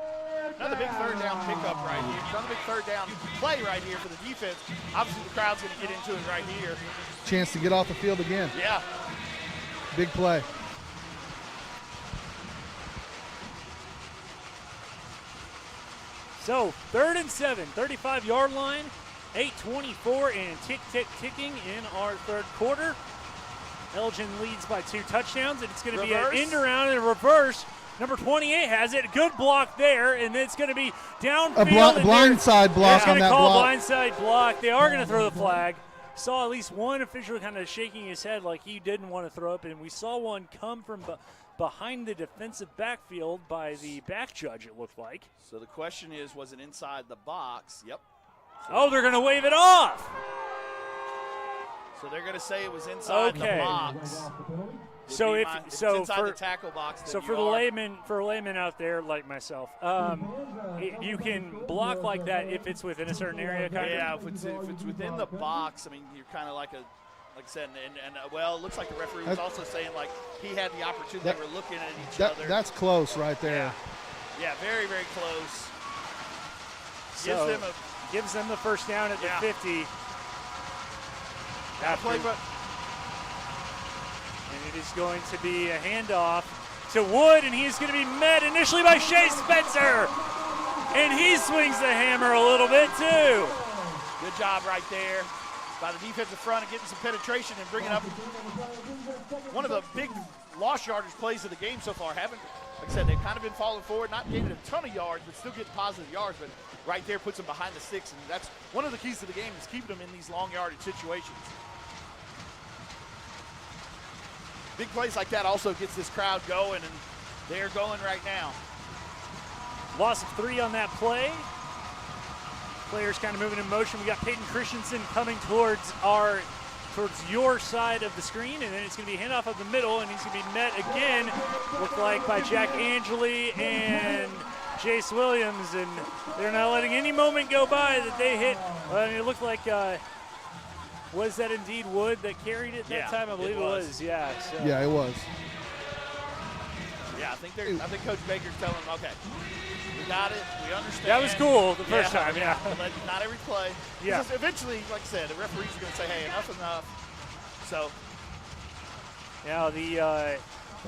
down pickup right here. Another big 3rd down play right here for the defense. Obviously, the crowd's going to get into it right here. Chance to get off the field again. Yeah. Big play. So 3rd and 7, 35-yard line, 8:24 and ticking in our 3rd quarter. Elgin leads by 2 touchdowns, and it's going to be an end around and a reverse Number 28 has it. Good block there, and it's going to be downfield. A blindside block on that block. Call blindside block. They are going to throw the flag. Saw at least one official kind of shaking his head like he didn't want to throw up, and we saw one come from behind the defensive backfield by the back judge, it looked like. So the question is, was it inside the box? Yep. Oh, they're going to wave it off. So they're going to say it was inside the box. So inside the tackle box. So for the layman out there like myself, you can block like that if it's within a certain area. If it's within the box, I mean, you're kind of like I said, and well, it looks like the referee was also saying like he had the opportunity. They were looking at each other. That's close right there. Yeah, very, very close. Gives them the first down at the 50. And it is going to be a handoff to Wood, and he's going to be met initially by Shea Spencer. And he swings the hammer a little bit, too. Good job right there by the defensive front of getting some penetration and bringing up one of the big lost yardage plays of the game so far. Like I said, they've kind of been falling forward, not gaining a ton of yards, but still getting positive yards. But right there puts them behind the sticks, and that's one of the keys to the game is keeping them in these long yardage situations. Big plays like that also gets this crowd going, and they're going right now. Loss of 3 on that play. Players kind of moving in motion. We got Peyton Christensen coming towards your side of the screen, and then it's going to be a handoff of the middle, and he's going to be met again, looked like by Jack Angeli and Jace Williams, and they're not letting any moment go by that they hit. I mean, it looked like was that indeed Wood that carried it that time? I believe it was. Yeah. So. Yeah, it was. Yeah, I think Coach Baker's telling them, okay, we got it, we understand. That was cool the first time, yeah. But not every play. Yeah. Because eventually, like I said, the referees are going to say, hey, enough's enough. So. Now the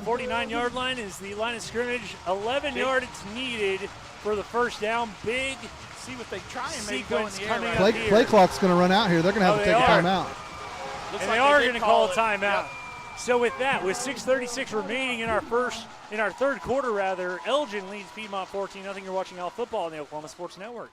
49-yard line is the line of scrimmage. 11 yards needed for the first down. Big. See what they try and make go in the air. Play clock's going to run out here. They're going to have to take a timeout. And they are going to call a timeout. Yep. So with that, with 6:36 remaining in our third quarter, Elgin leads Piedmont 14-0. You're watching All Football on the Oklahoma Sports Network.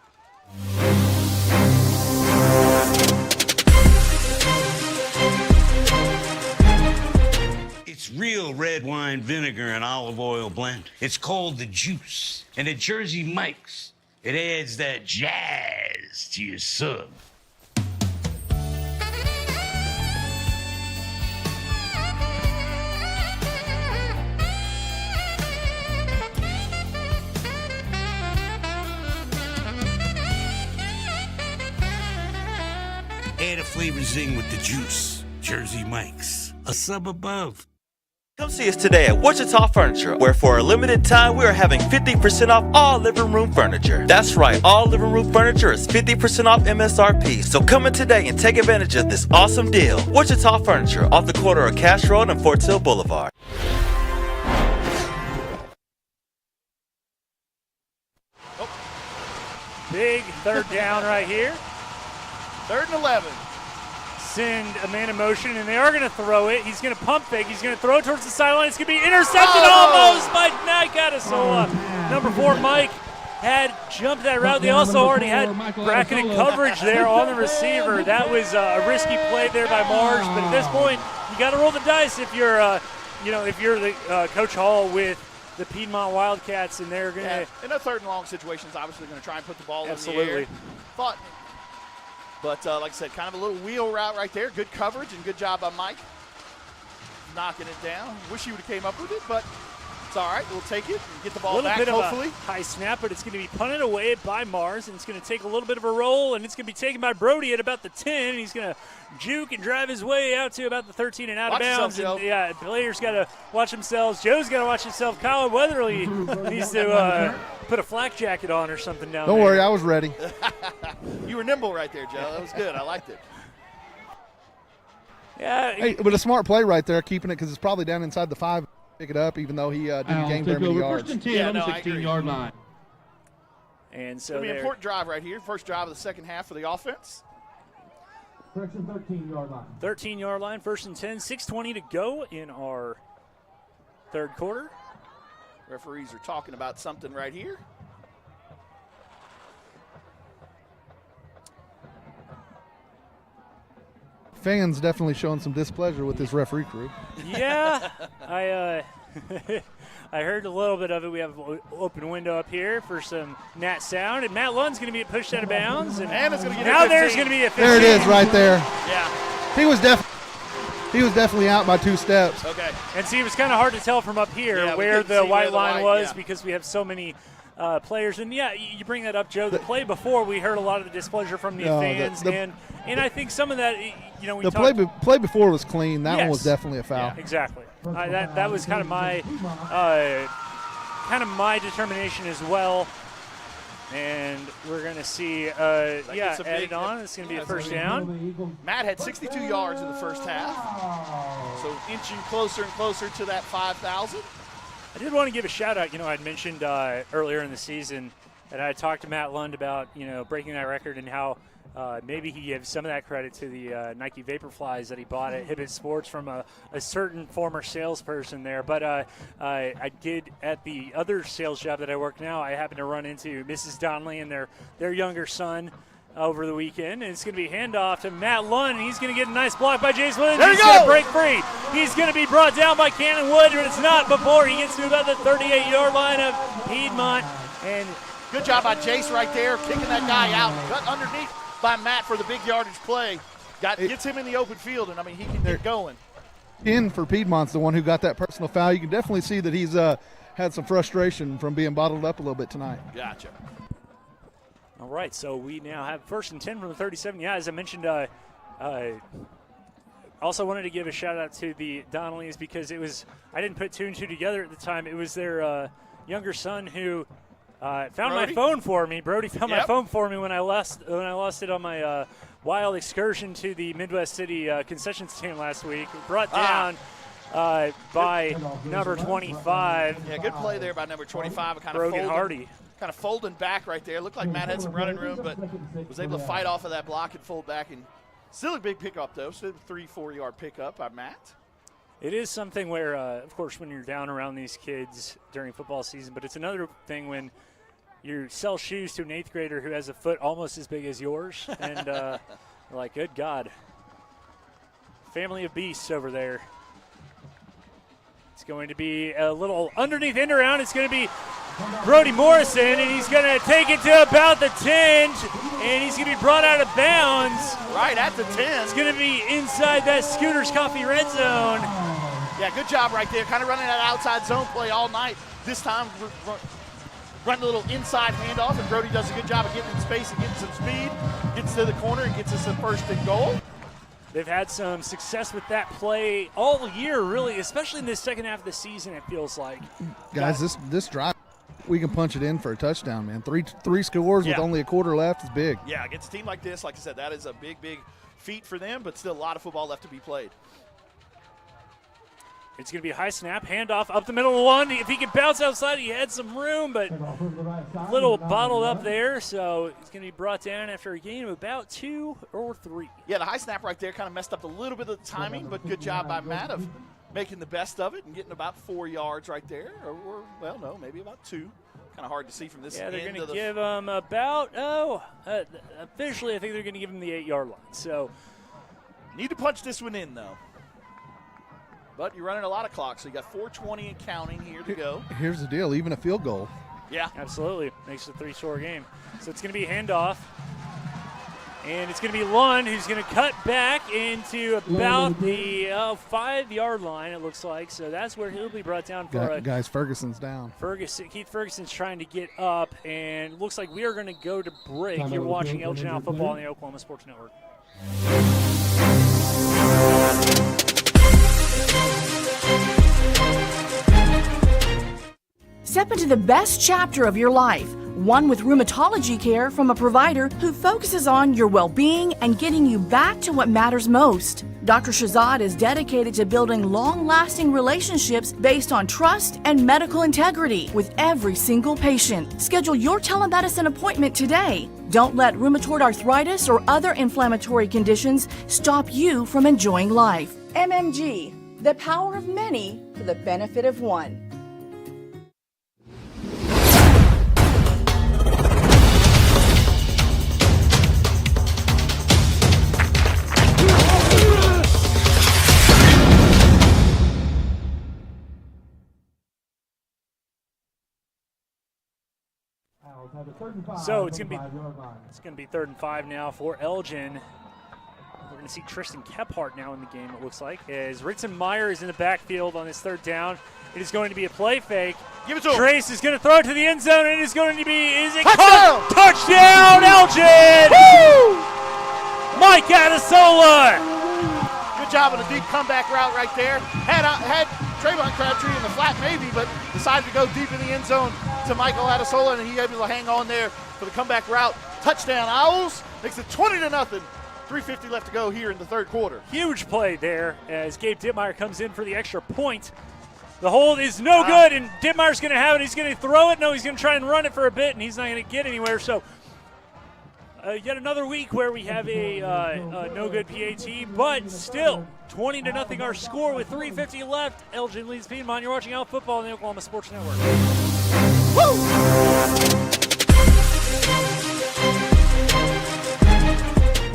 It's real red wine vinegar and olive oil blend. It's called the Juice. And at Jersey Mike's, it adds that jazz to your sub. Add a flavor zing with the Juice. Jersey Mike's, a sub above. Come see us today at Wichita Furniture, where for a limited time we are having 50% off all living room furniture. That's right, all living room furniture is 50% off MSRP. So come in today and take advantage of this awesome deal. Wichita Furniture, off the corner of Cash Road and Fort Sill Boulevard. Big third down right here. 3rd and 11. Send a man in motion, and they are going to throw it. He's going to pump fake. He's going to throw it towards the sideline. It's going to be intercepted almost by Mike Adesola. Number 4, Mike, had jumped that route. They also already had bracketed coverage there on the receiver. That was a risky play there by Mars. But at this point, you got to roll the dice if you're, if you're the Coach Hall with the Piedmont Wildcats, and they're going to. In a 3rd and long situations, obviously going to try and put the ball in the air. But like I said, kind of a little wheel route right there. Good coverage and good job by Mike knocking it down. Wish he would have came up with it, but it's all right. We'll take it and get the ball back, hopefully. A little bit of a high snap, but it's going to be punted away by Mars, and it's going to take a little bit of a roll, and it's going to be taken by Brody at about the 10, and he's going to juke and drive his way out to about the 13 and out of bounds. Yourself, and, yeah, players got to watch themselves. Joe's got to watch himself. Kyle Weatherly needs to put a flak jacket on or something down there. Don't worry, I was ready. You were nimble right there, Joe. That was good. I liked it. Yeah. Hey, but a smart play right there, keeping it because it's probably down inside the 5. Pick it up, even though he didn't gain very many yards. 10 on the 16-yard line. And so it's going to be an important drive right here. First drive of the second half for the offense. 13-yard line. 13-yard line, 1st and 10, 6:20 to go in our third quarter. Referees are talking about something right here. Fans definitely showing some displeasure with this referee crew. Yeah, I heard a little bit of it. We have an open window up here for some Nat sound, and Matt Lund's going to be pushed out of bounds, and it's going to get now there's going to be a 15. There it is, right there. Yeah, he was definitely out by 2 steps. Okay. And see, it was kind of hard to tell from up here where the white line was because we have so many players. And yeah, you bring that up, Joe. The play before, we heard a lot of the displeasure from the fans, and I think some of that, we the play before was clean. That one was definitely a foul. Yeah, exactly. That was kind of my determination as well. And we're going to see, added on. It's going to be a first down. Matt had 62 yards in the first half, so inching closer and closer to that 5,000. I did want to give a shout-out. I'd mentioned earlier in the season that I had talked to Matt Lund about, breaking that record and how maybe he gives some of that credit to the Nike Vaporflies that he bought at Hibbett Sports from a certain former salesperson there. But I did, at the other sales job that I work now, I happened to run into Mrs. Donnelly and their younger son over the weekend. And it's going to be handoff to Matt Lund, and he's going to get a nice block by Jace Williams. He's going to break free. He's going to be brought down by Cannon Wood, but it's not before he gets to about the 38-yard line of Piedmont. And good job by Jace right there, kicking that guy out. Cut underneath by Matt for the big yardage play. Gets him in the open field, and he can get going. For Piedmont's the one who got that personal foul. You can definitely see that he's had some frustration from being bottled up a little bit tonight. Gotcha. All right, so we now have 1st and 10 from the 37. Yeah, as I mentioned, also wanted to give a shout-out to the Donnellys because I didn't put 2 and 2 together at the time. It was their younger son who found my phone for me. Brody found my phone for me when I lost it on my wild excursion to the Midwest City concession stand last week. Brought down by number 25. Yeah, good play there by number 25. Brogan Hardy. Kind of folding back right there. Looked like Matt had some running room, but was able to fight off of that block and fold back. And still a big pickup, though. Still a 3-4 yard pickup by Matt. It is something where, of course, when you're down around these kids during football season, but it's another thing when you sell shoes to an 8th grader who has a foot almost as big as yours. And you're like, good God. Family of beasts over there. It's going to be a little underneath end around. It's going to be Brody Morrison, and he's going to take it to about the 10, and he's going to be brought out of bounds. Right at the 10. It's going to be inside that Scooters Coffee red zone. Yeah, good job right there. Kind of running that outside zone play all night. This time, running a little inside handoff, and Brody does a good job of getting in space and getting some speed. Gets to the corner and gets us a 1st and goal. They've had some success with that play all year, really, especially in this second half of the season, it feels like. Guys, this drive, we can punch it in for a touchdown, man. Three scores with only a quarter left is big. Yeah, against a team like this, like I said, that is a big, big feat for them, but still a lot of football left to be played. It's going to be a high snap, handoff up the middle of one. If he can bounce outside, he had some room, but a little bottled up there. So he's going to be brought down after a gain of about 2 or 3. Yeah, the high snap right there kind of messed up a little bit of the timing, but good job by Matt of making the best of it and getting about 4 yards right there. Or well, no, maybe about 2. Kind of hard to see from this end. Yeah, they're going to give him about, officially I think they're going to give him the 8-yard line. So need to punch this one in, though. But you're running a lot of clock, so you got 4:20 and counting here to go. Here's the deal, even a field goal. Yeah. Absolutely. Makes it a 3-score game. So it's going to be a handoff. And it's going to be Lund who's going to cut back into about the 5-yard line, it looks like. So that's where he'll be brought down for Guys, Ferguson's down. Keith Ferguson's trying to get up, and it looks like we are going to go to break. You're watching Elgin Now Football on the Oklahoma Sports Network. Step into the best chapter of your life, one with rheumatology care from a provider who focuses on your well-being and getting you back to what matters most. Dr. Shahzad is dedicated to building long-lasting relationships based on trust and medical integrity with every single patient. Schedule your telemedicine appointment today. Don't let rheumatoid arthritis or other inflammatory conditions stop you from enjoying life. MMG, the power of many for the benefit of one. So it's going to be 3rd and 5 now for Elgin. We're going to see Tristan Kephart now in the game, it looks like, as Ritson Meyer is in the backfield on his 3rd down. It is going to be a play fake. Give it to him. Trace is going to throw it to the end zone, and it is going to be touchdown! Touchdown, Elgin! Woo! Mike Adesola! Good job on a deep comeback route right there. Had Trayvon Crabtree in the flat maybe, but decided to go deep in the end zone to Michael Adesola, and he able to hang on there for the comeback route. Touchdown, Owls. Makes it 20-0. 3:50 left to go here in the 3rd quarter. Huge play there as Gabe Dittmeyer comes in for the extra point. The hold is no good, and Dittmeyer's going to have it. He's going to throw it. No, he's going to try and run it for a bit, and he's not going to get anywhere. So yet another week where we have a no-good PAT, but still 20-0 our score with 3:50 left. Elgin leads Piedmont. You're watching Out Football on the Oklahoma Sports Network. Woo!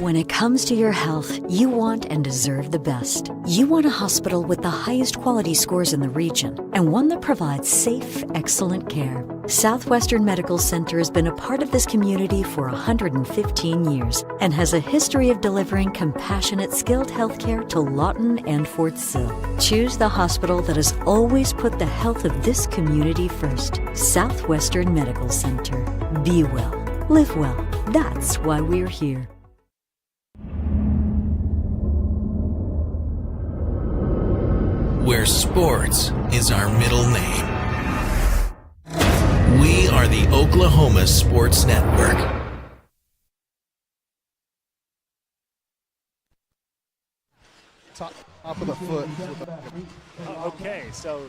When it comes to your health, you want and deserve the best. You want a hospital with the highest quality scores in the region and one that provides safe, excellent care. Southwestern Medical Center has been a part of this community for 115 years and has a history of delivering compassionate, skilled health care to Lawton and Fort Sill. Choose the hospital that has always put the health of this community first. Southwestern Medical Center. Be well. Live well. That's why we're here. Where sports is our middle name. We are the Oklahoma Sports Network. Top of the foot. Okay, so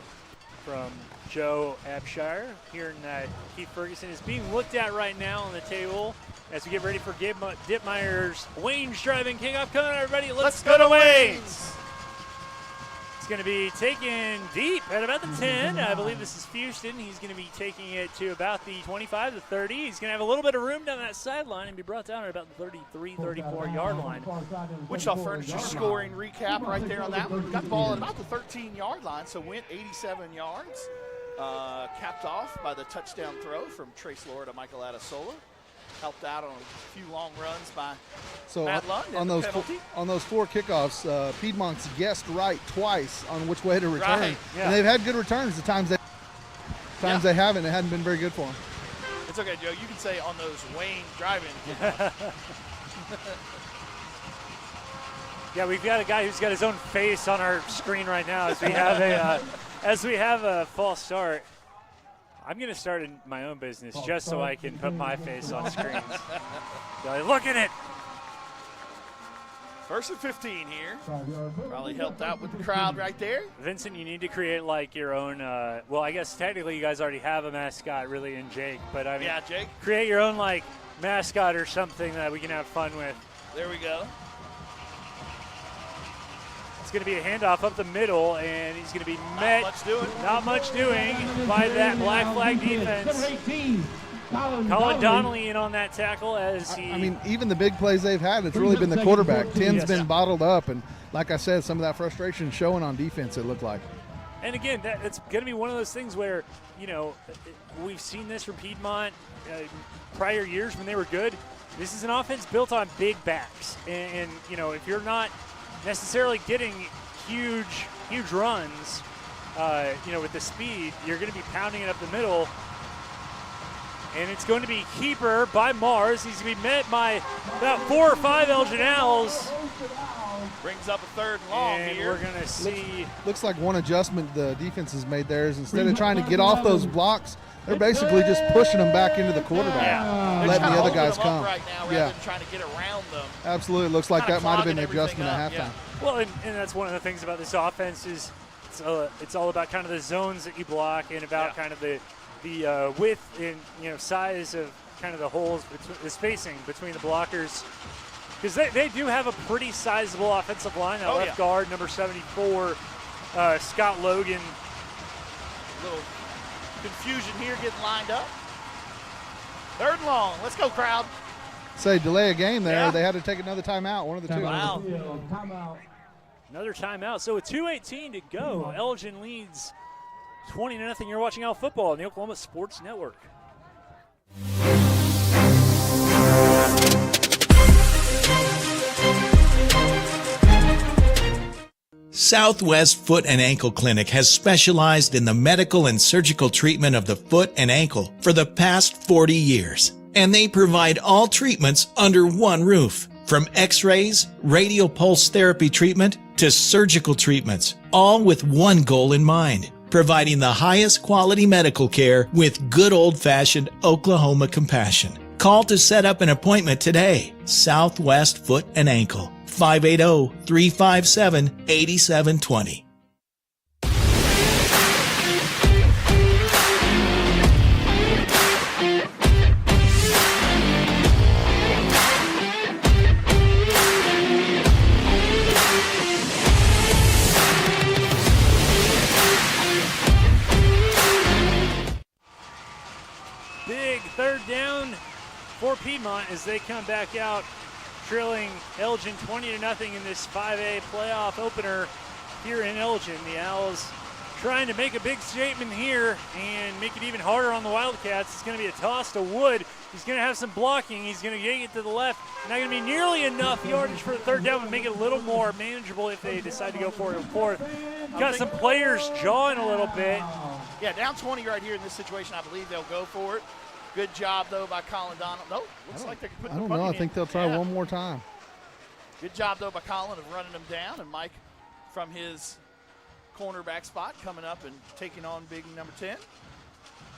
from Joe Abshire, hearing that Keith Ferguson is being looked at right now on the table as we get ready for Gabe Dittmeyer's Wayne's driving kickoff. Come on, everybody, let's go to Wayne's. It's going to be taken deep at about the 10. I believe this is Houston. He's going to be taking it to about the 25 to 30. He's going to have a little bit of room down that sideline and be brought down at about the 33, 34-yard line. Wichita Furniture scoring recap right there on that one. Got the ball at about the 13-yard line, so went 87 yards. Capped off by the touchdown throw from Trace Lord to Michael Adesola. Helped out on a few long runs by Matt Lund. On those 4 kickoffs, Piedmont's guessed right twice on which way to return. Right, yeah. And they've had good returns. The times they haven't, it hadn't been very good for them. It's okay, Joe. You can say on those Wayne driving Yeah, we've got a guy who's got his own face on our screen right now as we have a false start. I'm going to start in my own business just so I can put my face on screens. Look at it. 1st and 15 here. Probably helped out with the crowd right there. Vincent, you need to create like your own, well, I guess technically you guys already have a mascot really in Jake. But I mean, yeah, Jake. Create your own like mascot or something that we can have fun with. There we go. Going to be a handoff up the middle, and he's going to be met. Not much doing by that black flag defense. Colin Donnelly in on that tackle as he. I mean, even the big plays they've had, it's really been the quarterback. Tim's been bottled up, and like I said, some of that frustration showing on defense, it looked like. And again, it's going to be one of those things where, you know, we've seen this from Piedmont prior years when they were good. This is an offense built on big backs, and you know, if you're not necessarily getting huge runs, you know, with the speed, you're going to be pounding it up the middle. And it's going to be keeper by Mars. He's going to be met by about 4 or 5 Elgin Owls. Brings up a 3rd and long and here. We're going to see. Looks like one adjustment the defense has made there is instead of trying to get off those blocks, they're basically just pushing them back into the quarterback, letting the other guys come. Right now, rather than trying to get around them. Absolutely. Looks like that might have been the adjustment at halftime. Yeah. Well, and that's one of the things about this offense is it's all about kind of the zones that you block and about kind of the width and, you know, size of kind of the holes, the spacing between the blockers. Because they do have a pretty sizable offensive line. That left guard, number 74, Scott Logan. A little confusion here getting lined up. 3rd and long. Let's go, crowd. Say, delay a game there. They had to take another timeout, one of the two. Wow. Another timeout. So with 2:18 to go, Elgin leads 20-0. You're watching Out Football on the Oklahoma Sports Network. Southwest Foot and Ankle Clinic has specialized in the medical and surgical treatment of the foot and ankle for the past 40 years. And they provide all treatments under one roof. From x-rays, radial pulse therapy treatment, to surgical treatments, all with one goal in mind, providing the highest quality medical care with good old-fashioned Oklahoma compassion. Call to set up an appointment today. Southwest Foot and Ankle, 580-357-8720. Big third down for Piedmont as they come back out, trailing Elgin 20-0 in this 5A playoff opener here in Elgin. The Owls trying to make a big statement here and make it even harder on the Wildcats. It's going to be a toss to Wood. He's going to have some blocking. He's going to get it to the left. Not going to be nearly enough yardage for the third down, but make it a little more manageable if they decide to go for it in fourth. Got some players jawing a little bit. Yeah, down 20 right here in this situation. I believe they'll go for it. Good job, though, by Colin Donald. No, looks like they can put the I don't know. I think they'll try one more time. Good job, though, by Colin of running them down. And Mike from his cornerback spot coming up and taking on big number 10.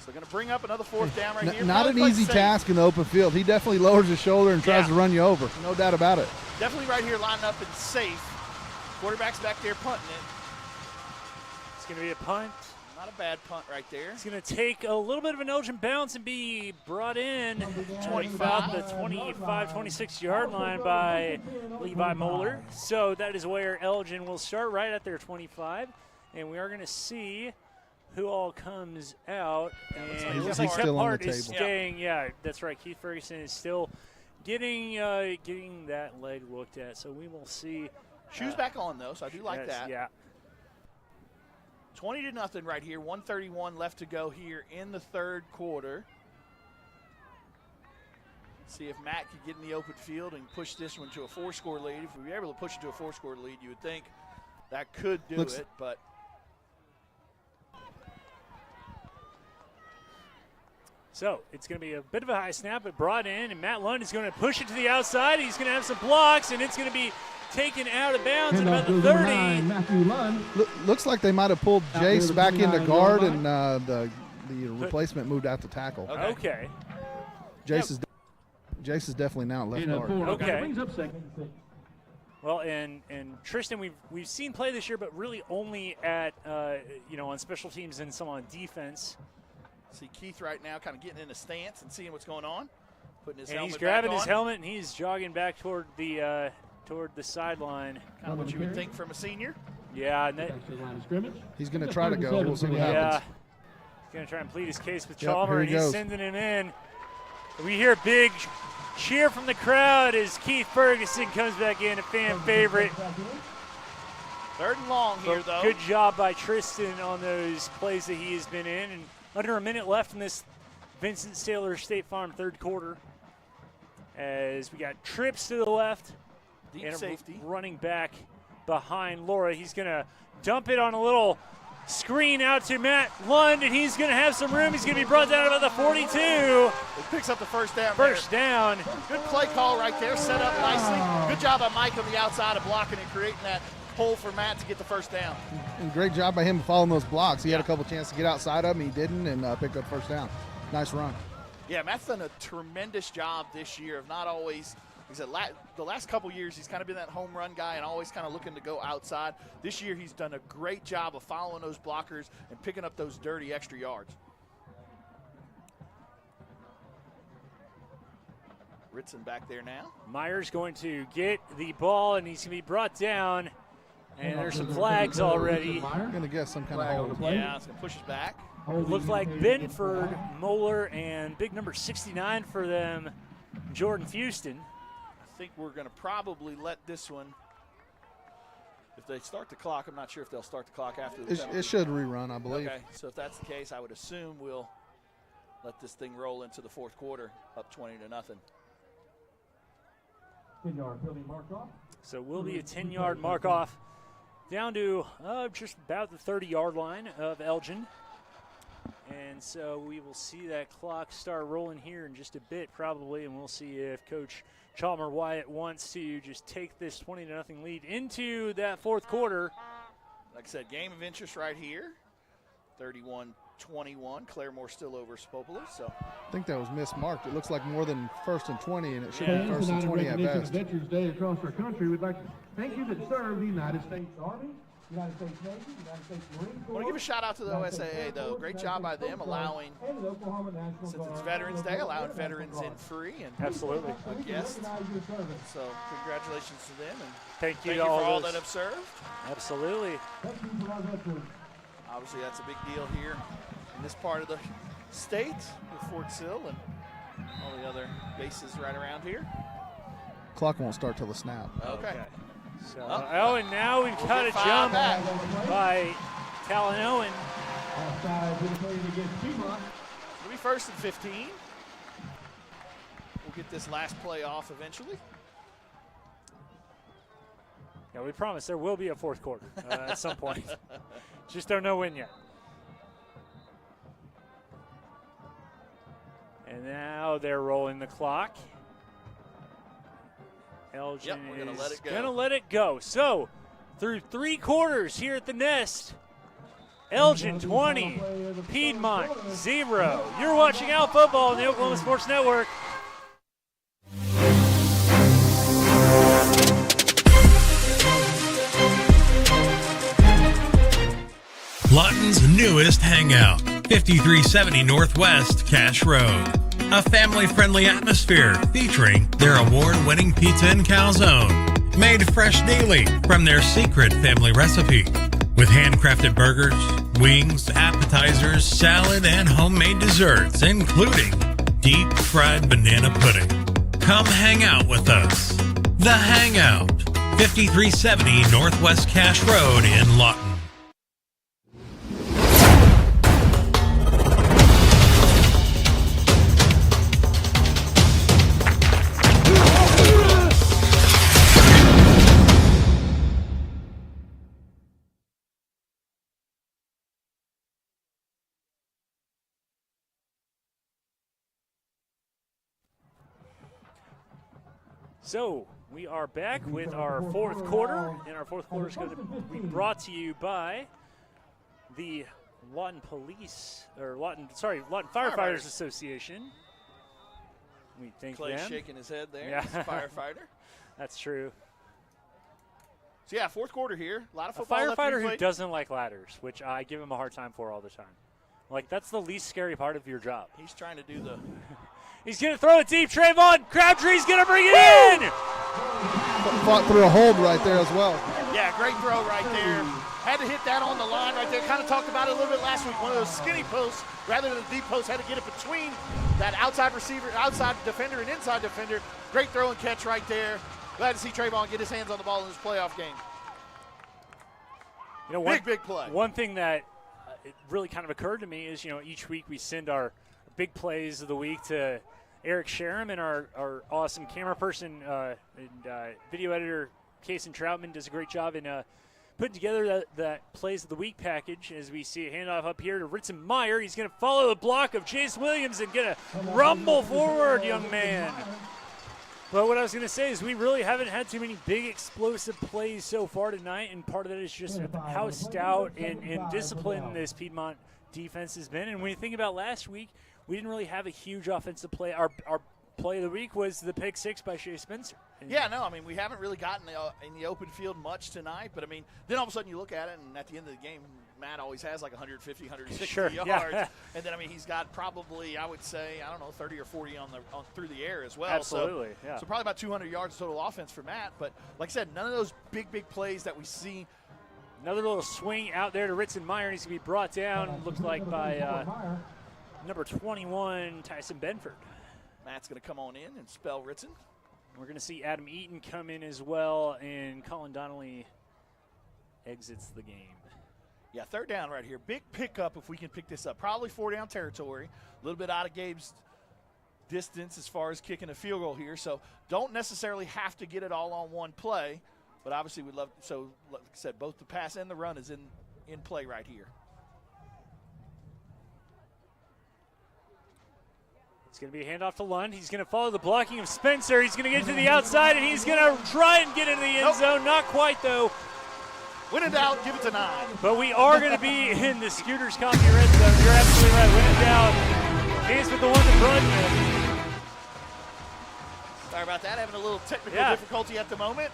So going to bring up another fourth down right here. Not an easy task in the open field. He definitely lowers his shoulder and tries to run you over. No doubt about it. Definitely right here lining up and safe. Quarterback's back there punting it. It's going to be a punt. Not a bad punt right there. It's going to take a little bit of an Elgin bounce and be brought in at about the 25, 26-yard line by Levi Moeller. So that is where Elgin will start, right at their 25. And we are going to see who all comes out. And looks like still on the table. Is staying. Yeah, that's right. Keith Ferguson is still getting that leg looked at. So we will see. Shoes back on, though, so I do like that. Yeah. 20-0 right here. 1:31 left to go here in the third quarter. See if Matt could get in the open field and push this one to a 4-score lead. If we were able to push it to a 4-score lead, you would think that could do it, but. So it's going to be a bit of a high snap, but brought in, and Matt Lund is going to push it to the outside. He's going to have some blocks, and it's going to be taken out of bounds at about the 30. Looks like they might have pulled Jace back into guard, and the replacement moved out to tackle. Okay. Jace is definitely now at left guard. Okay. Well, and Tristan, we've seen play this year, but really only at on special teams and some on defense. See Keith right now kind of getting in a stance and seeing what's going on. Putting his and helmet he's grabbing back his on. helmet, and he's jogging back toward the sideline. Kind of what you would think from a senior. Yeah. He's going to try to go. We'll see what happens. Yeah. He's going to try and plead his case with Chalmer, here and he he's goes. sending him in. We hear a big cheer from the crowd as Keith Ferguson comes back in, a fan favorite. Third and long here, though. Good job by Tristan on those plays that he has been in. And under a minute left in this Vincent Saylor State Farm third quarter, as we got trips to the left. Deep and safety. Running back behind Laura. He's going to dump it on a little screen out to Matt Lund, and he's going to have some room. He's going to be brought down about the 42. It picks up the first down. First down. Good play call right there, set up nicely. Good job by Mike on the outside of blocking and creating that hole for Matt to get the first down. And great job by him following those blocks. He had a couple chances to get outside of him. He didn't, and picked up first down. Nice run. Yeah, Matt's done a tremendous job this year of not always – he said the last couple years he's kind of been that home run guy and always kind of looking to go outside. This year he's done a great job of following those blockers and picking up those dirty extra yards. Ritson back there now. Myers going to get the ball, and he's going to be brought down. And there's some flags already. I'm going to guess some kind of hold. Yeah, it's going to push us back. Looks like Benford, Moeller, and big number 69 for them, Jordan Fuston. I think we're going to probably let this one, if they start the clock, I'm not sure if they'll start the clock after the penalty. It should rerun, I believe. Okay, so if that's the case, I would assume we'll let this thing roll into the fourth quarter, up 20-0. 10-yard penalty mark off. So will be a 10-yard mark off down to just about the 30-yard line of Elgin. And so we will see that clock start rolling here in just a bit probably, and we'll see if Coach Chalmer Wyatt wants to just take this 20-0 lead into that fourth quarter. Like I said, game of interest right here. 31-21. Claremore still over Spopolis. So I think that was mismarked. It looks like more than 1st and 20, and it should And be 1st and tonight, 20 in at recognition best. of Veterans Day across our country, we'd like to thank you that serve the United States Army, United States Navy, United States Marine Corps. I want to give a shout out to the OSAA, though. Great job by them allowing, since it's Veterans Day, allowing veterans in free. And absolutely. A guest. So congratulations to them. And thank you for to all those that have served. Absolutely. Obviously, that's a big deal here in this part of the state with Fort Sill and all the other bases right around here. Clock won't start till the snap. Okay. So, and now we've got a jump by Talon Owen. It'll be 1st and 15. We'll get this last play off eventually. Yeah, we promise there will be a fourth quarter at some point. Just don't know when yet. And now they're rolling the clock. Elgin we're gonna let it go. Gonna let it go. So, through 3 quarters here at the Nest, Elgin 20, Piedmont 0. You're watching Out Football on the Oklahoma Sports Network. Lawton's newest hangout, 5370 Northwest Cash Road. A family-friendly atmosphere featuring their award-winning pizza and calzone, made fresh daily from their secret family recipe. With handcrafted burgers, wings, appetizers, salad, and homemade desserts, including deep-fried banana pudding. Come hang out with us. The Hangout, 5370 Northwest Cash Road in Lawton. So we are back with our fourth quarter, and our fourth quarter is going to be brought to you by the Lawton Firefighters Association. We thank Clay's them. shaking his head there. Yeah. He's a firefighter. That's true. So yeah, fourth quarter here. A lot of A football left to be firefighter who played. doesn't like ladders, which I give him a hard time for all the time. Like, that's the least scary part of your job. He's trying to do the. He's going to throw it deep. Trayvon Crabtree's going to bring it in. Fought through a hold right there as well. Yeah, great throw right there. Had to hit that on the line right there. Kind of talked about it a little bit last week. One of those skinny posts rather than the deep post. Had to get it between that outside receiver, outside defender, and inside defender. Great throw and catch right there. Glad to see Trayvon get his hands on the ball in this playoff game. You know, big play. One thing that it really kind of occurred to me is, each week we send our big plays of the week to Eric Sherem, and our awesome camera person and video editor, Kason Troutman, does a great job in putting together that plays of the week package. As we see a handoff up here to Ritson Meyer. He's going to follow the block of Chase Williams and get a rumble forward, young man. But what I was going to say is we really haven't had too many big explosive plays so far tonight, and part of that is just how stout and disciplined this Piedmont defense has been. And when you think about last week, we didn't really have a huge offensive play. Our play of the week was the pick six by Shea Spencer. Yeah, no, I mean, we haven't really gotten in the open field much tonight. But, I mean, then all of a sudden you look at it, and at the end of the game, Matt always has like 150, 160 sure, yards. Yeah. And then, I mean, he's got probably, I would say, 30 or 40 on through the air as well. Absolutely, so, yeah. So probably about 200 yards total offense for Matt. But, like I said, none of those big plays that we see. Another little swing out there to Ritson Meyer. He's going to be brought down, looks like, by number 21, Tyson Benford. Matt's going to come on in and spell Ritson. We're going to see Adam Eaton come in as well, and Colin Donnelly exits the game. Yeah, third down right here. Big pickup if we can pick this up. Probably 4-down territory. A little bit out of Gabe's distance as far as kicking a field goal here. So don't necessarily have to get it all on one play, but obviously we'd love – so like I said, both the pass and the run is in play right here. It's going to be a handoff to Lund. He's going to follow the blocking of Spencer. He's going to get to the outside, and he's going to try and get into the end zone. Not quite, though. Win it out, give it to 9. But we are going to be in the Scooters Coffee red zone. You're absolutely right. Win it down. Hands with the one to Brudman. Sorry about that. Having a little technical difficulty at the moment.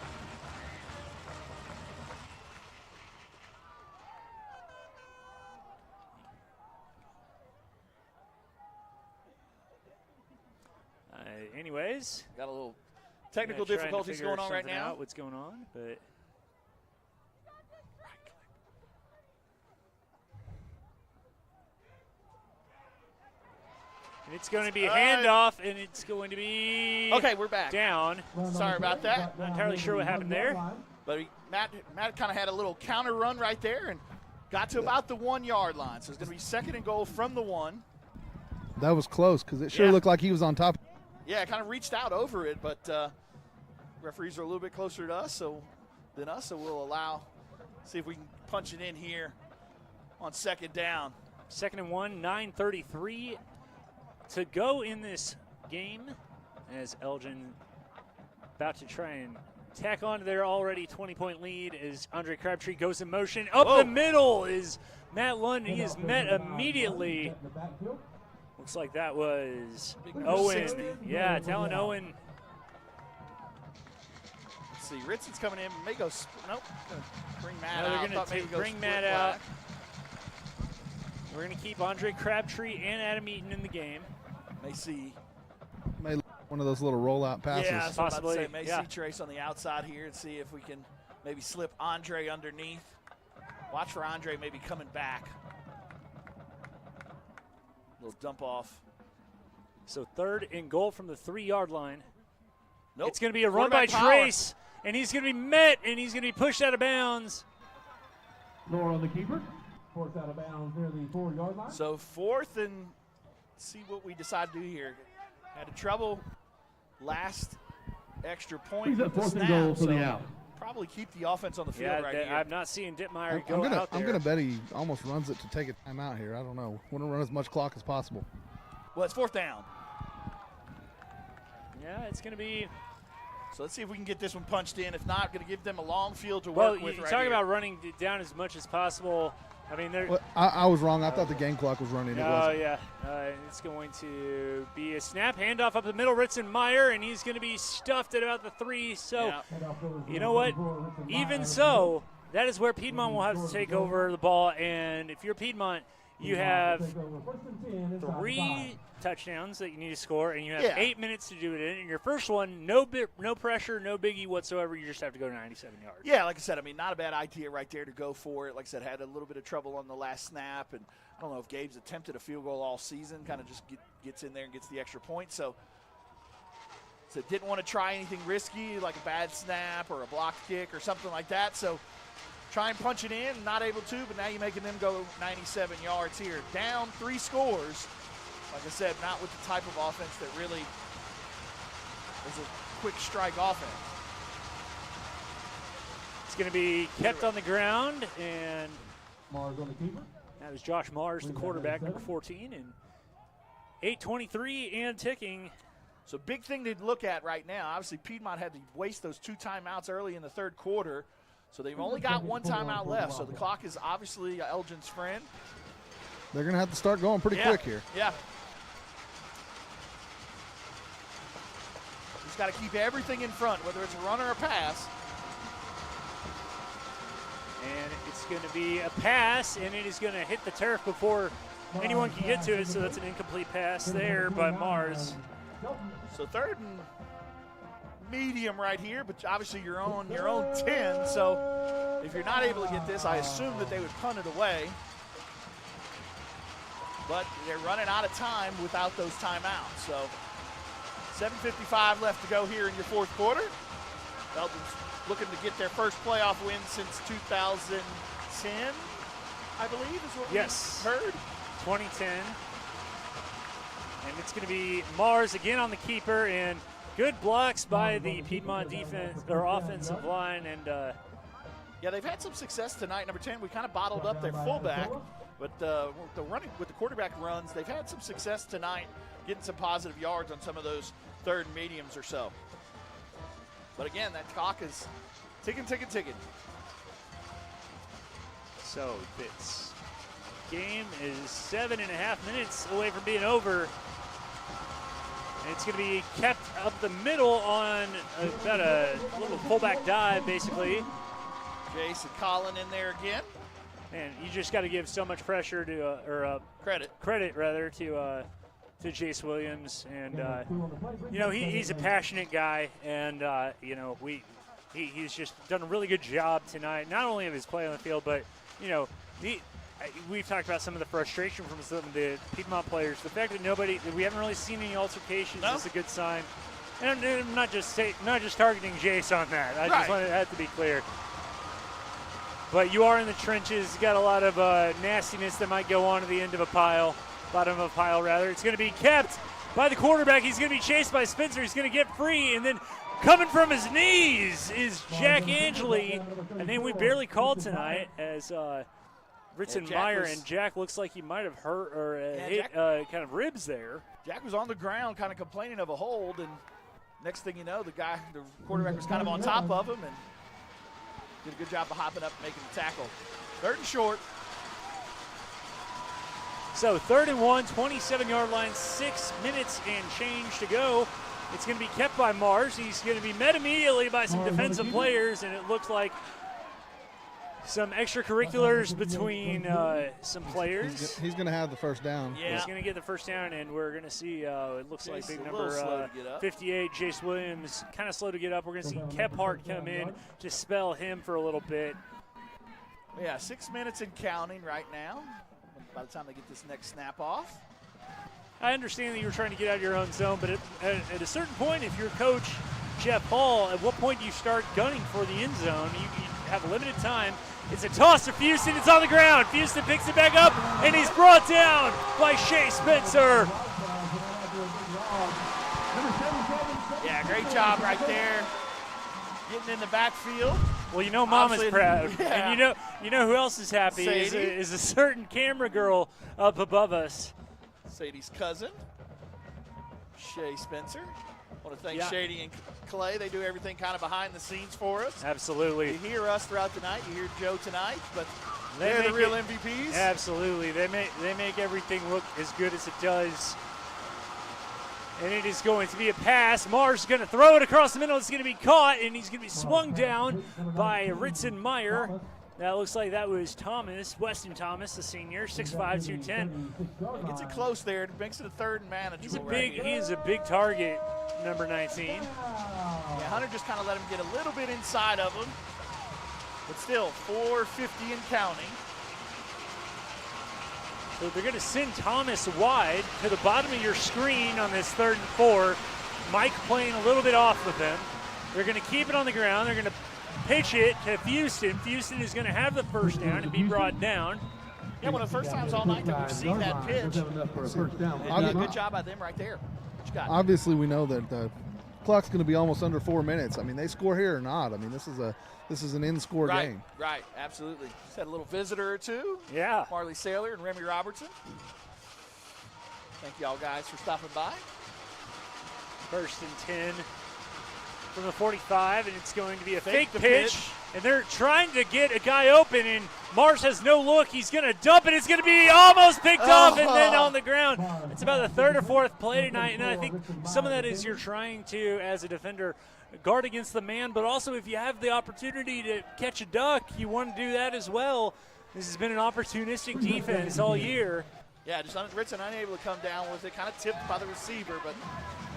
Anyways, got a little technical difficulties going on right now. What's going on? But and it's going to be a handoff, and it's going to be okay. We're back. Down. Sorry about that. Not entirely sure what happened there. But Matt kind of had a little counter run right there and got to about the 1 yard line. So it's going to be 2nd and goal from the 1. That was close because it sure looked like he was on top. Yeah, kind of reached out over it, but referees are a little bit closer to us than us, so we'll see if we can punch it in here on 2nd down. 2nd and 1, 9:33 to go in this game as Elgin about to try and tack on to their already 20-point lead as Andre Crabtree goes in motion. Up the middle is Matt Lund. He is met immediately. Looks like that was Owen. 60. Yeah, Talon Owen. Let's see, Ritson's coming in. May go. Nope. Bring Matt They're out. going to bring Matt out. We're going to keep Andre Crabtree and Adam Eaton in the game. May see. May one of those little rollout passes. Yeah, possibly. May see Trace on the outside here and see if we can maybe slip Andre underneath. Watch for Andre maybe coming back. Little dump off. So 3rd and goal from the 3-yard line. Nope. It's going to be a run by Trace, and he's going to be met, and he's going to be pushed out of bounds. Nor on the keeper. Forced out of bounds near the 4-yard line. So 4th and see what we decide to do here. Had a trouble last extra point. He's at 4th and goal for the out. Probably keep the offense on the field right here. I'm not seeing Dittmeyer I'm out there. I'm going to bet he almost runs it to take a timeout here. I don't know. Want to run as much clock as possible. Well, it's 4th down. Yeah, it's going to be. So let's see if we can get this one punched in. If not, going to give them a long field to well, work with. You're right talking here. about running down as much as possible. I mean, they're. Well, I was wrong. I thought the game clock was running. It wasn't. Yeah. It's going to be a snap handoff up the middle. Ritzenmeyer, and he's going to be stuffed at about the 3. So, you know what? Even so, that is where Piedmont will have to take over the ball. And if you're Piedmont, you have 3 touchdowns that you need to score, and you have 8 minutes to do it in. And your first one, no pressure, no biggie whatsoever. You just have to go 97 yards. Yeah, like I said, I mean, not a bad idea right there to go for it. Like I said, had a little bit of trouble on the last snap, and I don't know if Gabe's attempted a field goal all season, kind of just gets in there and gets the extra point. So didn't want to try anything risky, like a bad snap or a blocked kick or something like that. So try and punch it in, not able to, but now you're making them go 97 yards here. Down 3 scores. Like I said, not with the type of offense that really is a quick strike offense. It's going to be kept on the ground, and Mars on the keeper. That was Josh Mars, the quarterback, number 14, and 8:23 and ticking. So big thing to look at right now. Obviously, Piedmont had to waste those 2 timeouts early in the 3rd quarter, so they've only got 1 timeout left. So the clock is obviously Elgin's friend. They're going to have to start going pretty quick here. Yeah. Just got to keep everything in front, whether it's a run or a pass. And it's going to be a pass, and it is going to hit the turf before anyone can get to it, so that's an incomplete pass there by Mars. So 3rd and medium right here, but obviously you're on your own 10, so if you're not able to get this, I assume that they would punt it away. But they're running out of time without those timeouts. So 7:55 left to go here in your 4th quarter. Elgin's looking to get their first playoff win since 2010. I believe, is what yes. we heard. 2010. And it's going to be Mars again on the keeper, and good blocks by the Piedmont defense or offensive line. And yeah, they've had some success tonight. Number 10, we kind of bottled up their fullback, but with the quarterback runs, they've had some success tonight, getting some positive yards on some of those third and mediums or so. But again, that clock is ticking. So this game is 7.5 minutes away from being over. And it's going to be kept up the middle on about a little fullback dive, basically. Jason Collin in there again. And you just got to give so much pressure to, credit rather, to Jace Williams. And, he's a passionate guy. And, he's just done a really good job tonight, not only of his play on the field, but, we've talked about some of the frustration from some of the Piedmont players. The fact that we haven't really seen any altercations is a good sign. And I'm not just targeting Jace on that. I just wanted that to be clear. But you are in the trenches. You got a lot of nastiness that might go on at the end of a pile, bottom of a pile rather. It's going to be kept by the quarterback. He's going to be chased by Spencer. He's going to get free, and then coming from his knees is Jack Angeli, and then we barely called tonight as Ritson Meyer, and Jack looks like he might have hurt or hit kind of ribs there. Jack was on the ground kind of complaining of a hold, and next thing you know, the quarterback was kind of on top of him and did a good job of hopping up and making the tackle. 3rd and short. So 3rd and 1, 27-yard line, 6 minutes and change to go. It's going to be kept by Mars. He's going to be met immediately by some defensive players, and it looks like some extracurriculars between some players. He's going to have the first down. Yeah. He's going to get the first down, and we're going to see, it looks like big number 58, Jace Williams, kind of slow to get up. We're going to see Kephart come in to spell him for a little bit. Yeah, 6 minutes and counting right now by the time they get this next snap off. I understand that you're trying to get out of your own zone, but at a certain point, if you're Coach Jeff Hall, at what point do you start gunning for the end zone? You have limited time. It's a toss to Houston. It's on the ground. Houston picks it back up, and he's brought down by Shea Spencer. Yeah, great job right there. Getting in the backfield. Well, Mama's proud. Yeah. And you know who else is happy is a certain camera girl up above us. Sadie's cousin, Shea Spencer. I want to thank Shady and Clay. They do everything kind of behind the scenes for us. Absolutely. You hear us throughout the night. You hear Joe tonight, but they're the real MVPs. Absolutely. They make everything look as good as it does. And it is going to be a pass. Mars is going to throw it across the middle. It's going to be caught, and he's going to be swung down by Ritson Meyer. That looks like that was Weston Thomas, the senior, 6'5", 210. Gets it close there. It makes it a 3rd and manageable. He is a big target, number 19. Yeah, Hunter just kind of let him get a little bit inside of him. But still, 450 and counting. So they're going to send Thomas wide to the bottom of your screen on this 3rd and 4. Mike playing a little bit off with them. They're going to keep it on the ground. They're going to pitch it to Houston. Houston is going to have the first down and be brought down. Yeah, one of the first times all night that we've seen that pitch. And good job by them right there. What you got? Obviously, we know that the clock's going to be almost under 4 minutes. I mean, they score here or not. I mean, this is an in-score game. Right, absolutely. Just had a little visitor or two. Yeah. Marley Saylor and Remy Robertson. Thank you all guys for stopping by. 1st and 10 from the 45, and it's going to be a fake pitch. And they're trying to get a guy open, and Mars has no look. He's going to dump it. It's going to be almost picked off and then on the ground. It's about the 3rd or 4th play tonight, and I think some of that is you're trying to, as a defender, guard against the man, but also if you have the opportunity to catch a duck, you want to do that as well. This has been an opportunistic defense all year. Yeah, just Ritson unable to come down with it, kind of tipped by the receiver, but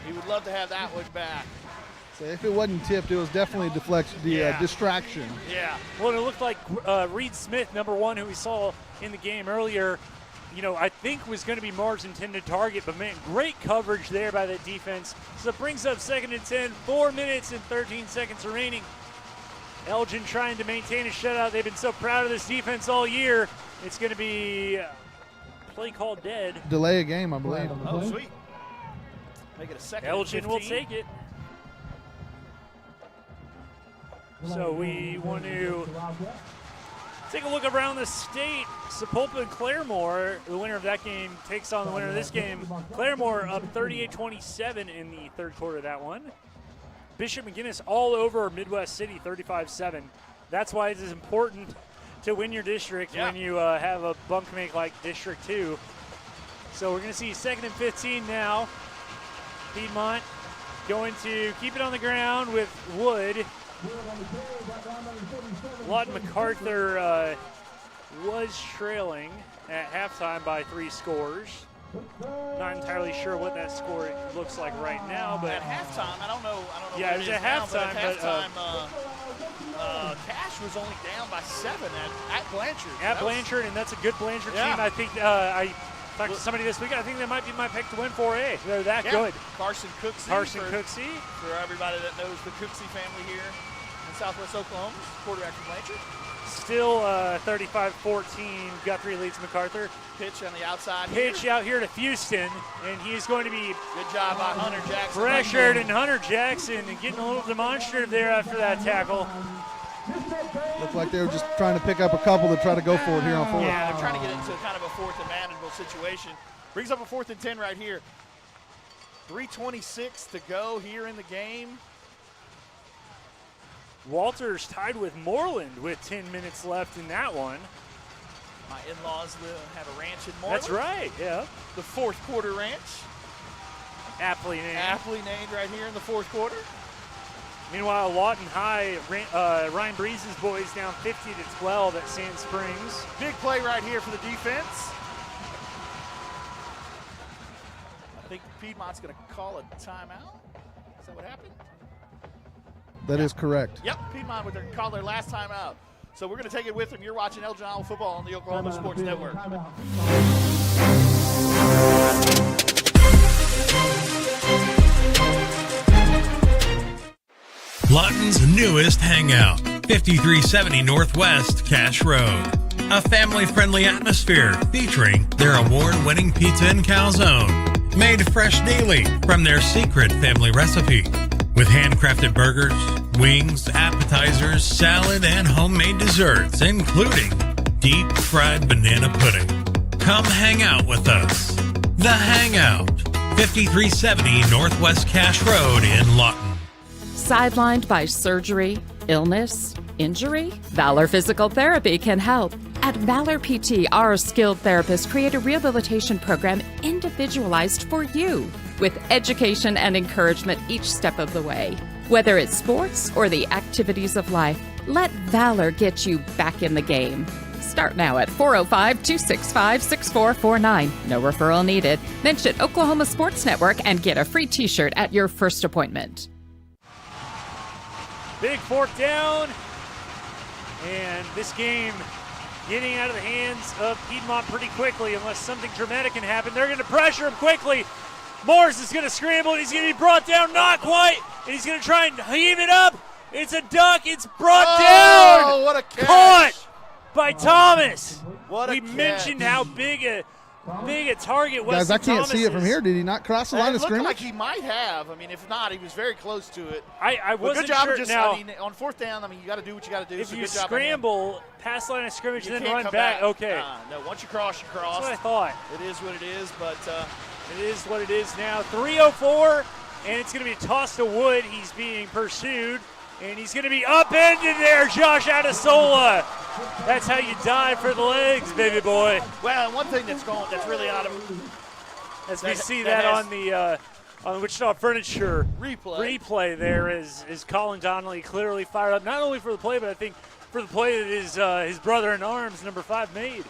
he would love to have that one back. So if it wasn't tipped, it was definitely a distraction. Yeah. Well, it looked like Reed Smith, number 1, who we saw in the game earlier, I think was going to be Mars' intended target, but man, great coverage there by that defense. So it brings up 2nd and 10, 4 minutes and 13 seconds remaining. Elgin trying to maintain a shutout. They've been so proud of this defense all year. It's going to be play call dead. Delay a game, I believe. Oh, sweet. Make it a second. Elgin will take it. So we want to take a look around the state. Sepulpa and Claremore, the winner of that game, takes on the winner of this game. Claremore up 38-27 in the third quarter of that one. Bishop McGuinness all over Midwest City, 35-7. That's why it is important to win your district when you have a bunk make like District 2. So we're going to see 2nd and 15 now. Piedmont going to keep it on the ground with Wood. Lawton MacArthur was trailing at halftime by 3 scores. Not entirely sure what that score looks like right now, but at halftime, I don't know. Yeah, it was at halftime. At halftime, Cash was only down by 7 at Blanchard. At Blanchard, and that's a good Blanchard team. I think I talked to somebody this weekend. I think that might be my pick to win 4A. They're that good. Carson Cooksey. For everybody that knows the Cooksey family here in Southwest Oklahoma, quarterback for Blanchard. Still 35-14. Guthrie leads MacArthur. Pitch on the outside. Pitch out here to Houston, and he's going to be good job by Hunter Jackson. Pressured, and Hunter Jackson getting a little demonstrative there after that tackle. Looked like they were just trying to pick up a couple to try to go for it here on 4th. Yeah, they're trying to get into kind of a 4th and manageable situation. Brings up a 4th and 10 right here. 3:26 to go here in the game. Walters tied with Moreland with 10 minutes left in that one. My in-laws have a ranch in Moreland. That's right, yeah. The 4th quarter ranch. Aptly named. Aptly named right here in the 4th quarter. Meanwhile, Lawton High, Ryan Breeze's boys down 50-12 at Sand Springs. Big play right here for the defense. I think Piedmont's going to call a timeout. Is that what happened? That is correct. Yep, Piedmont with call their last timeout. So we're going to take it with them. You're watching Elgin Iowa football on the Oklahoma Sports Network. Lawton's newest hangout, 5370 Northwest Cash Road. A family-friendly atmosphere featuring their award-winning pizza and calzone, made fresh daily from their secret family recipe. With handcrafted burgers, wings, appetizers, salad, and homemade desserts, including deep-fried banana pudding. Come hang out with us. The Hangout, 5370 Northwest Cash Road in Lawton. Sidelined by surgery, illness, injury? Valor Physical Therapy can help. At Valor PT, our skilled therapists create a rehabilitation program individualized for you, with education and encouragement each step of the way. Whether it's sports or the activities of life, let Valor get you back in the game. Start now at 405-265-6449. No referral needed. Mention Oklahoma Sports Network and get a free t-shirt at your first appointment. Big 4th down, and this game getting out of the hands of Piedmont pretty quickly unless something dramatic can happen. They're going to pressure him quickly. Morris is going to scramble, and he's going to be brought down, not quite, and he's going to try and heave it up. It's a duck. It's brought down. Oh, what a catch. Caught by Thomas. What a we catch. mentioned how big a target was. Guys, I can't see it from here. Did he not cross the line of scrimmage? It looked like he might have. I mean, if not, he was very close to it. I wasn't good job sure. Just, now, I mean, on 4th down, I mean, you got to do what you got to do. If so you good job scramble past line of scrimmage and then run come back, okay. No, once you cross, you cross. That's what I thought. It is what it is, but it is what it is now. 3:04, and it's going to be tossed to Wood. He's being pursued, and he's going to be upended there, Josh Adesola. That's how you dive for the legs, baby boy. Well, and one thing that's really out of as we see that on the Wichita Furniture replay there is Colin Donnelly clearly fired up, not only for the play, but I think for the play that his brother in arms, number 5, made.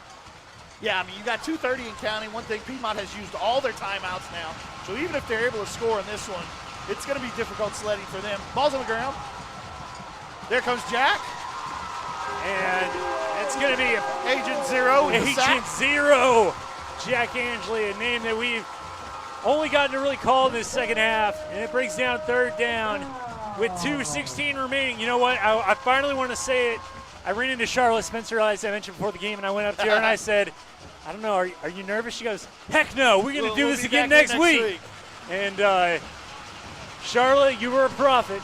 Yeah, I mean, you got 2:30 in counting. One thing, Piedmont has used all their timeouts now. So even if they're able to score in this one, it's going to be difficult sledding for them. Ball's on the ground. There comes Jack. And it's going to be Agent Zero. Agent Zero. Jack Angeli, a name that we've only gotten to really call in this second half. And it brings down 3rd down with 2:16 remaining. You know what? I finally want to say it I ran into Charlotte Spencer, as I mentioned before the game, and I went up to her and I said, I don't know, are you nervous? She goes, heck no, we're going to do this again next week. And Charlotte, you were a prophet.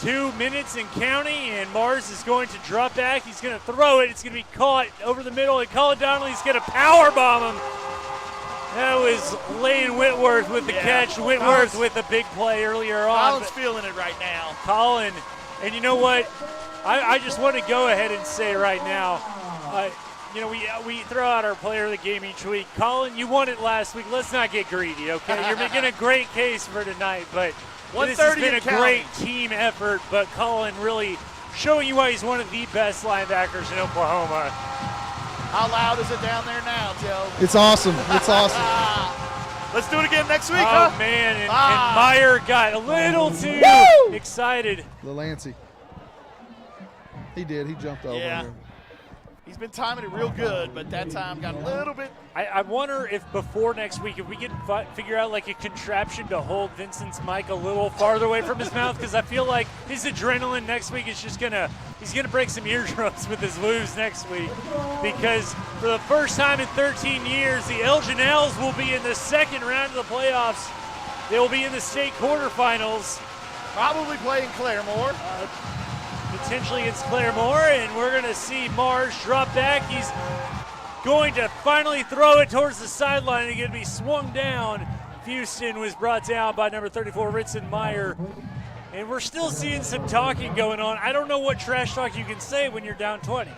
2 minutes and counting, and Mars is going to drop back. He's going to throw it. It's going to be caught over the middle, and Colin Donnelly's going to power bomb him. That was Lane Whitworth with the catch. Whitworth with a big play earlier on. Colin's feeling it right now. Colin, and you know what? I just want to go ahead and say right now, we throw out our player of the game each week. Colin, you won it last week. Let's not get greedy, okay? You're making a great case for tonight, but this has been a great team effort. But Colin really showing you why he's one of the best linebackers in Oklahoma. How loud is it down there now, Joe? It's awesome. It's awesome. Let's do it again next week, Oh, huh? man, and Meyer got a little too excited. Lalancy. He did. He jumped over Yeah. there. He's been timing it real good, but that time got a little bit. I wonder if before next week, if we can figure out like a contraption to hold Vincent's mic a little farther away from his mouth, because I feel like his adrenaline next week is just he's gonna break some eardrums with his woos next week, because for the first time in 13 years, the Elgin Owls will be in the second round of the playoffs. They will be in the state quarterfinals. Probably playing Claremore. Potentially against Claremore, and we're going to see Mars drop back. He's going to finally throw it towards the sideline and going to be swung down. Houston was brought down by number 34, Ritson Meyer. And we're still seeing some talking going on. I don't know what trash talk you can say when you're down 20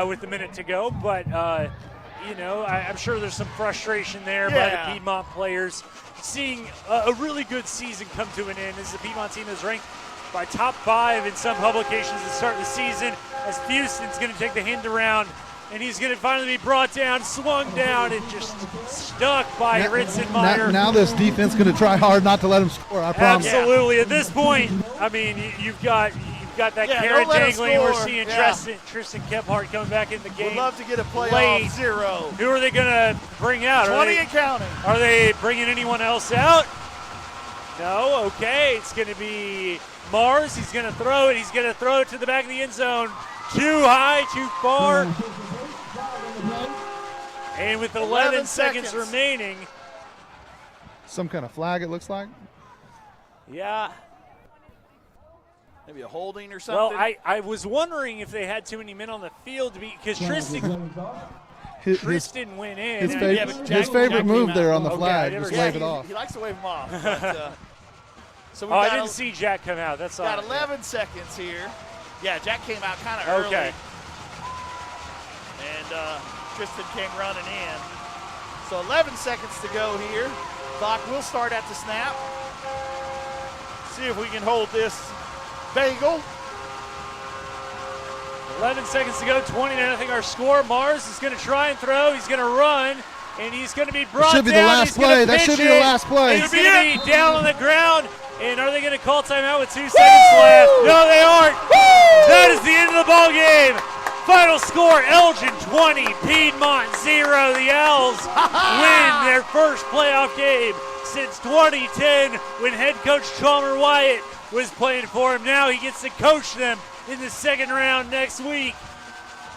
with a minute to go, but, I'm sure there's some frustration there by the Piedmont players. Seeing a really good season come to an end. This is a Piedmont team that's ranked by top 5 in some publications at the start of the season, as Houston's going to take the hand around, and he's going to finally be brought down, swung down, and just stuck by Ritson Meyer. Now this defense going to try hard not to let him score, I promise. Absolutely. At this point, I mean, you've got that carrot dangling. We're seeing Tristan Kephart coming back in the game. Would love to get a playoff late. 0. Who are they going to bring out? 20 and counting. Are they bringing anyone else out? No. Okay. It's going to be Mars. He's going to throw it. He's going to throw it to the back of the end zone. Too high, too far. And with 11 seconds remaining. Some kind of flag, it looks like. Yeah. Maybe a holding or something. Well, I was wondering if they had too many men on the field because Tristan went in. His favorite move there on the flag was wave it off. He likes to wave them off. But, so I didn't see Jack come out. That's all. Got 11 seconds here. Yeah, Jack came out kind of early. Okay. And Tristan came running in. So 11 seconds to go here. Clock will start at the snap. See if we can hold this bagel. 11 seconds to go, 20-0 our score. Mars is going to try and throw. He's going to run, and he's going to be brought down. That should be the last play. That should be the last play. He's going to be down on the ground. And are they going to call timeout with 2 seconds left? No, they aren't. That is the end of the ball game. Final score, Elgin 20, Piedmont 0. The Owls win their first playoff game since 2010 when head coach Chalmer Wyatt was playing for him. Now he gets to coach them in the second round next week.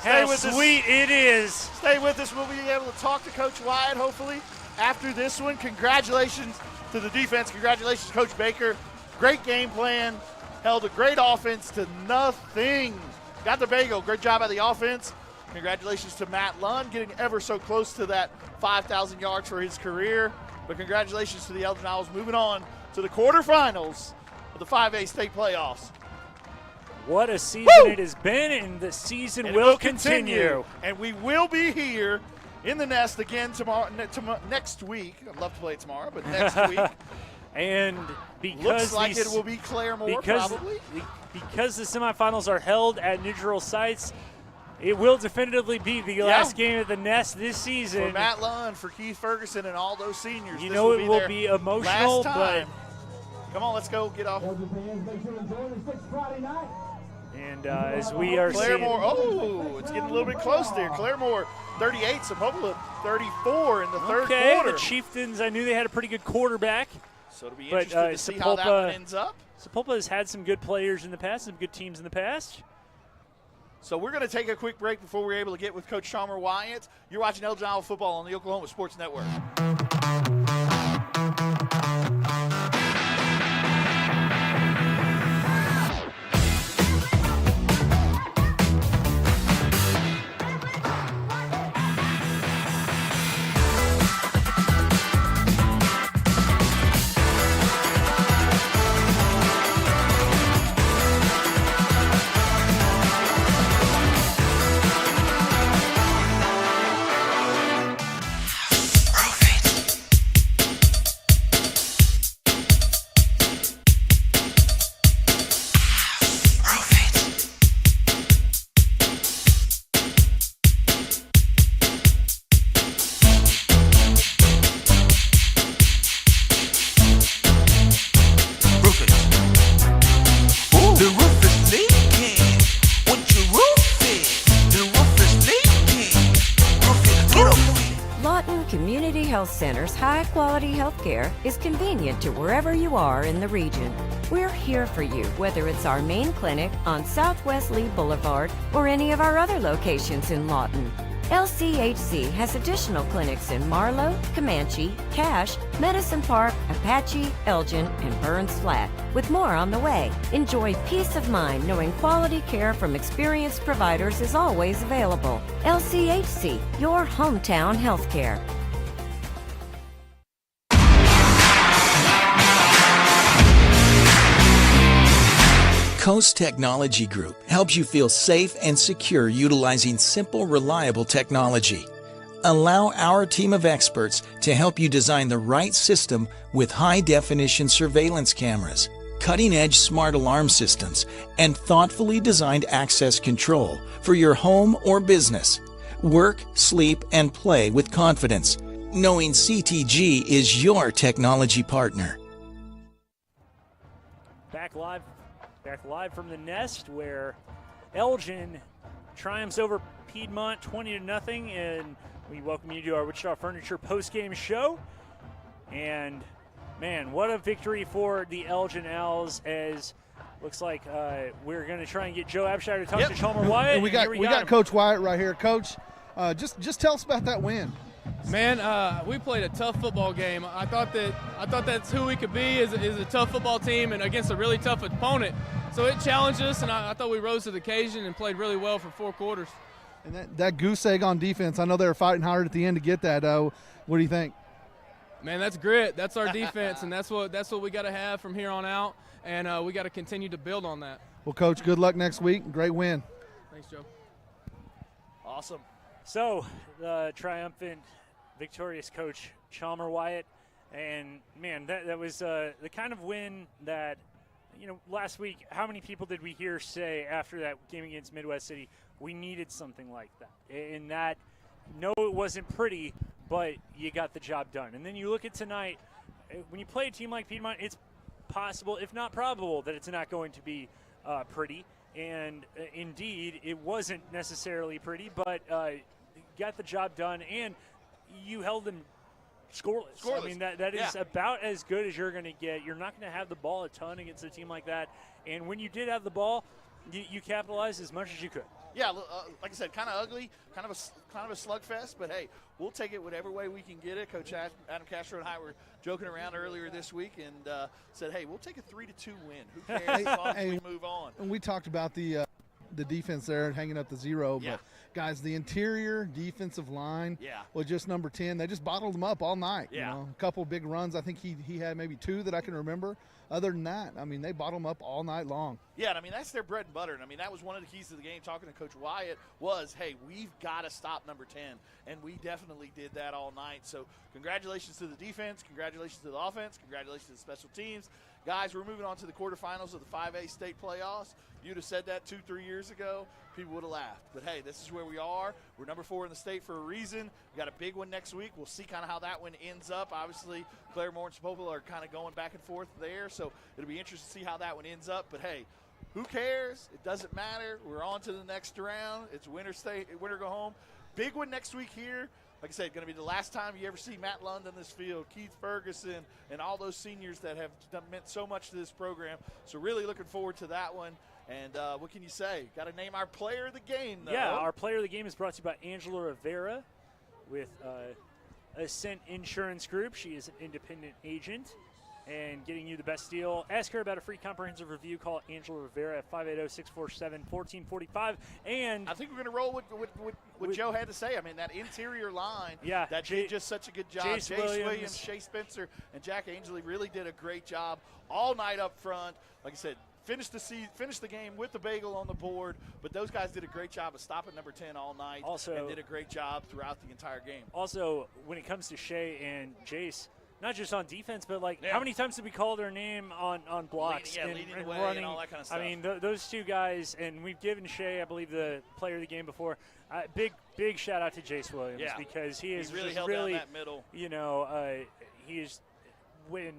How sweet it is. Stay with us. We'll be able to talk to Coach Wyatt, hopefully, after this one. Congratulations to the defense. Congratulations, Coach Baker. Great game plan. Held a great offense to nothing. Got the bagel. Great job by the offense. Congratulations to Matt Lund getting ever so close to that 5,000 yards for his career. But congratulations to the Elgin Owls moving on to the quarterfinals of the 5A state playoffs. What a season it has been, and the season will continue. And we will be here in the nest again tomorrow, next week. I'd love to play it tomorrow, but next week. And because looks like it will be Claremore, probably. Because the semifinals are held at neutral sites, it will definitively be the last game of the nest this season. For Matt Lund, for Keith Ferguson, and all those seniors. You know it will be emotional, but come on, let's go get off. And as we are Claremore, it's getting a little bit close there. Claremore 38, Sapulpa 34 in the third quarter. The Chieftains, I knew they had a pretty good quarterback. So it'll be interesting to see how that one ends up. Sapulpa has had some good players in the past, some good teams in the past. So we're going to take a quick break before we're able to get with Coach Chalmer Wyatt. You're watching Elgin Iowa football on the Oklahoma Sports Network. Center's high-quality healthcare is convenient to wherever you are in the region. We're here for you, whether it's our main clinic on Southwest Lee Boulevard or any of our other locations in Lawton. LCHC has additional clinics in Marlow, Comanche, Cache, Medicine Park, Apache, Elgin, and Burns Flat, with more on the way. Enjoy peace of mind knowing quality care from experienced providers is always available. LCHC, your hometown healthcare. Coast Technology Group helps you feel safe and secure utilizing simple, reliable technology. Allow our team of experts to help you design the right system with high-definition surveillance cameras, cutting-edge smart alarm systems, and thoughtfully designed access control for your home or business. Work, sleep, and play with confidence, knowing CTG is your technology partner. Back live from the Nest, where Elgin triumphs over Piedmont 20-0, and we welcome you to our Wichita Furniture post-game show. And man, what a victory for the Elgin Owls! As looks like we're going to try and get Joe Abshire to talk to Chalmer Wyatt. We got Coach Wyatt right here. Coach, just tell us about that win. Man, we played a tough football game. I thought that's who we could be is a tough football team and against a really tough opponent. So it challenged us, and I thought we rose to the occasion and played really well for 4 quarters. And that goose egg on defense, I know they were fighting hard at the end to get that. What do you think? Man, that's grit. That's our defense, and that's what we got to have from here on out, and we got to continue to build on that. Well, Coach, good luck next week. Great win. Thanks, Joe. Awesome. So, the triumphant, victorious Coach Chalmer Wyatt, and man, that was the kind of win that, last week, how many people did we hear say after that game against Midwest City, we needed something like that? And that, no, it wasn't pretty, but you got the job done. And then you look at tonight, when you play a team like Piedmont, it's possible, if not probable, that it's not going to be pretty. And indeed, it wasn't necessarily pretty, but got the job done, and you held them scoreless. I mean, that is about as good as you're going to get. You're not going to have the ball a ton against a team like that. And when you did have the ball, you capitalized as much as you could. Yeah, like I said, kind of ugly, kind of a slugfest, but hey, we'll take it whatever way we can get it. Coach Adam Castro and I were joking around earlier this week and said, hey, we'll take a 3-2 win. Who cares? As long as we move on. And we talked about the defense there hanging up the 0, but guys, the interior defensive line was just number 10. They just bottled them up all night. A couple big runs. I think he had maybe 2 that I can remember. Other than that, I mean, they bottled them up all night long. Yeah, and I mean, that's their bread and butter. And I mean, that was one of the keys to the game. Talking to Coach Wyatt was, hey, we've got to stop number 10, and we definitely did that all night. So congratulations to the defense, congratulations to the offense, congratulations to the special teams. Guys, we're moving on to the quarterfinals of the 5A state playoffs. You'd have said that 2-3 years ago, people would have laughed. But, hey, this is where we are. We're number 4 in the state for a reason. We got a big one next week. We'll see kind of how that one ends up. Obviously, Claremore and Sapopole are kind of going back and forth there, so it'll be interesting to see how that one ends up. But, hey, who cares? It doesn't matter. We're on to the next round. It's winner go home. Big one next week here. Like I said, going to be the last time you ever see Matt Lund on this field, Keith Ferguson, and all those seniors that have meant so much to this program. So really looking forward to that one. And what can you say? Got to name our player of the game, though. Yeah, our player of the game is brought to you by Angela Rivera with Ascent Insurance Group. She is an independent agent and getting you the best deal. Ask her about a free comprehensive review. Call Angela Rivera at 580-647-1445. And I think we're going to roll with what Joe had to say. I mean, that interior line, yeah, that did just such a good job. Jace Williams, Shea Spencer, and Jack Angeli really did a great job all night up front. Like I said, finished the game with the bagel on the board, but those guys did a great job of stopping number 10 all night and did a great job throughout the entire game. Also, when it comes to Shea and Jace, not just on defense, but how many times did we call their name on blocks leading and the way running and all that kind of stuff? I mean, those two guys, and we've given Shea, I believe, the player of the game before. Big shout out to Jace Williams because he is really held down that middle. You know, he is when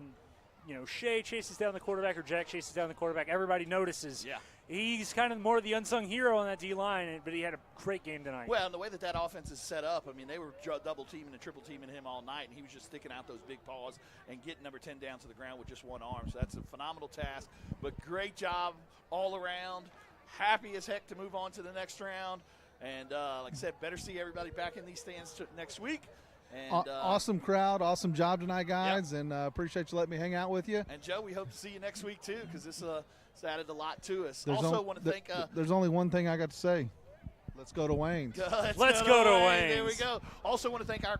Shea chases down the quarterback or Jack chases down the quarterback, everybody notices. Yeah. He's kind of more the unsung hero on that D-line, but he had a great game tonight. Well, and the way that offense is set up, I mean, they were double-teaming and triple-teaming him all night, and he was just sticking out those big paws and getting number 10 down to the ground with just one arm. So that's a phenomenal task. But great job all around. Happy as heck to move on to the next round. And like I said, better see everybody back in these stands next week. And, awesome crowd, awesome job tonight, guys, and appreciate you letting me hang out with you. And, Joe, we hope to see you next week, too, because this added a lot to us. There's want to thank there's only one thing I got to say. Let's go to Wayne's. Let's go to Wayne's. There we go. Also want to thank our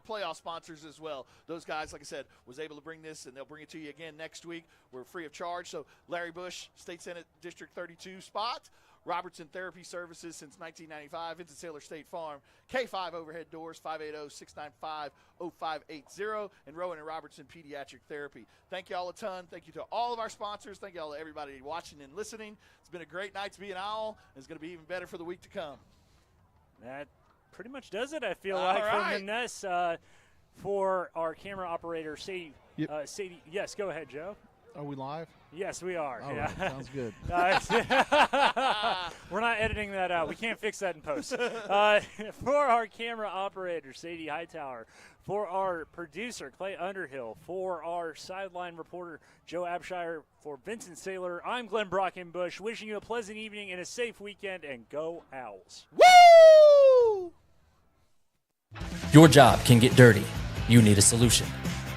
playoff sponsors as well. Those guys, like I said, was able to bring this, and they'll bring it to you again next week. We're free of charge. So Larry Bush, State Senate District 32 spot. Robertson Therapy Services since 1995. Vincent Sailor State Farm. K5 Overhead Doors, 580-695-0580. And Rowan and Robertson Pediatric Therapy. Thank you all a ton. Thank you to all of our sponsors. Thank you all to everybody watching and listening. It's been a great night to be an Owl. It's going to be even better for the week to come. That pretty much does it, I feel like, from the Ness. For our camera operator, Sadie. Sadie, yes, go ahead, Joe. Are we live? Yes, we are. All right, sounds good. We're not editing that out. We can't fix that in post. For our camera operator, Sadie Hightower. For our producer, Clay Underhill. For our sideline reporter, Joe Abshire. For Vincent Saylor, I'm Glenn Brockenbush. Wishing you a pleasant evening and a safe weekend, and go Owls. Woo! Your job can get dirty. You need a solution.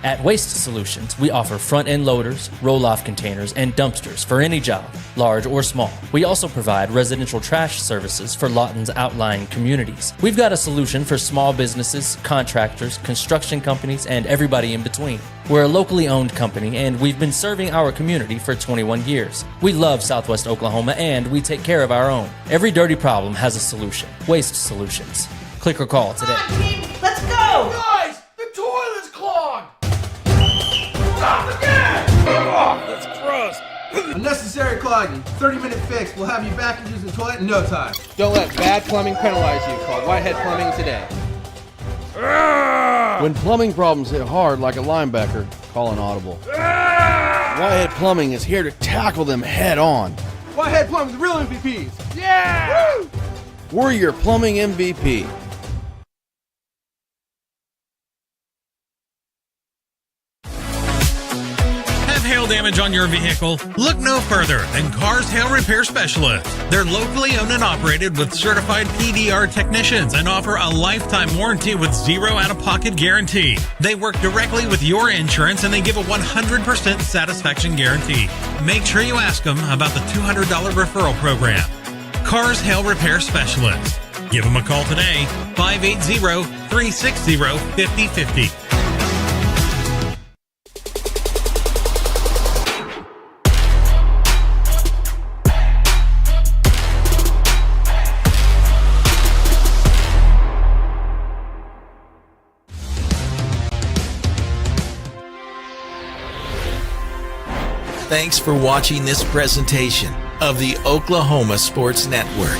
At Waste Solutions, we offer front-end loaders, roll-off containers, and dumpsters for any job, large or small. We also provide residential trash services for Lawton's outlying communities. We've got a solution for small businesses, contractors, construction companies, and everybody in between. We're a locally owned company, and we've been serving our community for 21 years. We love Southwest Oklahoma, and we take care of our own. Every dirty problem has a solution. Waste Solutions. Click or call today. Come on, team, let's go! Guys, the toilet's clogged! Stop again! Oh, that's gross. Unnecessary clogging. 30-minute fix. We'll have you back and use the toilet in no time. Don't let bad plumbing penalize you. Call Whitehead Plumbing today. When plumbing problems hit hard like a linebacker, call an audible. Whitehead Plumbing is here to tackle them head on. Whitehead Plumbing's real MVPs. Yeah! Woo! We're your plumbing MVP. Hail damage on your vehicle? Look no further than Cars Hail Repair Specialists. They're locally owned and operated with certified PDR technicians and offer a lifetime warranty with zero out-of-pocket guarantee. They work directly with your insurance and they give a 100% satisfaction guarantee. Make sure you ask them about the $200 referral program. Cars Hail Repair Specialists. Give them a call today, 580-360-5050. Thanks for watching this presentation of the Oklahoma Sports Network.